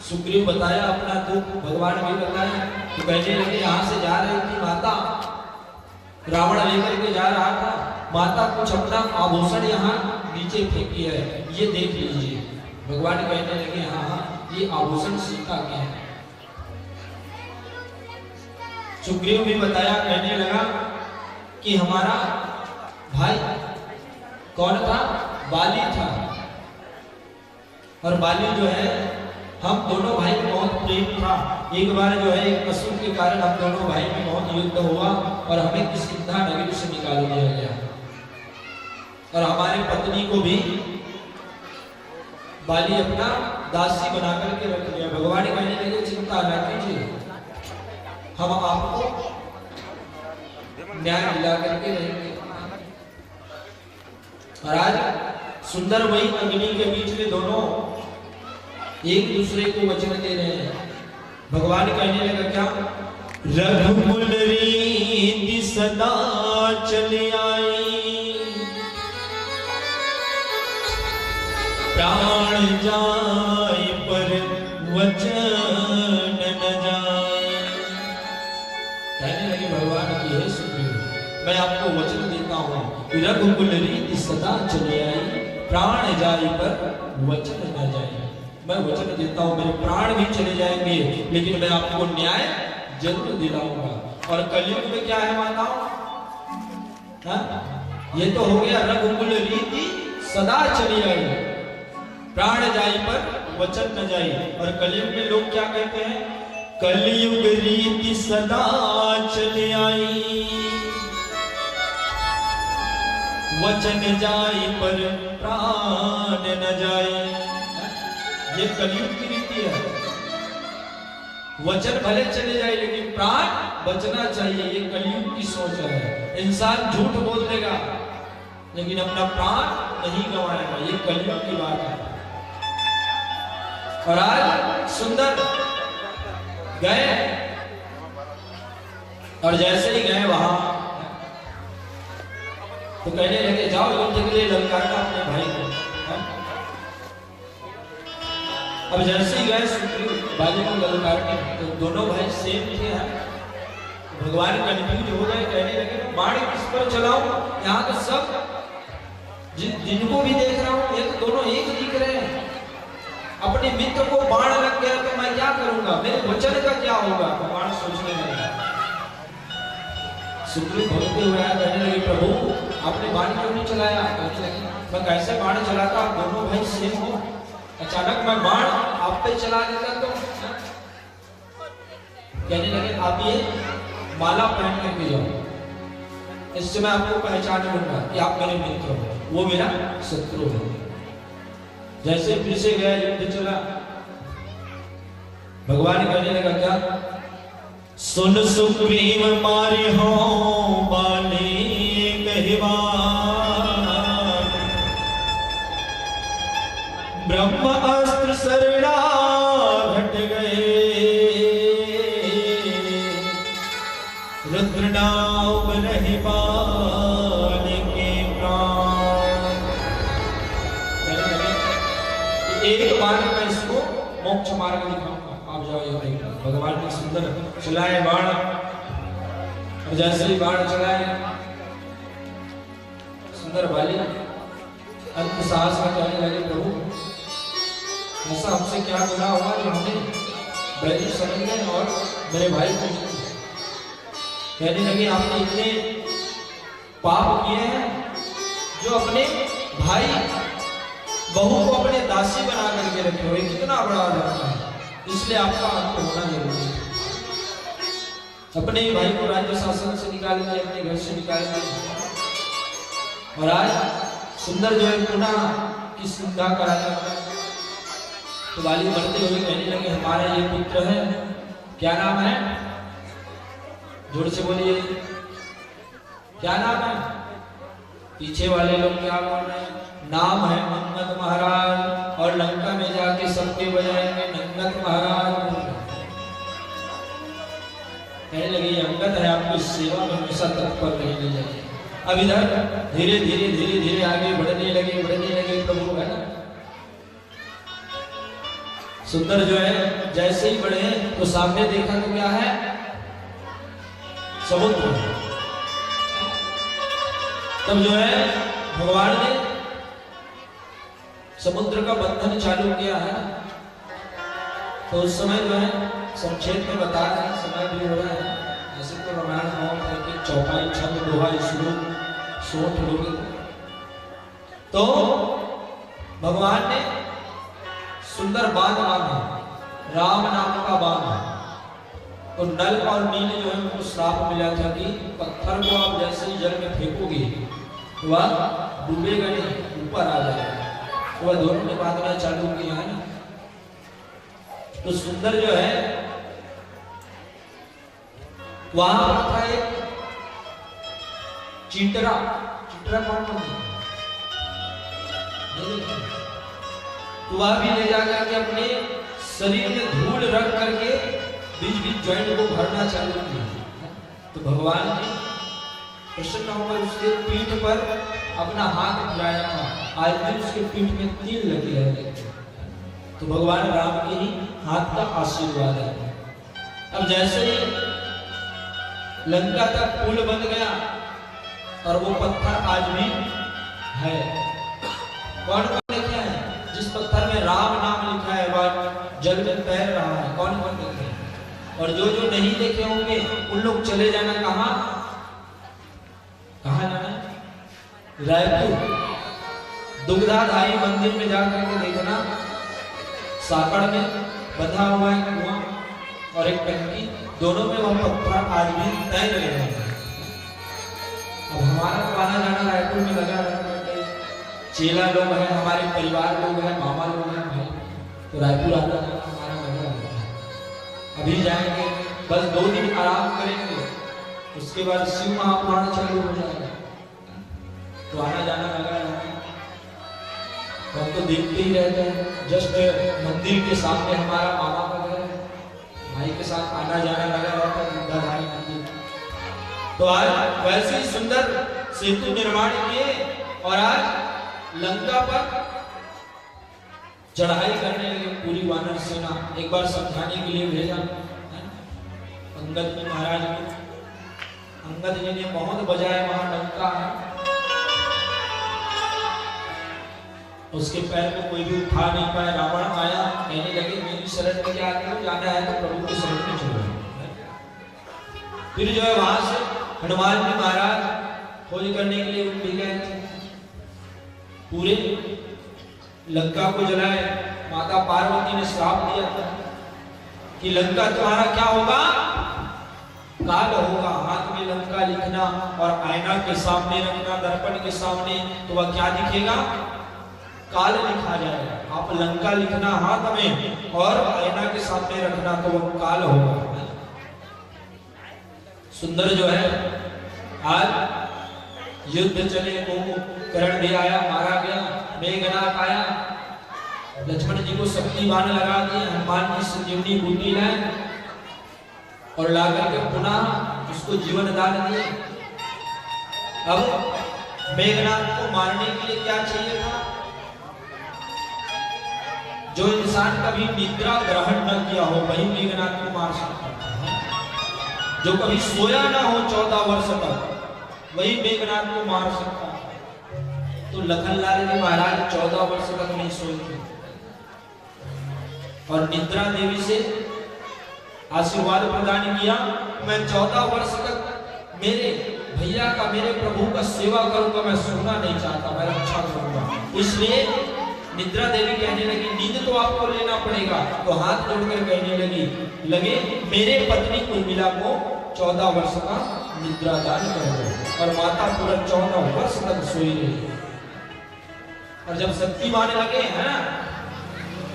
सुग्रीव बताया अपना दुख, भगवान भी बताया। तो कहने लगे यहाँ से जा रही थी माता, रावण लेकर के जा रहा था, माता कुछ अपना आभूषण यहाँ नीचे फेंकी है, ये देख लीजिए। भगवान कहने लगे हाँ हाँ ये आभूषण सीता के हैं। सुग्रीव भी बताया, कहने लगा कि हमारा भाई कौन था? बाली था। और बाली जो है हम दोनों भाई में बहुत प्रेम था। एक बार जो है एक पशु के कारण हम दोनों भाई में बहुत युद्ध हुआ और हमें किष्किंधा नगरी से निकाल दिया गया और हमारे पत्नी को भी बाली अपना दासी बना करके रख लिया। भगवान कहने लगे चिंता न कीजिए, हम आपको न्याय दिला करके रहेंगे। और आज सुंदर वही अग्नि के बीच में दोनों एक दूसरे को वचन दे रहे हैं। भगवान कहने लगा क्या? रघुकुल रीति सदा चली आई, प्राण जाए पर वचन न जाए। कहने लगे भगवान की हे सुग्रीव, मैं आपको वचन देता हूँ, रघुकुल रीति सदा चले आई, प्राण जाए पर वचन न जाए। मैं वचन देता हूँ, मेरे प्राण भी चले जाएंगे लेकिन मैं आपको न्याय जरूर दिलाऊंगा। और कलयुग में क्या है माताओं, ये तो हो गया रघुकुल रीति सदा चली आई, प्राण जाए पर वचन न जाए। और कलयुग में लोग क्या कहते हैं, कलयुग रीति सदा चली आई, वचन जाए पर प्राण न जाए। ये कलयुग की रीति है, वचन भले चले जाए लेकिन प्राण बचना चाहिए। ये कलयुग की सोच है। इंसान झूठ बोल देगा लेकिन अपना प्राण नहीं गंवाएगा, ये कलयुग की बात है। और आज सुंदर गए और जैसे ही गए वहां तो कहने लगे जाओ युद्ध के लिए ललकारना अपने भाई को। अब जैसे ही गए सुग्रीव बाली को ललकारने, तो दोनों भाई सेम थे। भगवान कंफ्यूज हो गए, कहने लगे बाण किस पर चलाऊं, यहाँ तो सब जिनको भी देख रहा हूँ एक दोनों एक दिख रहे हैं। अपने मित्र को बाण लग गया तो मैं क्या करूंगा, मेरे वचन का क्या होगा। भगवान सोचने लगे। सुग्रीव भगते हुए कहने लगे प्रभु आपने बाण क्यों नहीं चलाया। कहने लगे मैं कैसे बाण चलाता, आप दोनों भाई सेम हो, अचानक मैं बाण आप पे चला देता तो। कहने लगे आप ये माला पहन करके जाओ, इससे मैं आपको पहचान लूंगा कि आप मेरे मित्र हो, वो मेरा शत्रु है। जैसे फिर से गया युद्ध चला, भगवान कहने लगा क्या, सुन सुग्रीव मारे हो बाली कहवा, ब्रह्म अस्त्र शरणा घट गए, रुद्र नाम रहे बाल के प्राण। एक बार मैं इसको मोक्ष मार्ग दिखाऊंगा, आप जाओ ये भाई। भगवान ने सुंदर चलाए बाण, और जैसे ही बाण चलाए सुंदर बाली अंत साहस में कहने लगे प्रभु ऐसा हमसे क्या गुनाह हुआ जो हमें बैरी समझ गए और मेरे भाई को। कहने लगे आपने इतने पाप किए हैं जो अपने भाई बहू को अपने दासी बना करके रखे हुए, कितना बड़ा धर्म है, इसलिए आपका अंत होना जरूरी है। अपने भाई को राज्य शासन से निकाल दिए, अपने घर से निकाल दिए, और आज सुंदर जो है पुनः की सुविधा कराया। तो बाली बढ़ते हुए कहने लगे हमारा ये पुत्र है, क्या नाम है, जोर से बोलिए क्या नाम है। पीछे वाले लोग क्या बोल रहे हैं, नाम है नंगत महाराज, और लंका में जाके सबके बजाएंगे नंगत महाराज। कहने लगे अंगत है, आपकी सेवा में हमेशा तत्पर रहने लगे। अब इधर धीरे धीरे धीरे धीरे आगे बढ़ने लगे प्रभु है ना। सुंदर जो है जैसे ही बढ़े तो सामने देखा तो क्या है, समुद्र। तब जो है भगवान ने समुद्र का बंधन चालू किया है। तो उस समय जो है संक्षेप में बता रहे हैं, समय भी हो रहा है। ऐसे तो रामायण भाव की चौपाई छंद दोहा श्लोक 100 लोग। तो भगवान ने सुंदर बांध बांधा, राम नाम का बांध। और नल और नील जो है उनको श्राप मिला था कि पत्थर को आप जैसे ही जल में फेंकोगे तो वह डूबेगा नहीं, ऊपर आ जाएगा। तो वह दोनों ने बांधना चालू किया है ना। तो सुंदर जो है वहां पर था एक चिटरा। चिटरा कौन कौन है? तो वह भी ले जाकर के अपने शरीर में धूल रख करके बीच बीच जॉइंट को भरना चालू किया। तो भगवान ने प्रसन्न होकर उसके पीठ पर अपना हाथ फिराया था, आज भी उसके पीठ में तिल लगे हैं। तो भगवान राम के ही हाथ का आशीर्वाद है। अब जैसे ही लंका तक पुल बन गया और वो पत्थर आज भी है। कौन कौन लिखे हैं? जिस पत्थर में राम नाम लिखा है वह जल में तैर रहा है। कौन कौन लिखे हैं? और जो जो नहीं देखे होंगे उन लोग चले जाना कहाँ कहाँ जाना? रायपुर दुग्धाधारी मंदिर में जाकर के देखना, साकड़ में बंधा हुआ है कुआं और एक टंकी, दोनों में वह पत्थर आज भी तैर रहे हैं। अब हमारा तो आना जाना रायपुर में लगा रहता है, चेला लोग हैं, हमारे परिवार लोग हैं, मामा लोग हैं भाई, तो रायपुर आना जाना हमारा लगा रहता है। अभी जाएंगे, बस 2 दिन आराम करेंगे, उसके बाद शिव महापुराण चालू हो जाएगा, तो आना जाना लगा रहता है। हम तो देखते ही रहते हैं, जस्ट मंदिर के सामने हमारा मामा का घर है, भाई के साथ आना जाना लगा रहता है दुग्धाधारी मंदिर। तो आज वैसे ही सुंदर सेतु निर्माण किए और आज लंका पर चढ़ाई करने लगे पूरी वानर सेना। एक बार समझाने के लिए भेजा अंगद जी महाराज को, अंगद जी ने बहुत बजाया, वहां डंका है, उसके पैर में कोई भी उठा नहीं पाया। रावण आया, कहने लगे मेरी शरण में क्या जाना है तो प्रभु की शरण में चलो। फिर जो है वहां से हनुमान जी महाराज खोज करने के लिए उठ गए थे, पूरे लंका को जलाए। माता पार्वती ने श्राप दिया था कि लंका तुम्हारा क्या होगा? काल होगा। हाथ में लंका लिखना और आईना के सामने रखना, दर्पण के सामने, तो वह क्या दिखेगा? काल लिखा जाएगा। आप लंका लिखना हाथ में और आईना के सामने रखना, तो वह काल होगा। सुंदर जो है आज युद्ध चले, कुंभकर्ण भी आया, मारा गया, मेघनाथ आया, लक्ष्मण जी को शक्तिमान लगा दिया, हनुमान जी संजीवनी बूटी लाए और लाकर के पुनः उसको जीवन दान दिए। अब मेघनाथ को मारने के लिए क्या चाहिए था? जो इंसान कभी निद्रा ग्रहण न किया हो वही मेघनाथ को मार सकता है। जो कभी सोया ना हो 14 वर्ष तक वही मेघनाथ को मार सकता है। तो लखनलाल जी महाराज 14 वर्ष तक नहीं सोए थे और निद्रा देवी से आशीर्वाद प्रदान किया, मैं 14 वर्ष तक मेरे भैया का, मेरे प्रभु का सेवा करूंगा, मैं सोना नहीं चाहता, मैं रक्षा करूंगा। इसलिए निद्रा देवी कहने लगी नींद तो आपको लेना पड़ेगा, तो हाथ जोड़कर कहने लगे मेरे पत्नी उर्मिला को 14 वर्ष का निद्रा दान कर दो। और माता पूरा 14 वर्ष तक सोई रही। और जब शक्तिमान लगे है ना,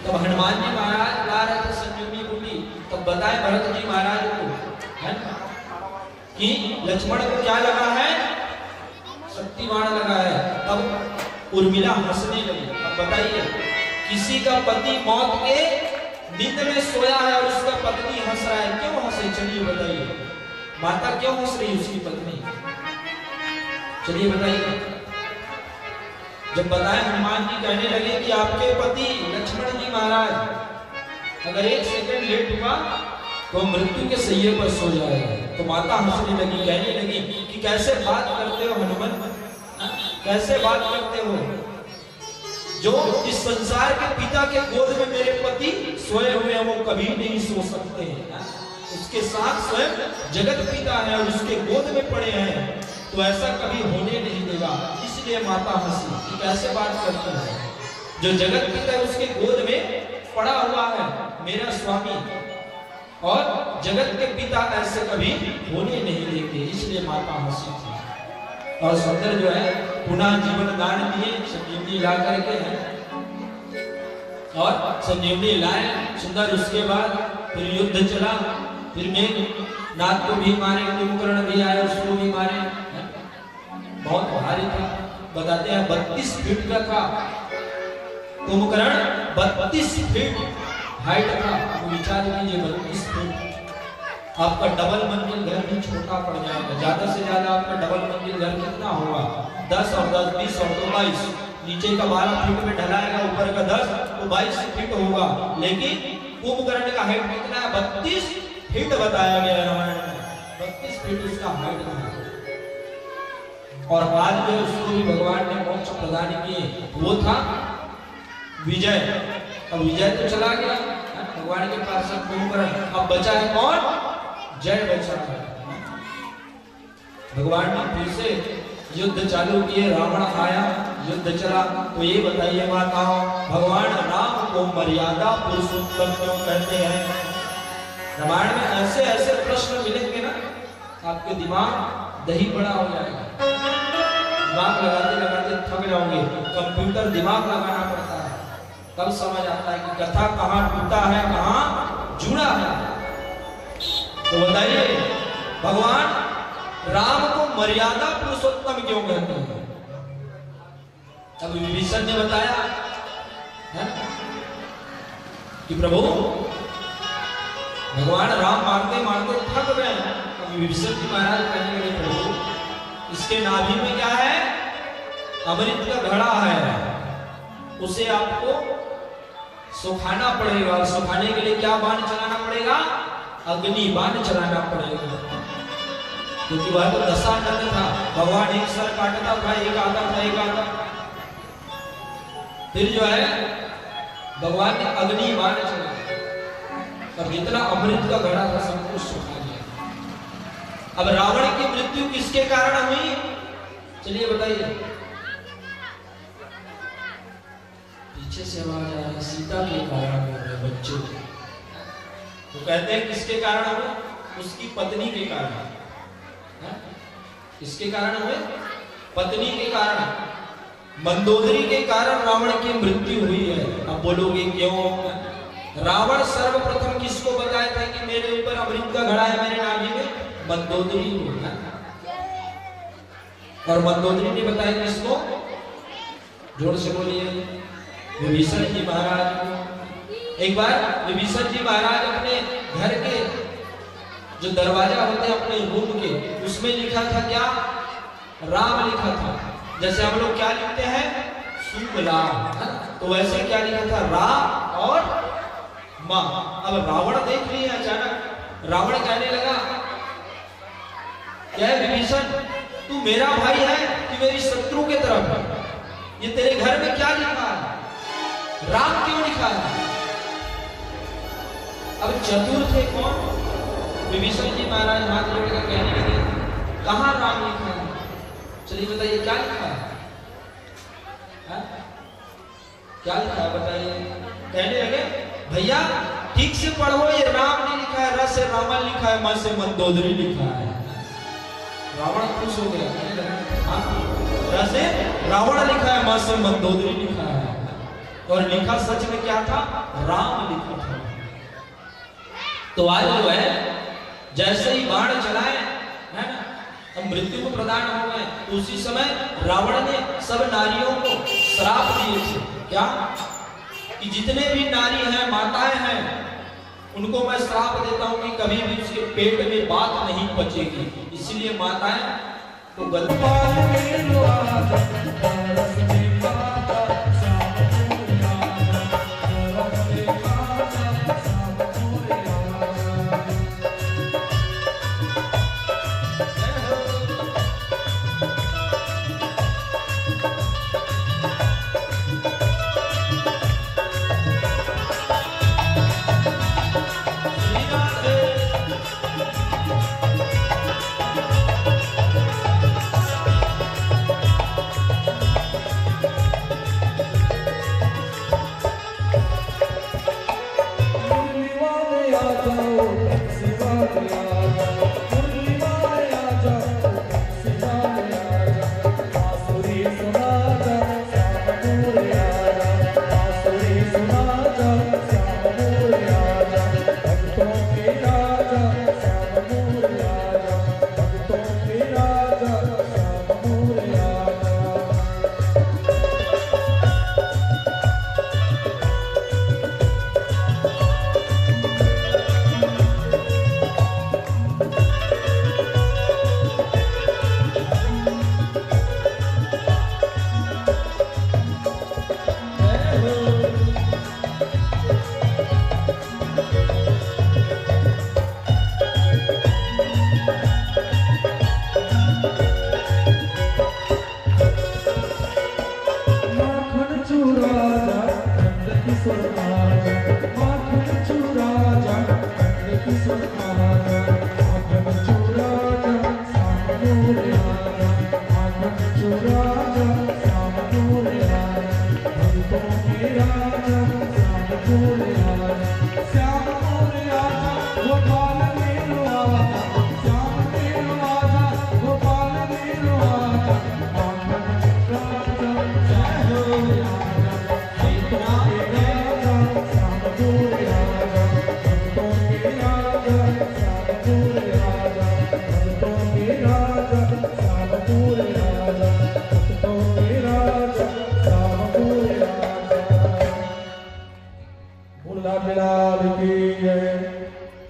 तब हनुमान जी महाराज ला रहे थे संजीवनी बूटी, तब बताए भरत जी महाराज को है कि लक्ष्मण को क्या लगा है? शक्तिमान लगा है। तब उर्मिला हंसने लगी। अब बताइए, किसी का पति मौत के नींद में सोया है और उसका पत्नी हंस रहा है, क्यों हंसे? चलिए बताइए, माता क्यों हंस रही उसकी पत्नी? चलिए बताइए। जब बताए हनुमान जी कहने लगे कि आपके पति लक्ष्मण जी महाराज अगर 1 सेकंड लेट हुआ तो मृत्यु के सैये पर सो जाएगा, तो माता हंसने लगी, कहने लगी कि कैसे बात करते हो हनुमान, कैसे बात करते हो? जो इस संसार के पिता के गोद में मेरे पति सोए हुए हैं वो कभी नहीं सो सकते हैं। उसके साथ स्वयं जगत पिता है और उसके गोद में पड़े हैं, तो ऐसा कभी होने नहीं देगा। इसलिए माता हंसी कि कैसे बात करते हैं? जो जगत पिता है उसके गोद में पड़ा हुआ है मेरा स्वामी, और जगत के पिता ऐसे कभी होने नहीं देंगे, इसलिए माता हंसी थी। और सुंदर जो है पुनः जीवन दान दिए, संजीवनी ला करके है और संजीवनी लाए सुंदर। उसके बाद फिर युद्ध चला, फिर मेघनाथ को भी मारे, कुंभकर्ण भी आए उसको भी मारे। बहुत भारी था, बताते हैं 32 फीट का था कुंभकर्ण, 32 फीट हाइट था। तो विचार कीजिए 32 फीट, आपका डबल मंजिल घर भी छोटा पड़ जाएगा, ज्यादा से ज्यादा आपका डबल मंजिल 10 और 10 20 और 2 22, नीचे का 12 फीट में ढलाएगा, ऊपर का 10 तो 22 फीट होगा। लेकिन कुंभकर्ण का हाइट कितना है? 32 फीट बताया गया है रामायण में, 32 फीट उसका हाइट था। और आज जो उसको भी भगवान ने मोक्ष प्रदान किए वो था विजय। अब विजय तो चला गया भगवान के पास, सब कुंभकर्ण, अब बचा है कौन? जय बचा है। भगवान ने फिर से युद्ध चालू किए, रावण आया, युद्ध चला। तो ये बताइए माताओं, भगवान राम को मर्यादा पुरुषोत्तम क्यों कहते हैं? रामायण में ऐसे ऐसे प्रश्न मिलेंगे ना, आपके दिमाग दही बड़ा हो जाएगा, दिमाग लगाते लगाते थक जाओगे। कंप्यूटर दिमाग लगाना पड़ता है, तब समझ आता है कि कथा कहाँ टूटा है, कहाँ जुड़ा है। तो बताइए भगवान राम को मर्यादा पुरुषोत्तम क्यों कहते हैं? अब विभीषण ने बताया है कि प्रभु भगवान राम मारते मारते थक गए। अब विभीषण जी महाराज कहने लगे, प्रभु इसके नाभि में क्या है? अमृत का घड़ा है, उसे आपको सुखाना पड़ेगा। और सुखाने के लिए क्या बाण चलाना पड़ेगा? अग्नि बाण चलाना पड़ेगा, क्योंकि वह तो दशानन था। भगवान एक सर काटता था, एक आता था, एक आता। फिर जो है भगवान ने अग्नि बाण चलाया और जितना अमृत का घड़ा था सब कुछ सुखा दिया। अब रावण की मृत्यु किसके कारण हुई? चलिए बताइए। पीछे से आवाज आ रही, सीता के कारण हो रहे बच्चों। तो कहते हैं किसके कारण हुए? उसकी पत्नी के कारण। किसके कारण हुए? पत्नी के कारण, मंदोदरी के कारण रावण की मृत्यु हुई है। अब बोलोगे क्यों? रावण सर्वप्रथम किसको बताया था कि मेरे ऊपर अमृत का घड़ा है मेरे नाभि में? मंदोदरी को। और मंदोदरी ने बताया किसको? जोर से बोलिए। विभीषण जी महाराज को। एक बार विभीषण जी महाराज अपने घर के जो दरवाजा होते हैं अपने रूम के, उसमें लिखा था क्या? राम लिखा था। जैसे हम लोग क्या लिखते हैं? शुभ लाभ, तो वैसे क्या लिखा था? राम और मां। अब रावण देख लिए अचानक, रावण कहने लगा, क्या है विभीषण, तू मेरा भाई है कि मेरी शत्रु के तरफ है? ये तेरे घर में क्या लिखा है? राम क्यों लिखा है? अब चतुर थे कौन? विभीषण जी महाराज हाथ जोड़कर कहने लगे, कहां राम लिखा है? चलिए बताइए क्या लिखा है? क्या लिखा है बताइए? कहने लगे, भैया ठीक से पढ़ो, ये राम नहीं लिखा है, र से रावण लिखा है, म से मंदोदरी लिखा है। रावण खुश हो गया, र से रावण लिखा है, म से मंदोदरी लिखा है। और लिखा सच में क्या था? राम लिखा था। तो आज जो है जैसे ही बाण चलाए है ना, अब मृत्यु को प्रदान हो गए, तो उसी समय रावण ने सब नारियों को श्राप दिए थे। क्या? कि जितने भी नारी हैं, माताएं हैं, उनको मैं श्राप देता हूं कि कभी भी उसके पेट में बात नहीं पचेगी। इसलिए माताएं तो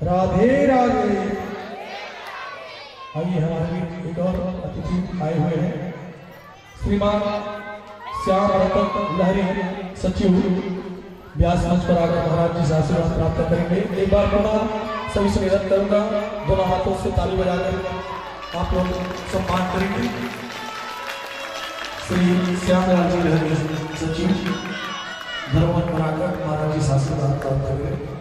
राधे राधे। आइए हमारे एक और अतिथि आए हुए हैं, श्रीमान श्याम रतन लहरी सचिव व्यास मंच पर आकर महाराज जी से आशीर्वाद प्राप्त करेंगे। एक बार पुनः सभी से निवेदन करूंगा, दोनों हाथों से ताली बजाकर आप लोग सम्मान करेंगे। श्री श्याम जी लहरी सचिव धर्मवत पर आकर महाराज जी से आशीर्वाद प्राप्त करेंगे।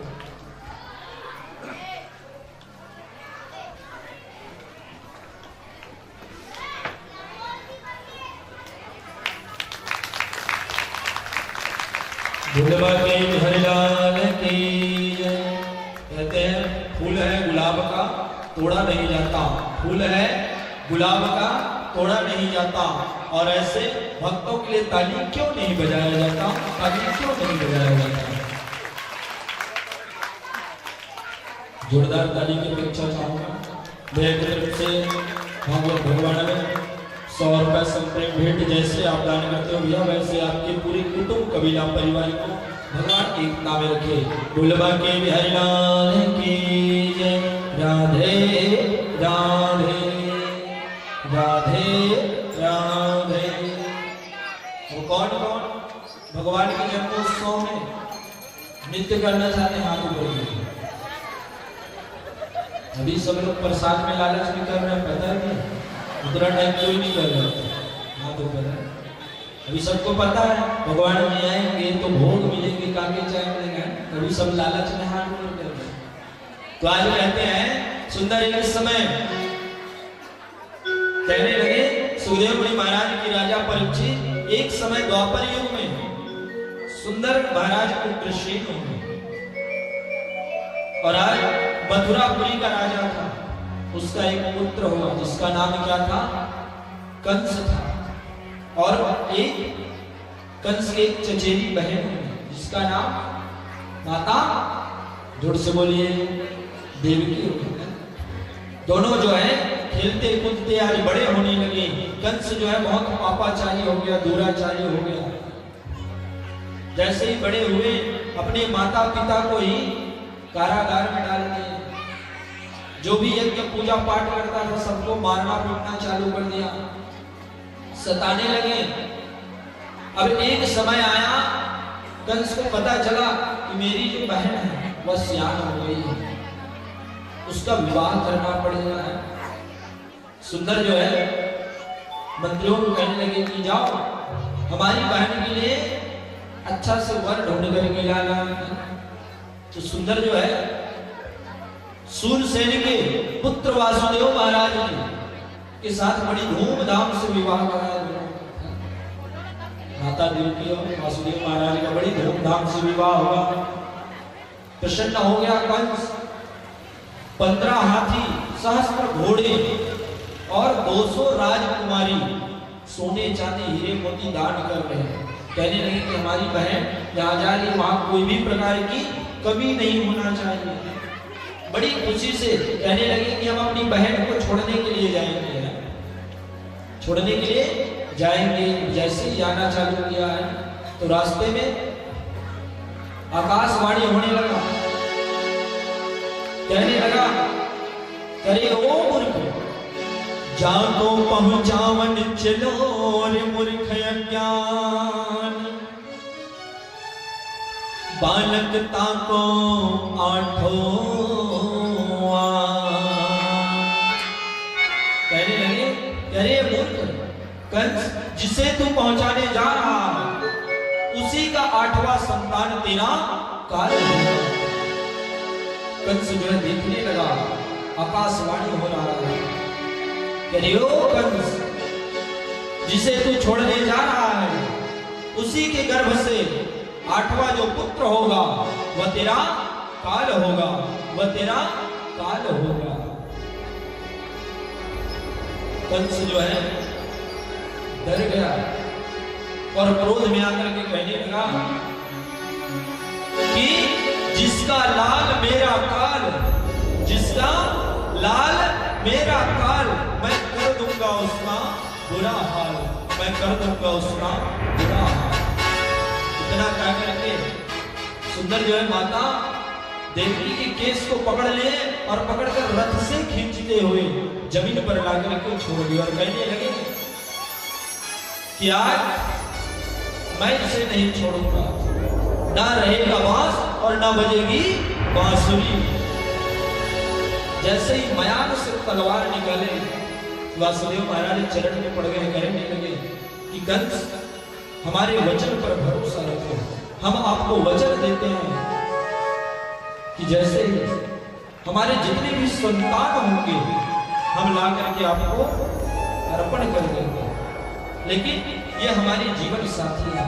दुर्गा के हरिलाल की जय। कहते हैं फूल है गुलाब का तोड़ा नहीं जाता, फूल है गुलाब का तोड़ा नहीं जाता। और ऐसे भक्तों के लिए ताली क्यों नहीं बजाया जाता, ताली क्यों नहीं बजाया जाता। जोरदार ताली की अपेक्षा चाहूंगा। मेरे तरफ से भागवत भगवान में 100 रुपए संप्रेम भेंट जैसे आप दान करते हो भैया, वैसे आपके पूरे कुटुंब कबीला परिवार को भगवान एकता में रखे। दुर्गा के बिहारी लाल की जय। राधे राधे राधे राधे। वो कौन कौन भगवान के जन्मोत्सव में नृत्य करना चाहते हैं, हाथ ऊपर कीजिए। अभी सब लोग प्रसाद में लालच भी कर रहे हैं, पता है नहीं, उतना टाइम कोई नहीं कर रहा हाँ तो पता है। अभी सबको पता है भगवान जी आएंगे तो भोग मिलेंगे, काके चाय मिलेगा, अभी सब लालच में हाथ ऊपर कर रहे हैं। तो आज कहते हैं सुंदर एक समय कहने लगे सुखदेव मुनि महाराज की राजा परीक्षित, एक समय द्वापर युग में सुंदर महाराज पुत्रशील होंगे। और आज मथुरापुरी का राजा था, उसका एक पुत्र हुआ जिसका नाम क्या था, कंस था। और एक कंस की एक चचेरी बहन हुई जिसका नाम माता, जोर से बोलिए, देवकी हुई। दोनों जो है खेलते कूदते आज बड़े होने लगे। कंस जो है बहुत पापाचारी हो गया, दुराचारी हो गया। जैसे ही बड़े हुए अपने माता पिता को ही कारागार में डाल दिए। जो भी यज्ञ पूजा पाठ करता था सबको मारना पीटना चालू कर दिया, सताने लगे। अब एक समय आया कंस को पता चला कि मेरी जो बहन है वह सियान हो गई है, उसका विवाह करना पड़ेगा। सुंदर जो है मंत्रियों को कहने लगे कि जाओ हमारी बहन के लिए अच्छा से वर ढूंढ करके लाना। तो सुंदर जो है सूरसेन के पुत्र वासुदेव महाराज के साथ बड़ी धूमधाम से विवाह कराया। माता देवकी और वासुदेव महाराज का बड़ी धूमधाम से विवाह हुआ। प्रसन्न हो गया कंस। 15 हाथी, सहस्त्र घोड़े और 200 राजकुमारी सोने चांदी हीरे मोती दान कर रहे हैं। कहने लगे कि हमारी बहन यहाँ जा रही, वहां कोई भी प्रकार की कमी नहीं होना चाहिए। बड़ी खुशी से कहने लगे कि हम अपनी बहन को छोड़ने के लिए जाएंगे, छोड़ने के लिए जाएंगे। जैसे ही जाना चालू किया है तो रास्ते में आकाशवाणी होने लगा, कहने लगा करे ओ मूर्ख, जा तो पहुंचावन चलो रे मूर्ख अज्ञान, बालक ताको आठों। कहने लगे अरे मूर्ख कंस, जिसे तू पहुंचाने जा रहा है उसी का 8वां संतान तेरा काल है। कंस जो है देखने लगा, आकाशवाणी हो रहा है, करियो कंस जिसे तू छोड़ने जा रहा है, उसी के गर्भ से 8वां जो पुत्र होगा वह तेरा काल होगा, वह तेरा काल होगा। कंस जो है डर गया और क्रोध में आकर के कहने लगा कि जिसका लाल मेरा काल, जिसका लाल मेरा काल, मैं कर दूंगा उसका बुरा हाल, मैं कर दूंगा उसका बुरा हाल। इतना कह करके सुंदर जो है माता देवकी के केस को पकड़ ले और पकड़कर रथ से खींचते हुए जमीन पर लाकर के छोड़ दिया और कहने लगे कि आज मैं इसे नहीं छोड़ूंगा, ना रहेगा बांस और ना बजेगी बांसुरी। जैसे ही मयान से तलवार निकाले, वासुदेव महाराज चरण में पड़ गए, कहने लगे कि कंस हमारे वचन पर भरोसा रखो, हम आपको वचन देते हैं कि जैसे हमारे जितने भी संतान होंगे हम ला करके आपको अर्पण कर देंगे, लेकिन ये हमारी जीवन साथी है।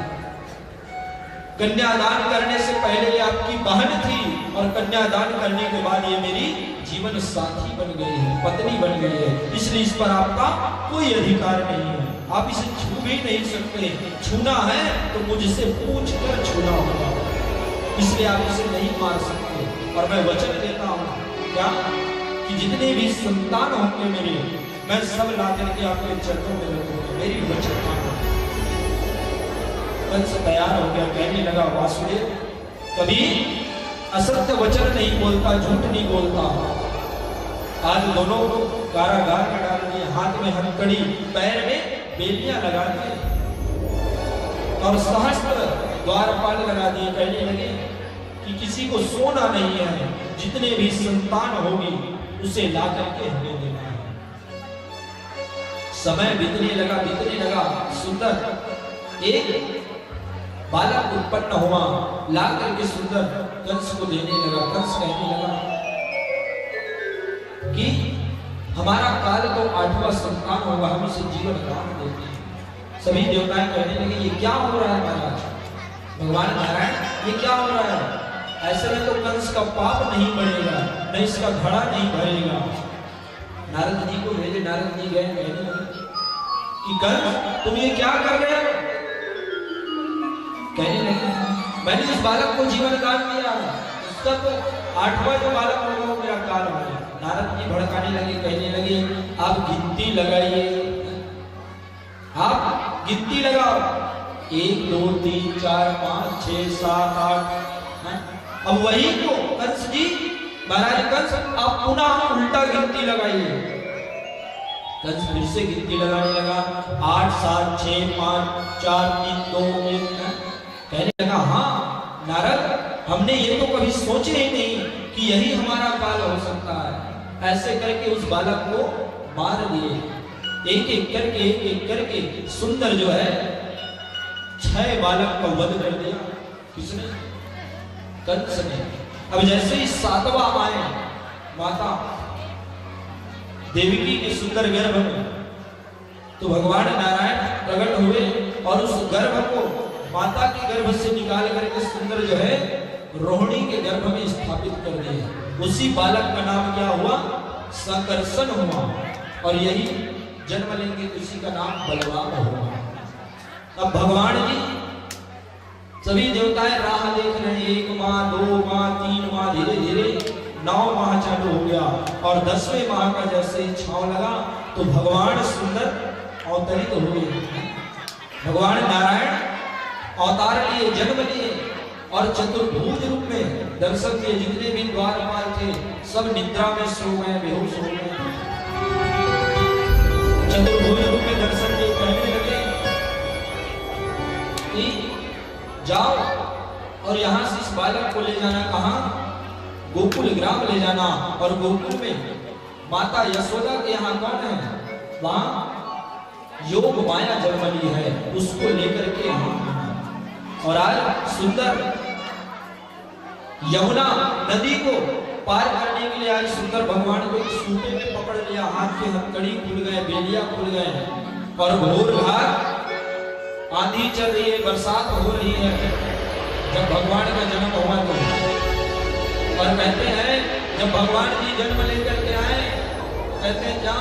कन्यादान करने से पहले ये आपकी बहन थी और कन्यादान करने के बाद ये मेरी जीवन साथी बन गई है, पत्नी बन गई है, इसलिए इस पर आपका कोई अधिकार नहीं है, आप इसे छू भी नहीं सकते। छूना है तो मुझसे पूछ कर छूना होगा, इसलिए आप इसे नहीं मार सकते। और मैं वचन देता हूँ क्या कि जितने भी संतान होंगे मेरे, मैं सब ला करके आपके चरणों में रखूंगा, मेरी वचन मानो। कंस तैयार हो गया, कहने लगा वासुदेव कभी असत्य वचन नहीं बोलता, झूठ नहीं बोलता। आज दोनों को कारागार में डाल दिए, हाथ में हथकड़ी, पैर में बेलियां लगा दिए और सहस्त्र द्वारपाल लगा दिए। कहने लगे कि किसी को सोना नहीं है, जितने भी संतान होगी उसे ला करके हमें देना है। समय बीतने लगा, सुंदर एक बालक उत्पन्न हुआ, ला करके सुंदर कंस को देने लगा। कंस कहने लगा कि हमारा काल तो 8वां संतान होगा, हम इसे जीवन दान देते हैं। सभी देवताएं कहने लगे ये क्या हो रहा है महाराज, भगवान नारायण ये क्या हो रहा है, ऐसे में तो कंस का पाप नहीं बढ़ेगा, न इसका घड़ा नहीं भरेगा। नारद जी को भेजे, नारद जी गए, कहने लगे कि कंस तुम ये क्या कर रहे हो। कहने लगे मैंने इस बालक को जीवन दान दिया, उसका तो 8वां जो बालक होगा वो मेरा काल होगा। नारद जी भड़काने लगे, कहने लगे आप गिनती लगाइए, आप गिनती लगाओ, 1 2 3 4 5 6 7 8। अब वही को कंस जी महाराज कंस आप पुनः उल्टा गिनती लगाइए। कंस फिर से गिनती लगाने लगा, 8 7 6 5 4 3 2 1। कहने लगा हाँ नारद हमने ये तो कभी सोचे ही नहीं कि यही हमारा काल हो सकता है। ऐसे करके उस बालक को मार दिए, एक एक करके सुंदर जो है 6 बालक का वध कर दिया। किसने? कंस ने। अब जैसे ही 7वां आए माता देवकी के सुंदर गर्भ में, तो भगवान नारायण प्रकट हुए और उस गर्भ को माता के गर्भ से निकाल करके सुंदर जो है रोहिणी के गर्भ में स्थापित कर दिया। उसी बालक का नाम क्या हुआ? सकर्षण हुआ, और यही जन्म लेंगे तो इसी का नाम बलवान होगा। अब भगवान जी सभी देवताएं राह देख रहे हैं, 1 माह 2 माह 3 माह, धीरे धीरे 9 माह चालू हो गया और 10वें माह का जैसे ही छांव लगा तो भगवान सुंदर अवतरित हुए। भगवान नारायण अवतार लिए, जन्म लिए और चतुर्भुज रूप में दर्शन दिए। जितने भी द्वारपाल थे सब निद्रा में सो गए, बेहोश हो गए। चतुर्भुज रूप में दर्शन दिए, कहने लगे कि जाओ और यहाँ से इस बालक को ले जाना, कहाँ? गोकुल ग्राम ले जाना। और गोकुल में माता यशोदा के यहाँ कौन है? वहाँ योग माया जन्म ली है, उसको लेकर के यहाँ। और आज सुंदर यमुना नदी को पार करने के लिए आज सुंदर भगवान को सूते में पकड़ लिया, हाथ के हथकड़ी खुल गए, बेलिया खुल गए और घोर घात आंधी चल रही है, बरसात हो रही है, जब भगवान का जन्म हुआ तो। और कहते हैं जब भगवान जी जन्म लेकर के आए, कहते हैं क्या,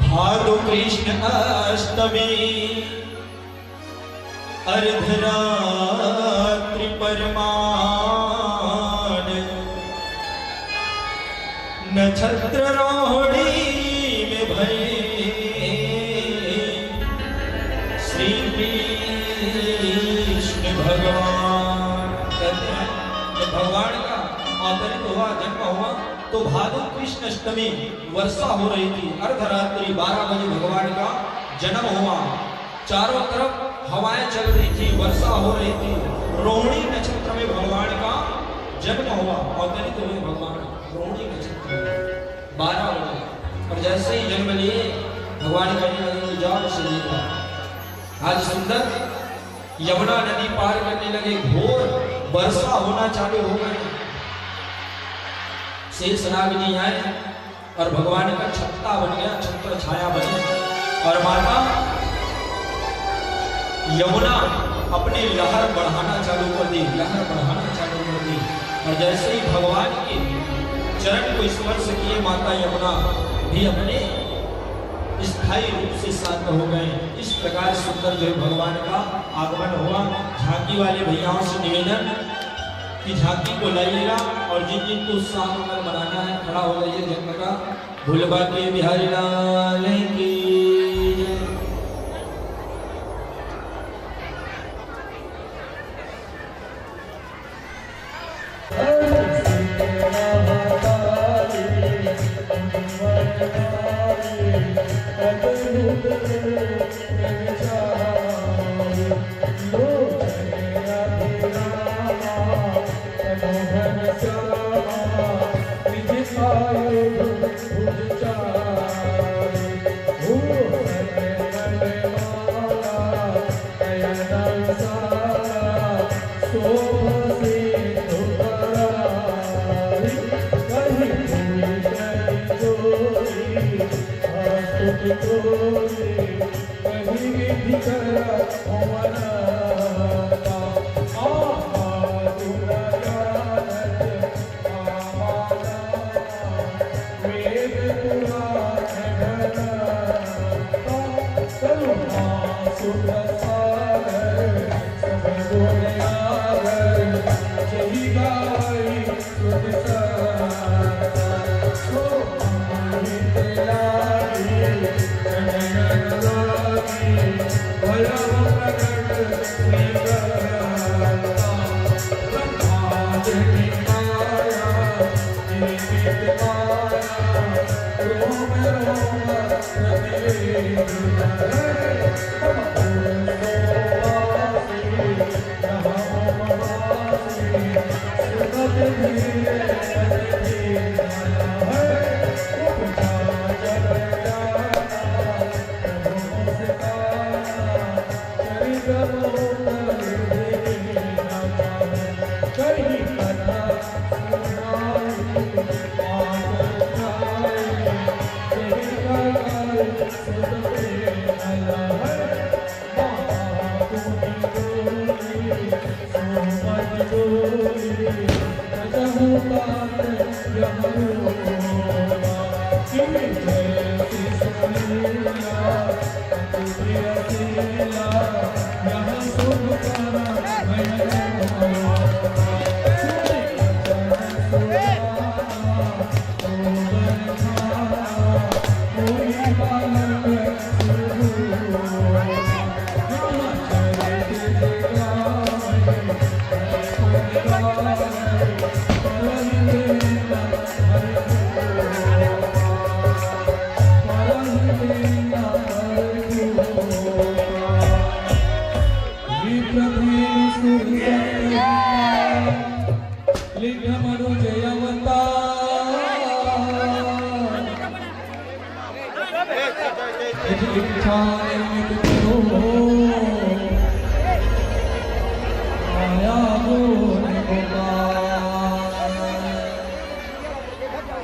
भादो कृष्ण अष्टमी अर्धरात्रि परमान, नक्षत्र रोहिणी में भये श्री कृष्ण भगवान। कहते हैं जब भगवान का अवतरित हुआ, जन्म हुआ, तो भादो कृष्ण अष्टमी वर्षा हो रही थी, अर्धरात्रि 12 बजे भगवान का जन्म हुआ। चारों तरफ हवाएं चल रही थी, वर्षा हो रही थी, रोहिणी नक्षत्र में भगवान का जन्म हुआ, अवतरित हुए भगवान रोहिणी नक्षत्र में 12 बजे। और जैसे ही जन्म लिए भगवान का जाओ शरीर, आज सुंदर यमुना नदी पार करने लगे, घोर वर्षा होना चालू हो गई। शेषनाग जी आए और भगवान का छत्ता बन गया, छत्र छाया बनी, और माता यमुना अपनी लहर बढ़ाना चालू कर दी, लहर बढ़ाना चालू कर दी। और जैसे ही भगवान के चरण को स्पर्श किए, माता यमुना भी अपने स्थायी रूप से शांत हो गए। इस प्रकार सुंदर जो भगवान का आगमन हुआ। झांकी वाले भैयाओं से निवेदन कि झांकी को लाइएगा, और जिन जिन को उत्साह होकर मनाना है खड़ा हो जाइए जन्म का। भूलबा के बिहारी लाल की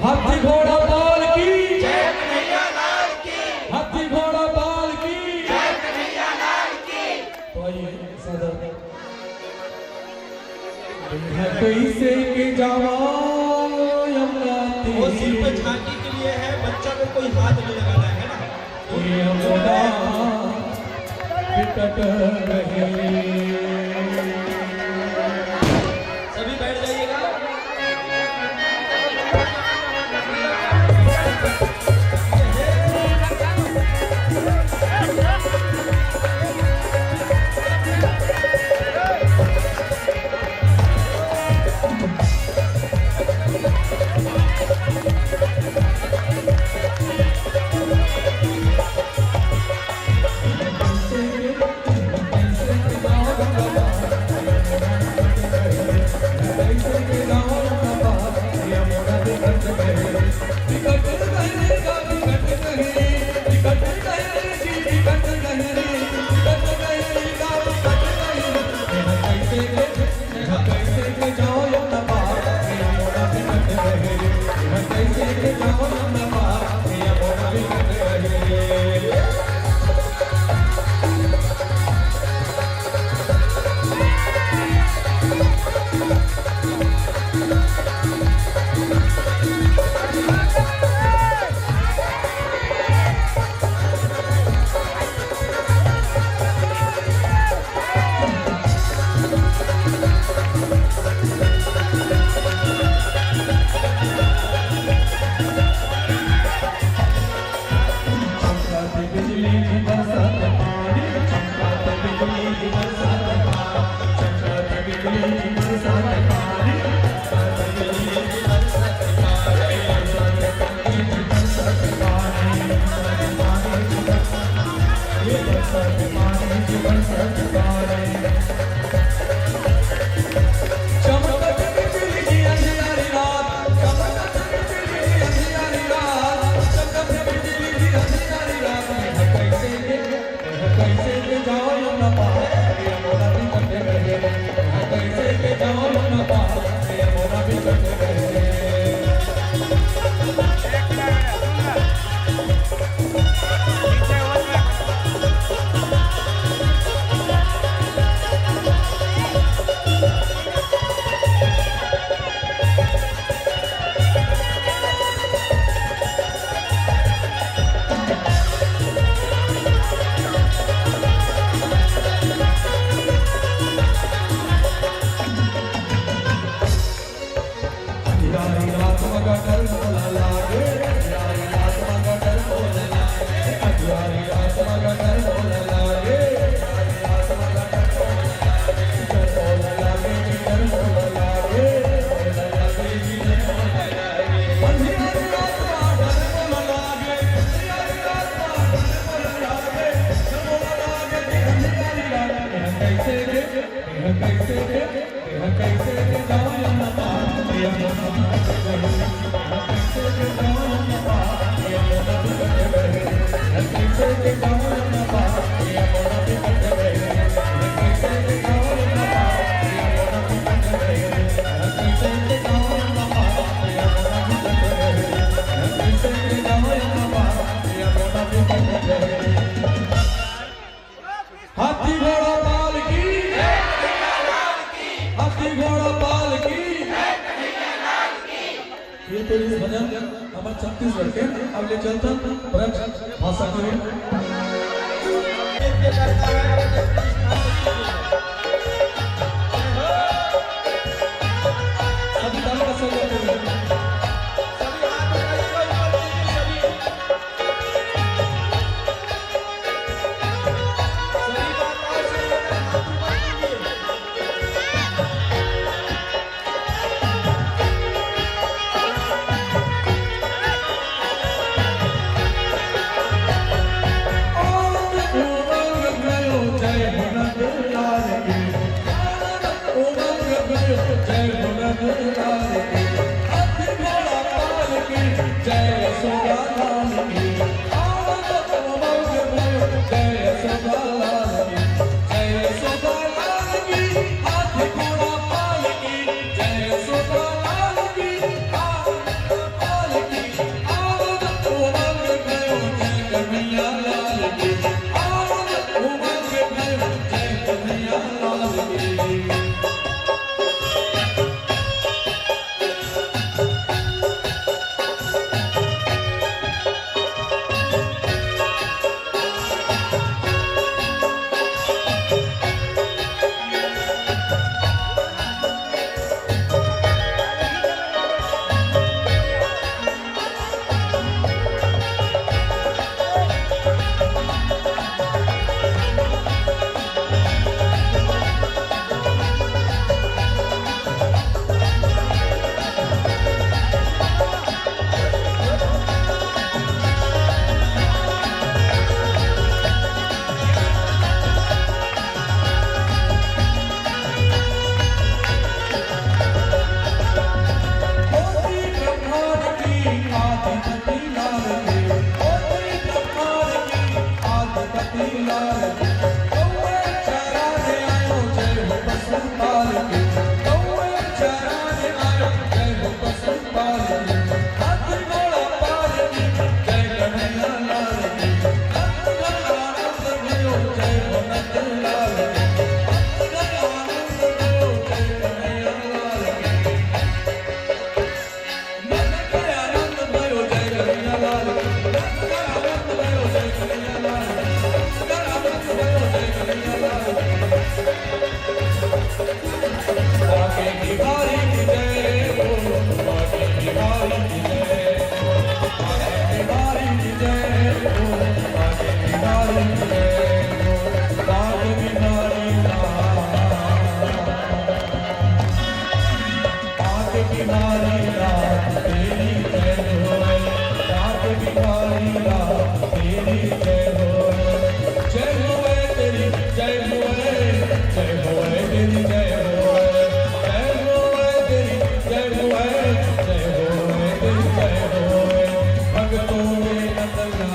हाथी घोड़ा बाल की, जय कन्हैया लाल की, हाथी घोड़ा बाल की, कैसे के जावा यमुना वो सिर पे तीर झांकी के लिए है, बच्चा को कोई हाथ नहीं लगाना है ना। यमुना विकट रहे। सभी बैठ जाइएगा। हाथी घोड़ा पाल की, हाथी घोड़ा पाल की। ये तो इस भजन हमारे छत्तीसगढ़ के अब ले चलता ब्रज भाषा के सभी दल का सहयोग जय लाल की कौवे चराने आयो जय हो बसंताल की कौवे चराने आयो जय हो बसंताल की हाथी घोड़ा पाल की जय कन्हैया लाल की नंद घन आनंद भयो जय हो नंद लाल की नंद घन आनंद भयो जय कन्हैया लाल की नंद घन आनंद भयो जय कन्हैया लाल की नंद घन आनंद भयो जय कन्हैया लाल की नंद घन आनंद भयो जय कन्हैया लाल की आगे बिहारी की जय बोलो आगे बिहारी की जय आगे बिहारी की जय बोलो आगे बिहारी की जय बोलो आगे बिहारी आगे बिहारी रात तेरी जय होए आगे बिहारी रात तेरी जय होए तेरी जय होए तेरी जय होए तेरी जय होए तेरी जय होए भगतों में नंदलाल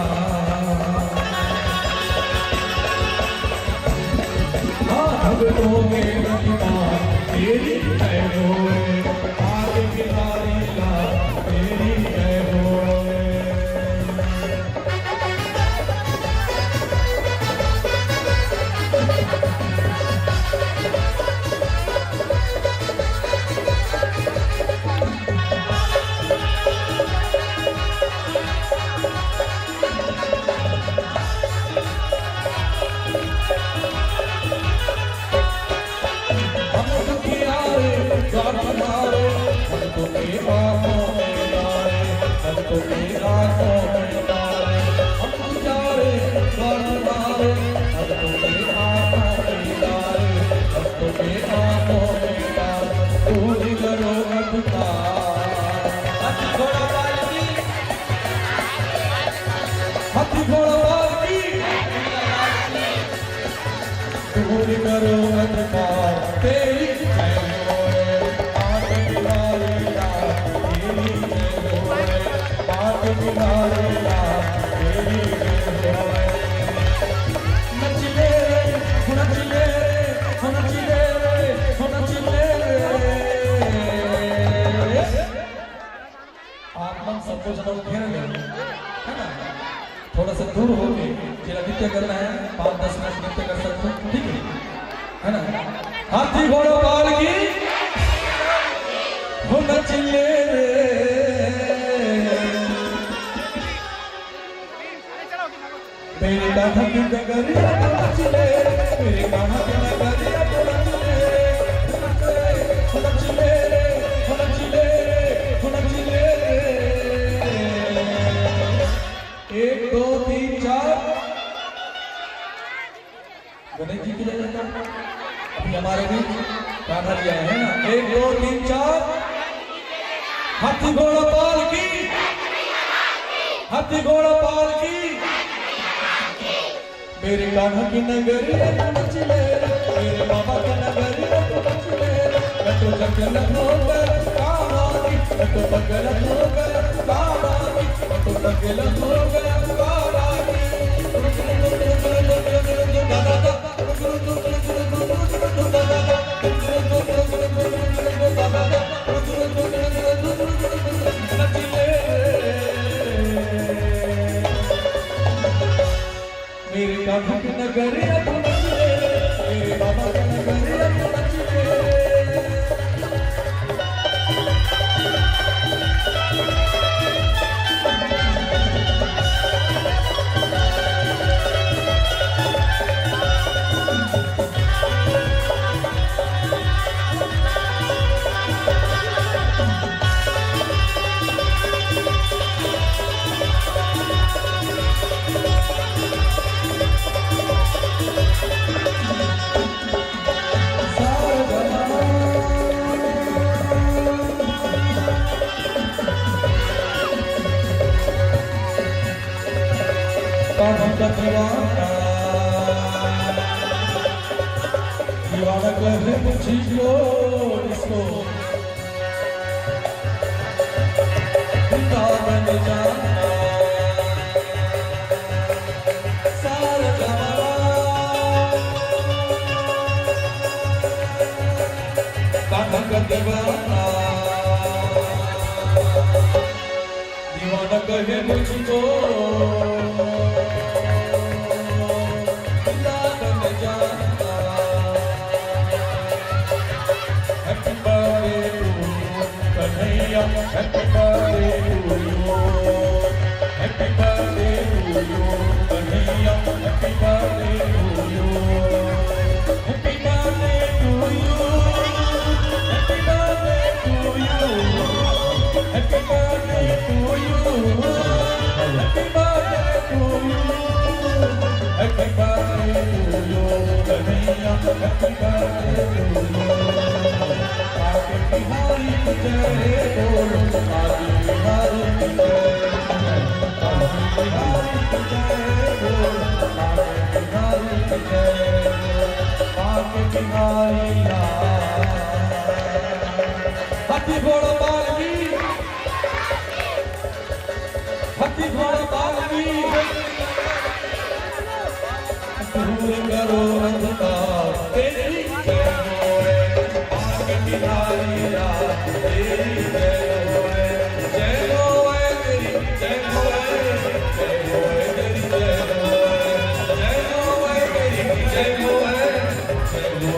भगतों में नंदलाल तेरी जय होए आगे बिहारी लाल तेरी जय होए हम दुखियारे द्वार पधारे हमको के आंखों में डाले हमको के आंखों में डाले हम दुखियारे द्वार पधारे हमको के आंखों में डाले हमको के आंखों में डाले दूर करो अंधकार हाथी घोड़ा पाल की हाथी घोड़ा पाल की दूर करो अंधकार तेरी जय होए आगे बिहारी लाल तेरी जय होए आगे बिहारी लाल तेरी जय होए नचले नचले नचले नचले आप मन सबको जब घेर ले है ना थोड़ा सा दूर हो के जिला नृत्य करना है 5-10 मिनट नृत्य कर सकते हो ठीक है ना हाथी घोड़ा पाल की हो नचले रे मेरे कान्हा की नगरिया तो नचले मेरे कान्हा की नगरिया तो नचले नचले नचले नचले 1 2 3 4 गणेश जी की जय जयकार अभी हमारे बीच कान्हा जी आए हैं ना 1 2 3 4 हाथी घोड़ा पाल की हाथी घोड़ा पाल की मेरे कान्हा की नगरिया तो नचले मेरे बाबा की नगरिया तो नचले मैं तो जगल होकर कान्हा की मैं तो बगल होकर कान्हा की मैं तो बगल होकर कान्हा मेरे कान्हा की नगरिया तो नचले मेरे बाबा की नगरिया तो नचले का दीवाना कहे मुझको इसको वृंदावन जाना सारा जमाना बिहारी लाल हाथी घोड़ा बालवी हाथी घोड़ा बालवी दूर करो अंधकार तेरी जय होए आगे बिहारी लाल तेरी जय होए तेरी जय होए तेरी जय होए जय होए तेरी जय होए तेरी जय होए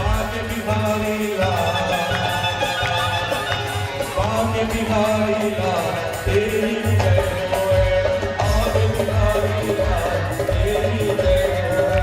आगे बिहारी लाल आगे बिहारी लाल तेरी जय होए आगे बिहारी लाल तेरी जय होए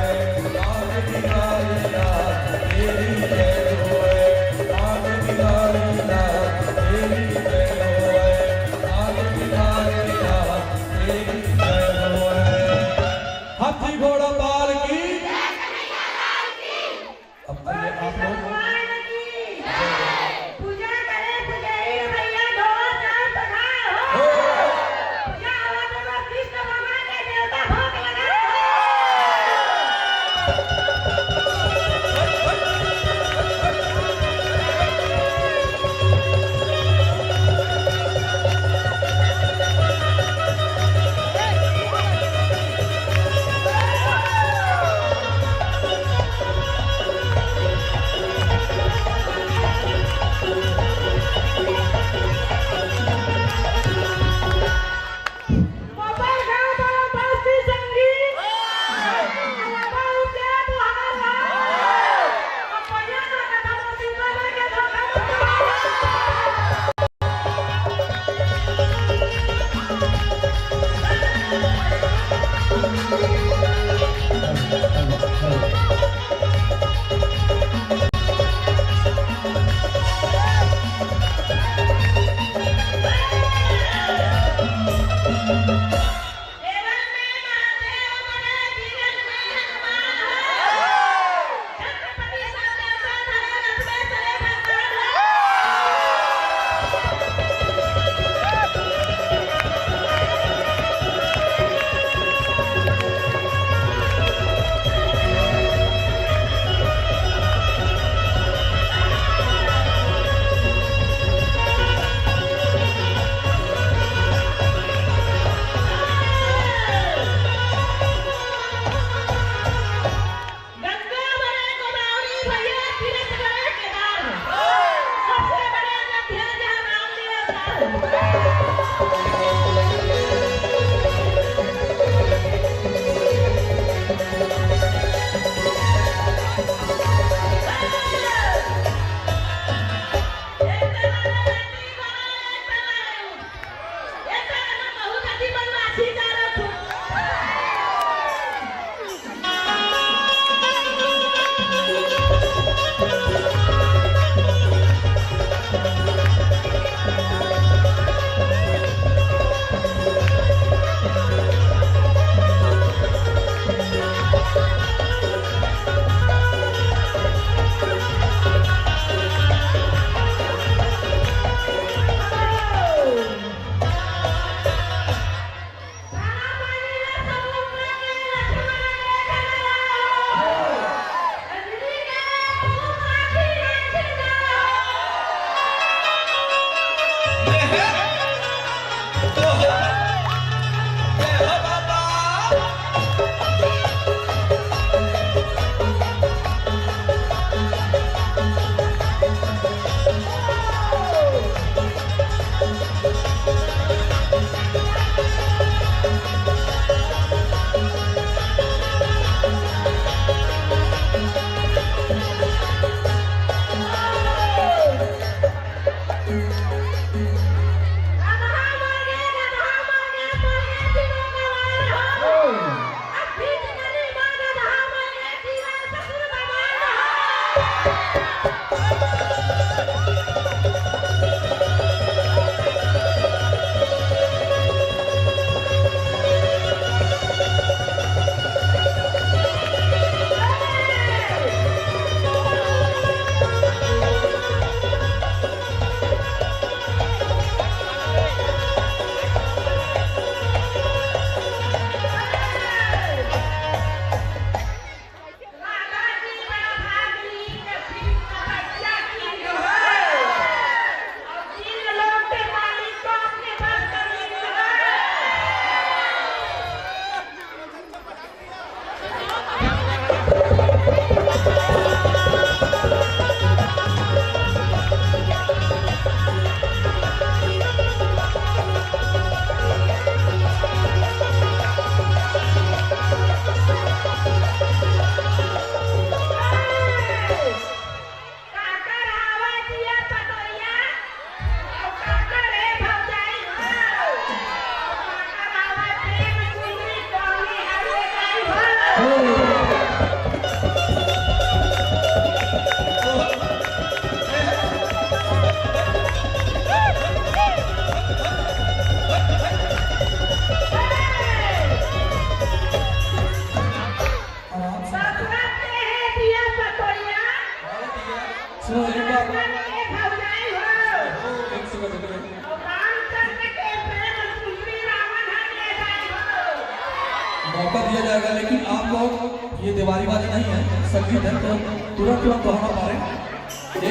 मौका दिया जाएगा, लेकिन आप लोग ये दिवाली बाजी नहीं है, संगीत है, तो तुरंत तुरंत दोहरा पा रहे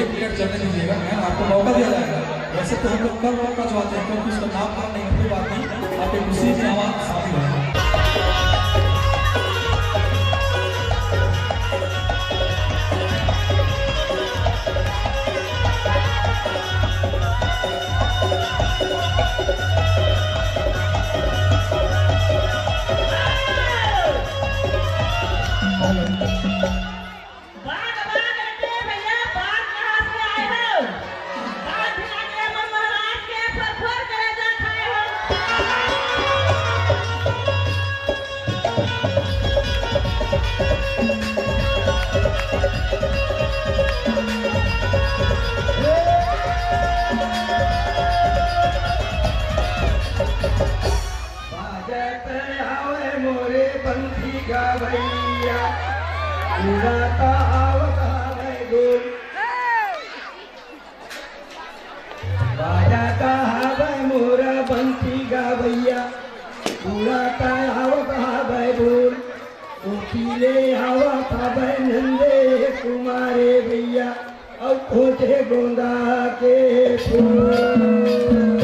1 मिनट चलने दीजिएगा, है आपको मौका दिया जाएगा। वैसे तो हम लोग कल का चाहते हैं, क्योंकि उसका नाम का नहीं, कोई बात नहीं, आपके खुशी में आवाज शामिल है। बाजाता हवे मोरा बंसी गवैया उड़ाता आवत हवे बोल उठीले आवत हवे नंदे कुमारे भैया और खोटे गोंदा के फूल।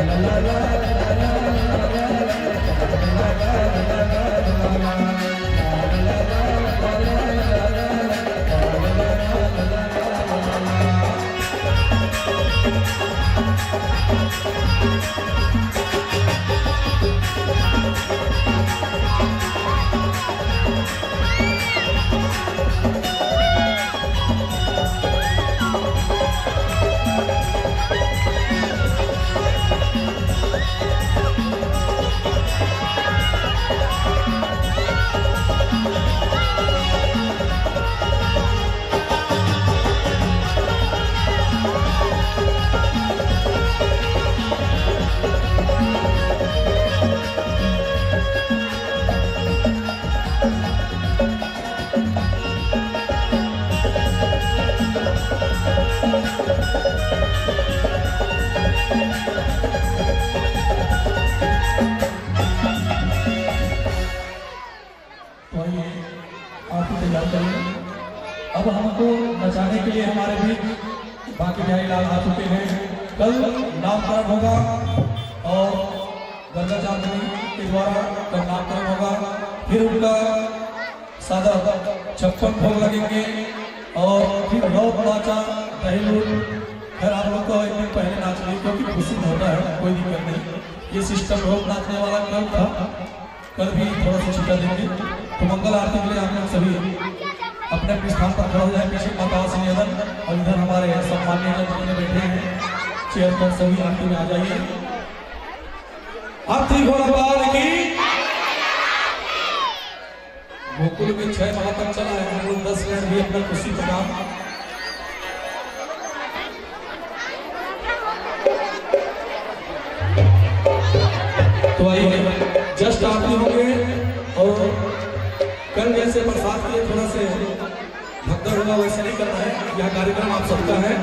la la la la la la la la la अब हमको नचाने के लिए हमारे बीच बाकी बिहारी लाल आ चुके हैं। कल नामकरण होगा और गंगा चांदनी के द्वारा कल नामकरण होगा, फिर उनका सादा 56 भोग लगेंगे और फिर रौद नाचा दहलूट। खैर आप लोग को एक दिन पहले नाच ली क्योंकि खुशी में होता है, कोई दिक्कत नहीं। ये सिस्टम रोक नाचने वाला कल था, कल भी थोड़ा सा छुट्टा देंगे। तो मंगल आरती के लिए आप लोग सभी अपने अपने स्थान पर खड़ा हो जाए। पीछे माता से निवेदन और इधर हमारे सम्मानीय जितने बैठे हैं चेयर पर सभी आरती में आ जाइए। आरती भोलाबाल की गोकुल में 6 माह तक चला है, हम लोग 10 मिनट भी अपना खुशी का तो आइए जस्ट आरती होंगे और कल जैसे प्रसाद के लिए थोड़ा से भगदड़ होगा वैसे नहीं करना है। यह कार्यक्रम आप सबका है।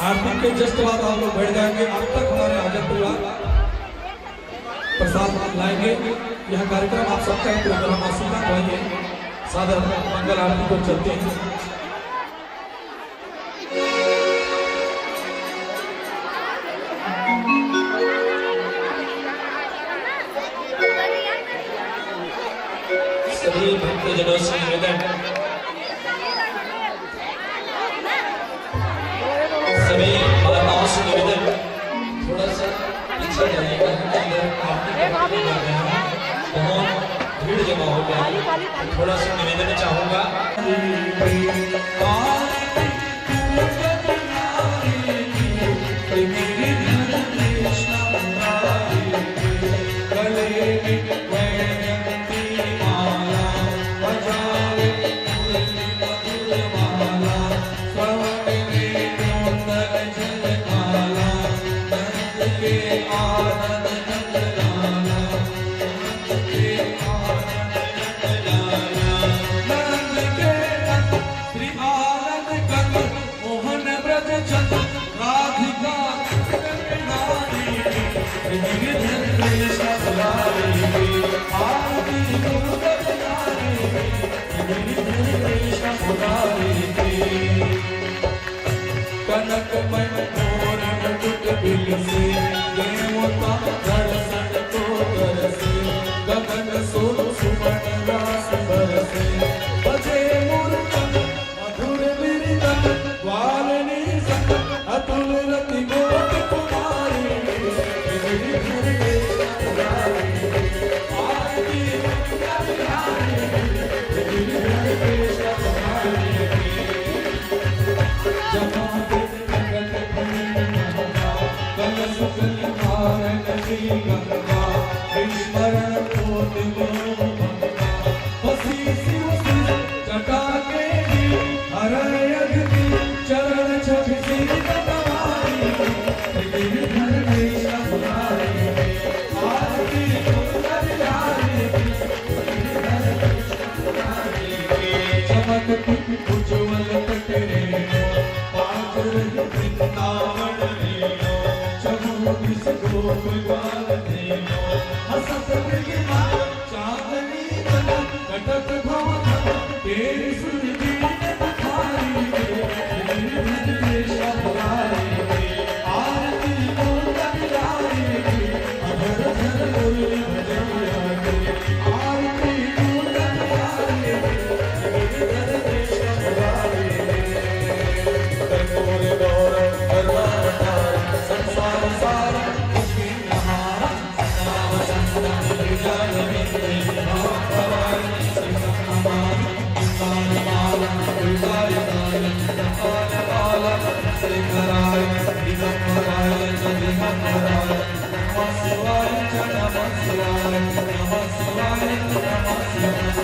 आरती के जस्ट बाद आप लोग बैठ जाएंगे। अब तक हमारे आजम परिवार प्रसाद लाएंगे। यह कार्यक्रम आप सबका है। प्रोग्राम आशीर्वाद पाइए। सादर मंगल आरती को चलते हैं। सभी भक्तजनों से निवेदन, सभी माताओं से निवेदन थोड़ा सा पीछे जाइएगा। बहुत भीड़ जमा हो गया है, थोड़ा सा निवेदन चाहूंगा। कनक मन मोर मुकुट बिल से देवता दर्शन को दरसे गगन सोन सुमन रास बरसे बजे मूर्तन मधुर बिरदन वालनी संग अतुल रति गोप कुमारी उज्ज्वल कटरे पाचर वृंदावन लीलो चमु किस गोप बाल देलो हसत मृगिमा चांदनी तन कटक भवन तेरी सुरभि बखारी देश बुलाए आरती को कबिलाए अधर धर मुरली भजैया आरती को कबिलाए संसार सारा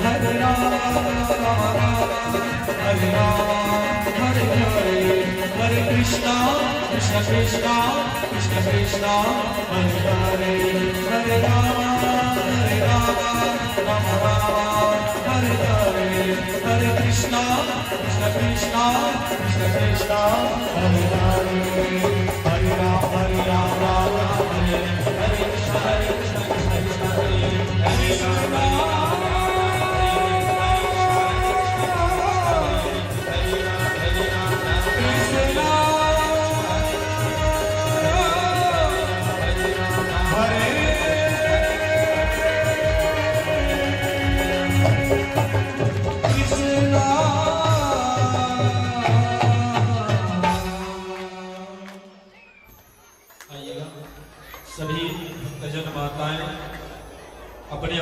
हरे राम हरे राम हरे हरे हरे कृष्णा कृष्ण कृष्णा कृष्ण कृष्णा हरे हरे हरे राम राम राम हरे हरे हरे कृष्णा कृष्ण कृष्णा कृष्ण कृष्णा हरे हरे हरे राम राम राम हरे हरे कृष्ण कृष्ण कृष्ण हरे हरे राम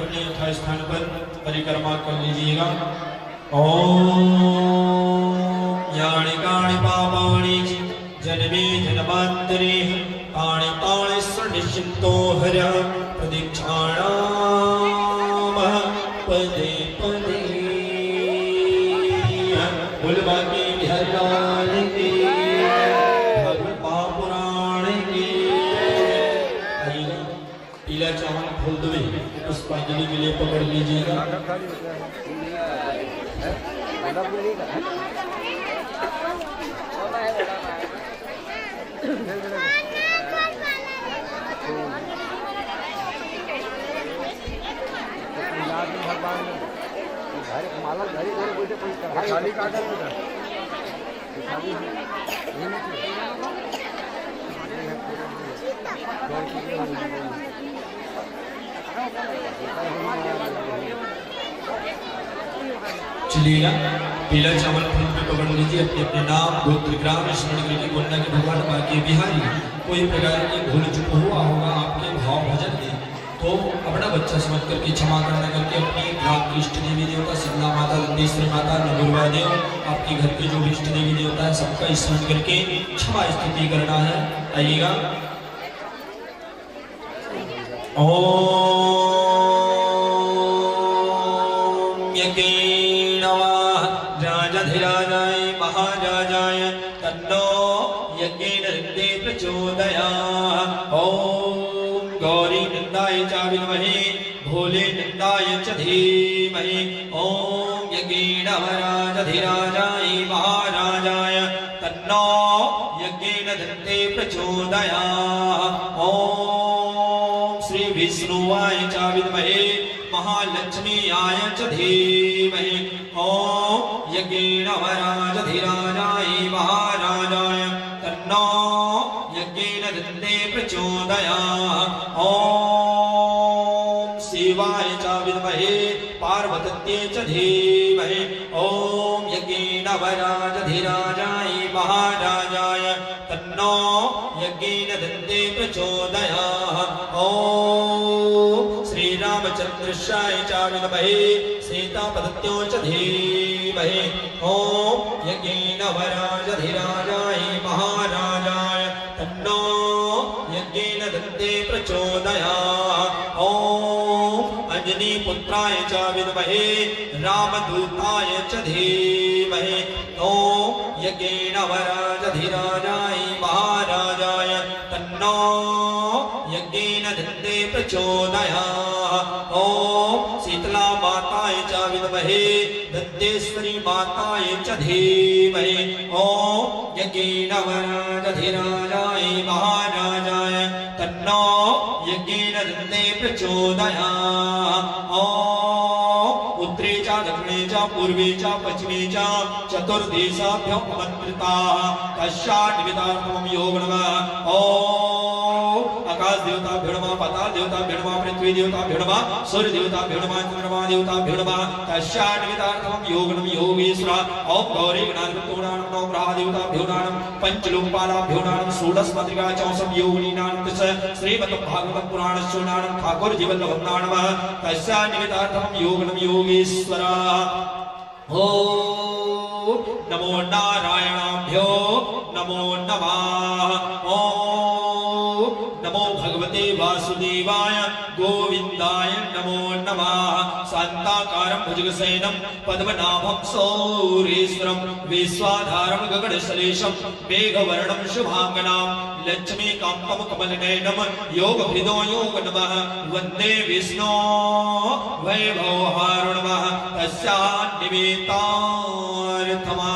अपने यथा स्थान पर परिक्रमा कर लीजिएगा। ओम यानि कानि पापानि जन्मे जन्मांतरे तानि तानि सनिश्चितो हरः प्रदीक्षाणाम पदे पदे। बुलबाकी बिहार की महापुराण की। आइएगा, पीला चावल फूल दबे पुष्पांजलि के लिए पकड़ लीजिएगा। खाली कागज चलिएगा, पीला चावल फूल में पकड़ लीजिए। अपने अपने नाम गोत्र ग्राम स्मरण करके बोलना कि भगवान बाकी बिहारी कोई प्रकार की भूल चूक हुआ होगा आपके भाव भजन में तो अपना बच्चा समझ करके क्षमा करना करके अपनी ग्राम की इष्ट देवी देवता शीतला माता, दंडेश्वरी माता, नगुरवा देव, आपके घर के जो भी इष्ट देवी देवता है सबका स्मरण करके क्षमा स्तुति करना है। आइएगा। ओम यज्ञेनवाह राजाधिराजाय महाराजाय तन्नो यज्ञेन हृदे प्रचोदयात्। ओम गौरी नंदाय च विद्महे भोले नंदाय च धीमहि। ओम यज्ञेन राजाधिराजाय महाराजाय तन्नो यज्ञेन हृदे प्रचोदयात्। ओम श्री विष्णुवाय च विद्महे महालक्ष्मीयाय च धीमहि। ओम यज्ञेन राजाधिराजाय महाराजाय तन्नो यज्ञेन हृदे प्रचोदयात्। ओम शिवाय च विद्महे पार्वत्यै च धीमहि। ओम यज्ञेन राजाधिराजाय महाराजाय तन्नो यज्ञेन हृदे प्रचोदयात्। ओम श्री रामचंद्राय च विद्महे सीतापत्यै च धीमहि। ओम यज्ञेन राजाधिराजाय महाराजाय तन्नो यज्ञेन हृदे प्रचोदयात्। ओम अंजनी पुत्राय च विद्महे रामदूताय च धीमहि। ओम यज्ञेन राजाधिराजाय महाराजाय तन्नो यज्ञेन हृदे प्रचोदयात्। ओम शीतला माताय च विद्महे दंडेश्वरी माताय च धीमहि। ओम यज्ञेन राजाधिराजाय महाराजाय तन्नो यज्ञेन हृदे प्रचोदयात्। ओम उत्तरे च दक्षिणे च पूर्वे च पश्चिमे च चतुर्दिशाभ्यो आमन्त्रिताः तस्यान्वितार्थं योग नमः। ओम आकाश देवताभ्यो नमः, पाताल देवताभ्यो नमः, पृथ्वी देवताभ्यो नमः, सूर्य देवताभ्यो नमः, चंद्रमा देवताभ्यो नमः तस्यान्वितार्थं योग नमः योगेश्वर। ओम गौरी गणाधिपतो नमः, नौ ग्रह देवताभ्यो नमः, पंचलोकपालाभ्यो नमः, षोडश मातृका चौसम योगिनी नमः श्रीमद् भागवत पुराणस्य नमः ठाकुर जीवल्लभं नमः तस्यान्वितार्थं योग नमः योगेश्वर। ओम नमो नारायणाभ्यो नमो नमः। ओम नमो भगवते वासुदेवाय गोविंदाय नमो नमः। शांताकारं भुजगशयनं पद्मनाभं सौरेश्वरं विश्वाधारं गगनसलेशं मेघवर्णं शुभांगनां लक्ष्मीकान्तं कमलनयनं योगहृदो योग नमः वन्दे विष्णो वैभवहारुणमः तस्यान्निमित्तार्थमः।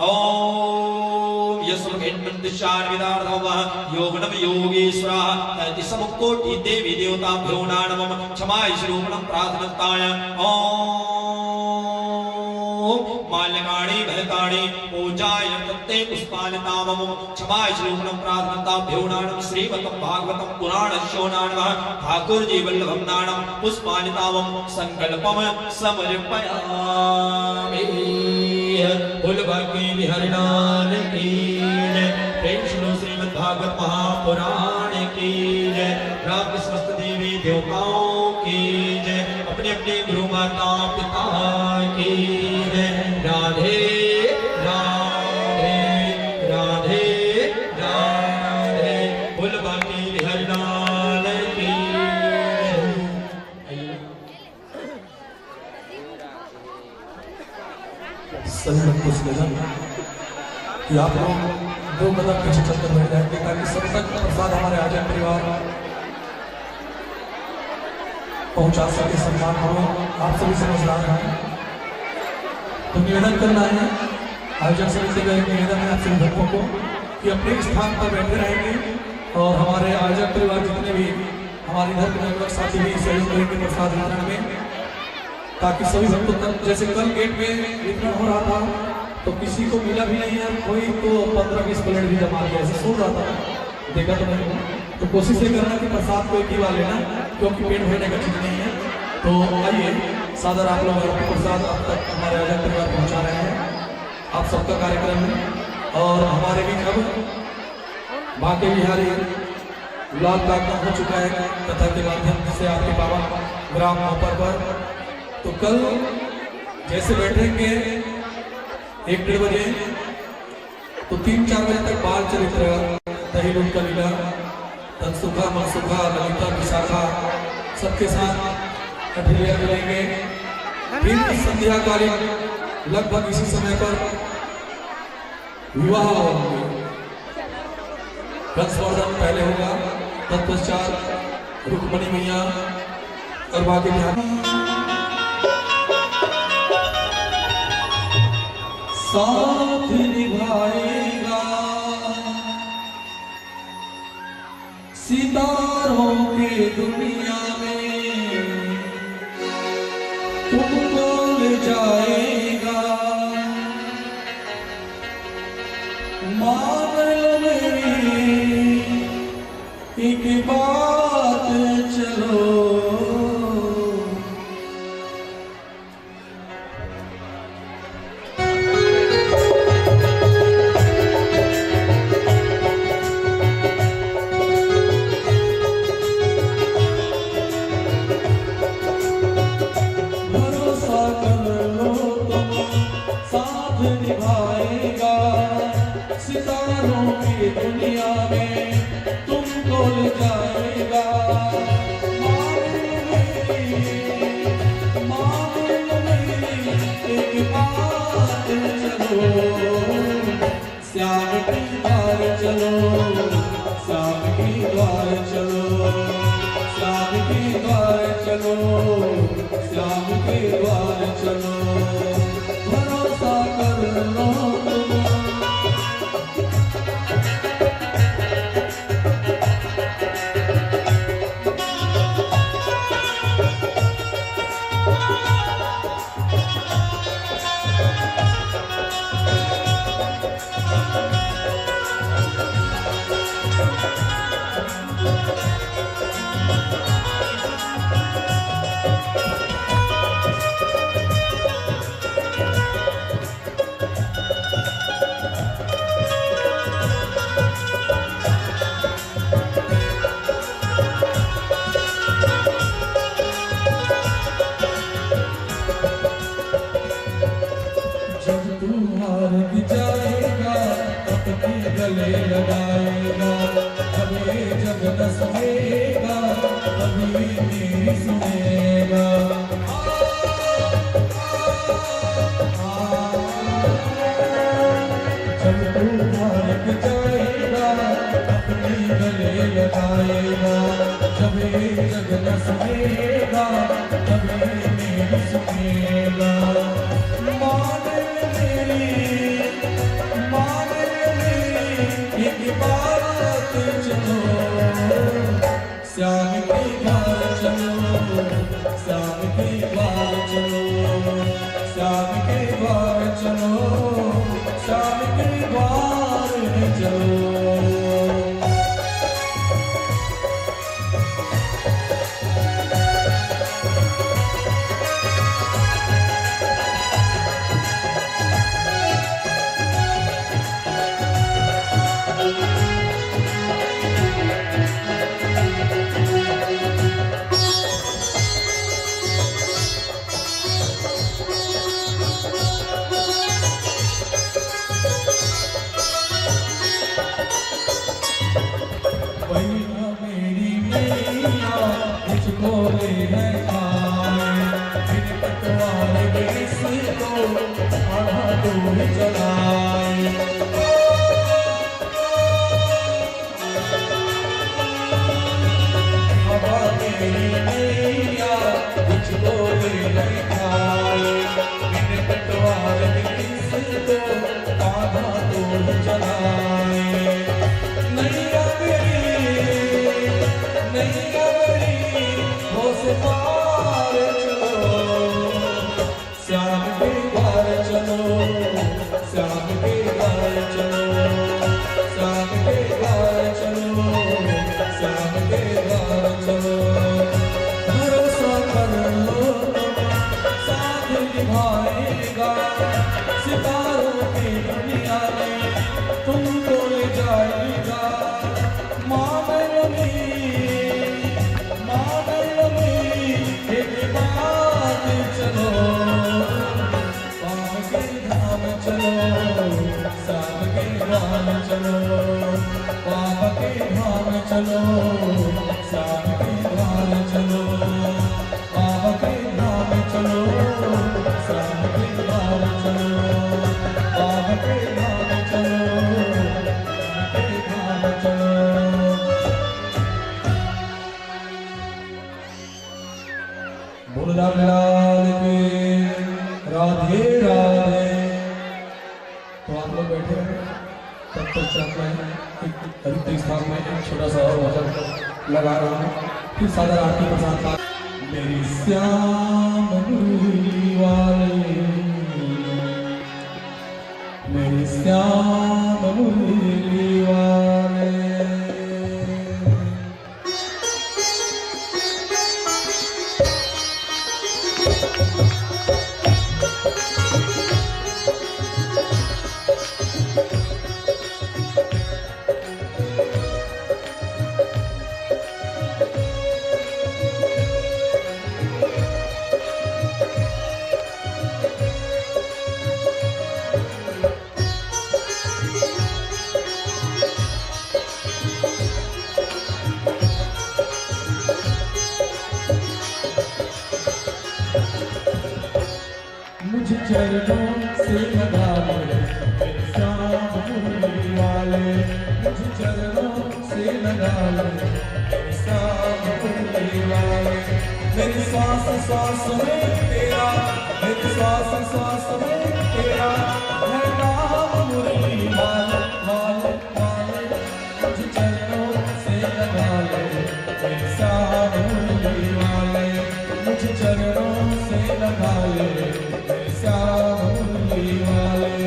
ओम यस्मकेन्मन्दिशार्विदार्थमः योगनं योगेश्वरः ततिसमुक्कोटि देवी देवताभ्यो नमः क्षमाश्रूपणं प्रार्थनताय। ओम माल्यकाणि भयकाणि पूजाय तत्ते पुष्पानितामं क्षमाश्रूपणं प्रार्थनताभ्यो नमः श्रीमद् भागवतं पुराणस्य नमः ठाकुर जीवल्लभं नमः पुष्पानितामं संकल्पं समर्पयामि। फूलबाकी बिहारिणान की जय। प्रेम सुनो श्रीमद् भागवत महापुराण की जय। राम समस्त देवी देवताओं की जय। अपने अपने गुरु माता पिता की जय। राधे राधे राधे राधे बोल बाकी हरिलाल की सभी लोग कुछ निधन कि आप लोग दो कदम पीछे चलकर बैठ जाएंगे ताकि सब तक प्रसाद हमारे आजम परिवार पहुंचा सके। सम्मान करो, आप सभी समझदार हैं तो निवेदन करना है। आयोजक समिति का एक निवेदन है आप सभी भक्तों को कि अपने स्थान पर बैठे रहेंगे और हमारे आयोजक परिवार जितने भी हमारे इधर के नवयुवक साथी भी सहयोग करेंगे प्रसाद वितरण में, ताकि सभी भक्तों तक। जैसे कल गेट में वितरण हो रहा था तो किसी को मिला भी नहीं है, कोई तो 15-20 प्लेट भी जमा किया, ऐसे सुन रहा था, देखा तो नहीं। तो कोशिश ये करना कि प्रसाद को एक ही वाले लेना, क्योंकि पेट भरने का चीज नहीं है। तो आइए सादर आप लोग प्रसाद अब तक हमारे आयोजक परिवार पहुंचा रहे हैं आप सबका कार्यक्रम है। और हमारे भी अब बांके बिहारी लाल कार्यक्रम हो चुका है कथा के माध्यम से आपके बाबा ग्राम मोपर पर। तो कल जैसे बैठेंगे 1-1.5 बजे तो 3-4 बजे तक बाल चरित्र दही लूट का लीला तनसुखा मनसुखा ललिता विशाखा सबके साथ कठिया करेंगे। फिर संध्या कालीन लगभग इसी समय पर विवाह होंगे। कंसवर्धन पहले होगा, तत्पश्चात रुक्मणी मैया और बाकी ध्यान साथ निभाएगा सितारों के दुनिया में तुमको ले जाएगा। मान लो मेरी एक बात चलो सितारों की दुनिया में तुमको ले जाएगा। मान लो मेरी एक बात चलो श्याम की द्वार चलो, श्याम की द्वार चलो, श्याम की द्वार चलो, श्याम की द्वार चलो। भरोसा कर लो गले लगाएगा, कभी जग न सुनेगा, कभी मेरी सुनेगा। जब तू मार्ग जाएगा अपने गले लगाएगा, कभी जग न सुनेगा, कभी मेरी सुनेगा। मान एक बात चलो श्याम की बार चलो, श्याम की बार चलो, श्याम की बार चलो, श्याम की बार चलो। तू ही चलाए। हवा तेरी नैया मुझको ले नहीं खाए, बिन पटवार किसको बाधा तू ही चलाए। नैया मेरी हो से पार चलो, श्याम के द्वार चलो, श्याम के द्वार चलो, श्याम के द्वार चलो, श्याम के द्वार चलो। भरोसा कर लो साथ निभाएगा, सितारों की दुनिया में तुमको ले जाएगा। एक बात चलो, पाप के धाम चलो, साप के धाम चलो, पाप के धाम चलो, साप के धाम चलो, पाप के धाम चलो, साप के धाम चलो, पाप के धाम चलो, साप के धाम चलो। बोल लाल के राधे राधे। तो आप लोग बैठे हैं, तब तक चाहते हैं अंतिम स्थान में एक छोटा सा और भजन लगा रहा हूँ, फिर सादा आरती प्रसाद का। मेरी श्याम मुरली वाले, मेरी श्याम मुरली वाले। मुझे चरणों से लगा ले श्याम मुरली वाले, मुझे चरणों से लगा ले श्याम मुरली वाले। मेरी सांस सांस में तेरा, मेरी सांस सांस में तेरा है नाम मुरली वाले वाले वाले। मुझे चरणों से लगा ले श्याम मुरली वाले, मुझे चरणों से लगा ले श्याम मुरली वाले।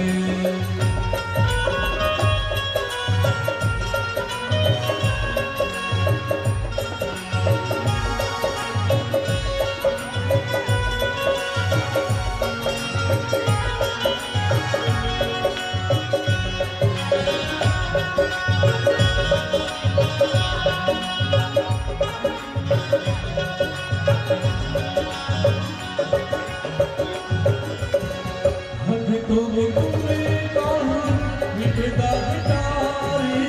तुमने कहा मिटता गिटारी,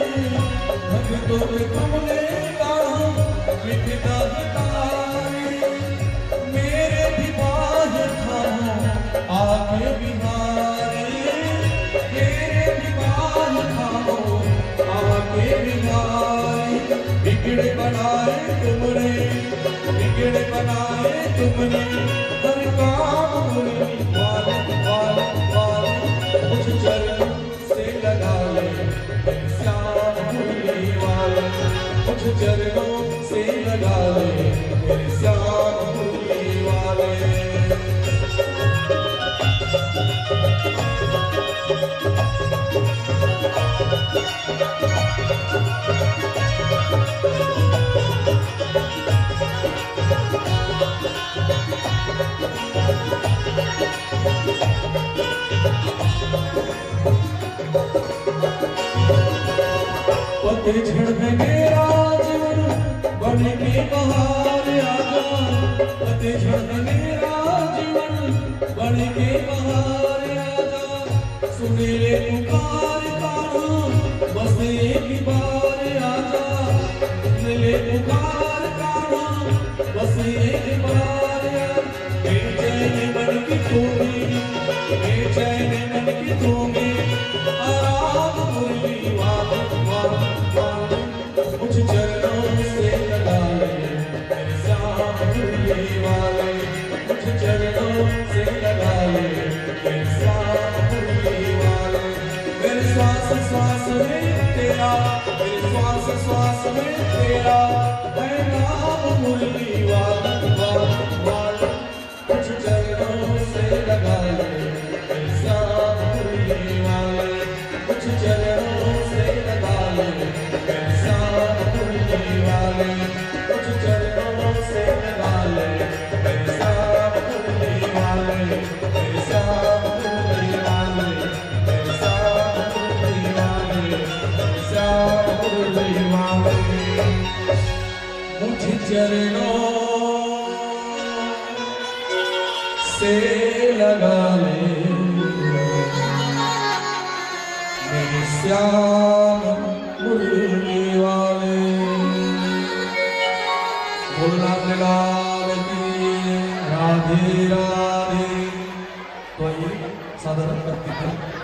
तुमने कहा मिटता गिटारी। मेरे भी बाज थामो आगे बिहारी, मेरे भी बाज थामो आगे बिहारी। बिगड़ बनाए तुमने, बिगड़ बनाए तुमने हर काम मुरली वाले वाले वाले। मुझे चरणों से लगा ले श्याम मुरली वाले, मुझे चरणों से लगा ले श्याम मुरली वाले। पतझड़ में मेरा जीवन बन के बहार आजा, पतझड़ में मेरा जीवन बन के बहार आजा। सुन ले पुकार तारा बस एक बार आजा, सुन ले पुकार तारा बस एक बार। बेचैन मन की तू भी, बेचैन मन की वाले, मेरे श्याम मुरली वाले। मेरे श्वास श्वास में तेरा, मेरे श्वास श्वास में तेरा है नाम मुरली वाले। कुछ चरणों से लगा ले मेरे श्याम मुरली वाले, कुछ चरणों से लगा ले मेरे श्याम मुरली वाले, कुछ चरणों से लगा ले मेरे श्याम मुरली वाले, मेरे श्याम मुरली वाले, मेरे श्याम मुरली वाले, मेरे श्याम मुरली वाले। मुझे चरणों से लगा ले मेरे श्याम मुरली वाले। भोलानाथ लाल की राधे राधे। तो आइए साधारण करते हैं।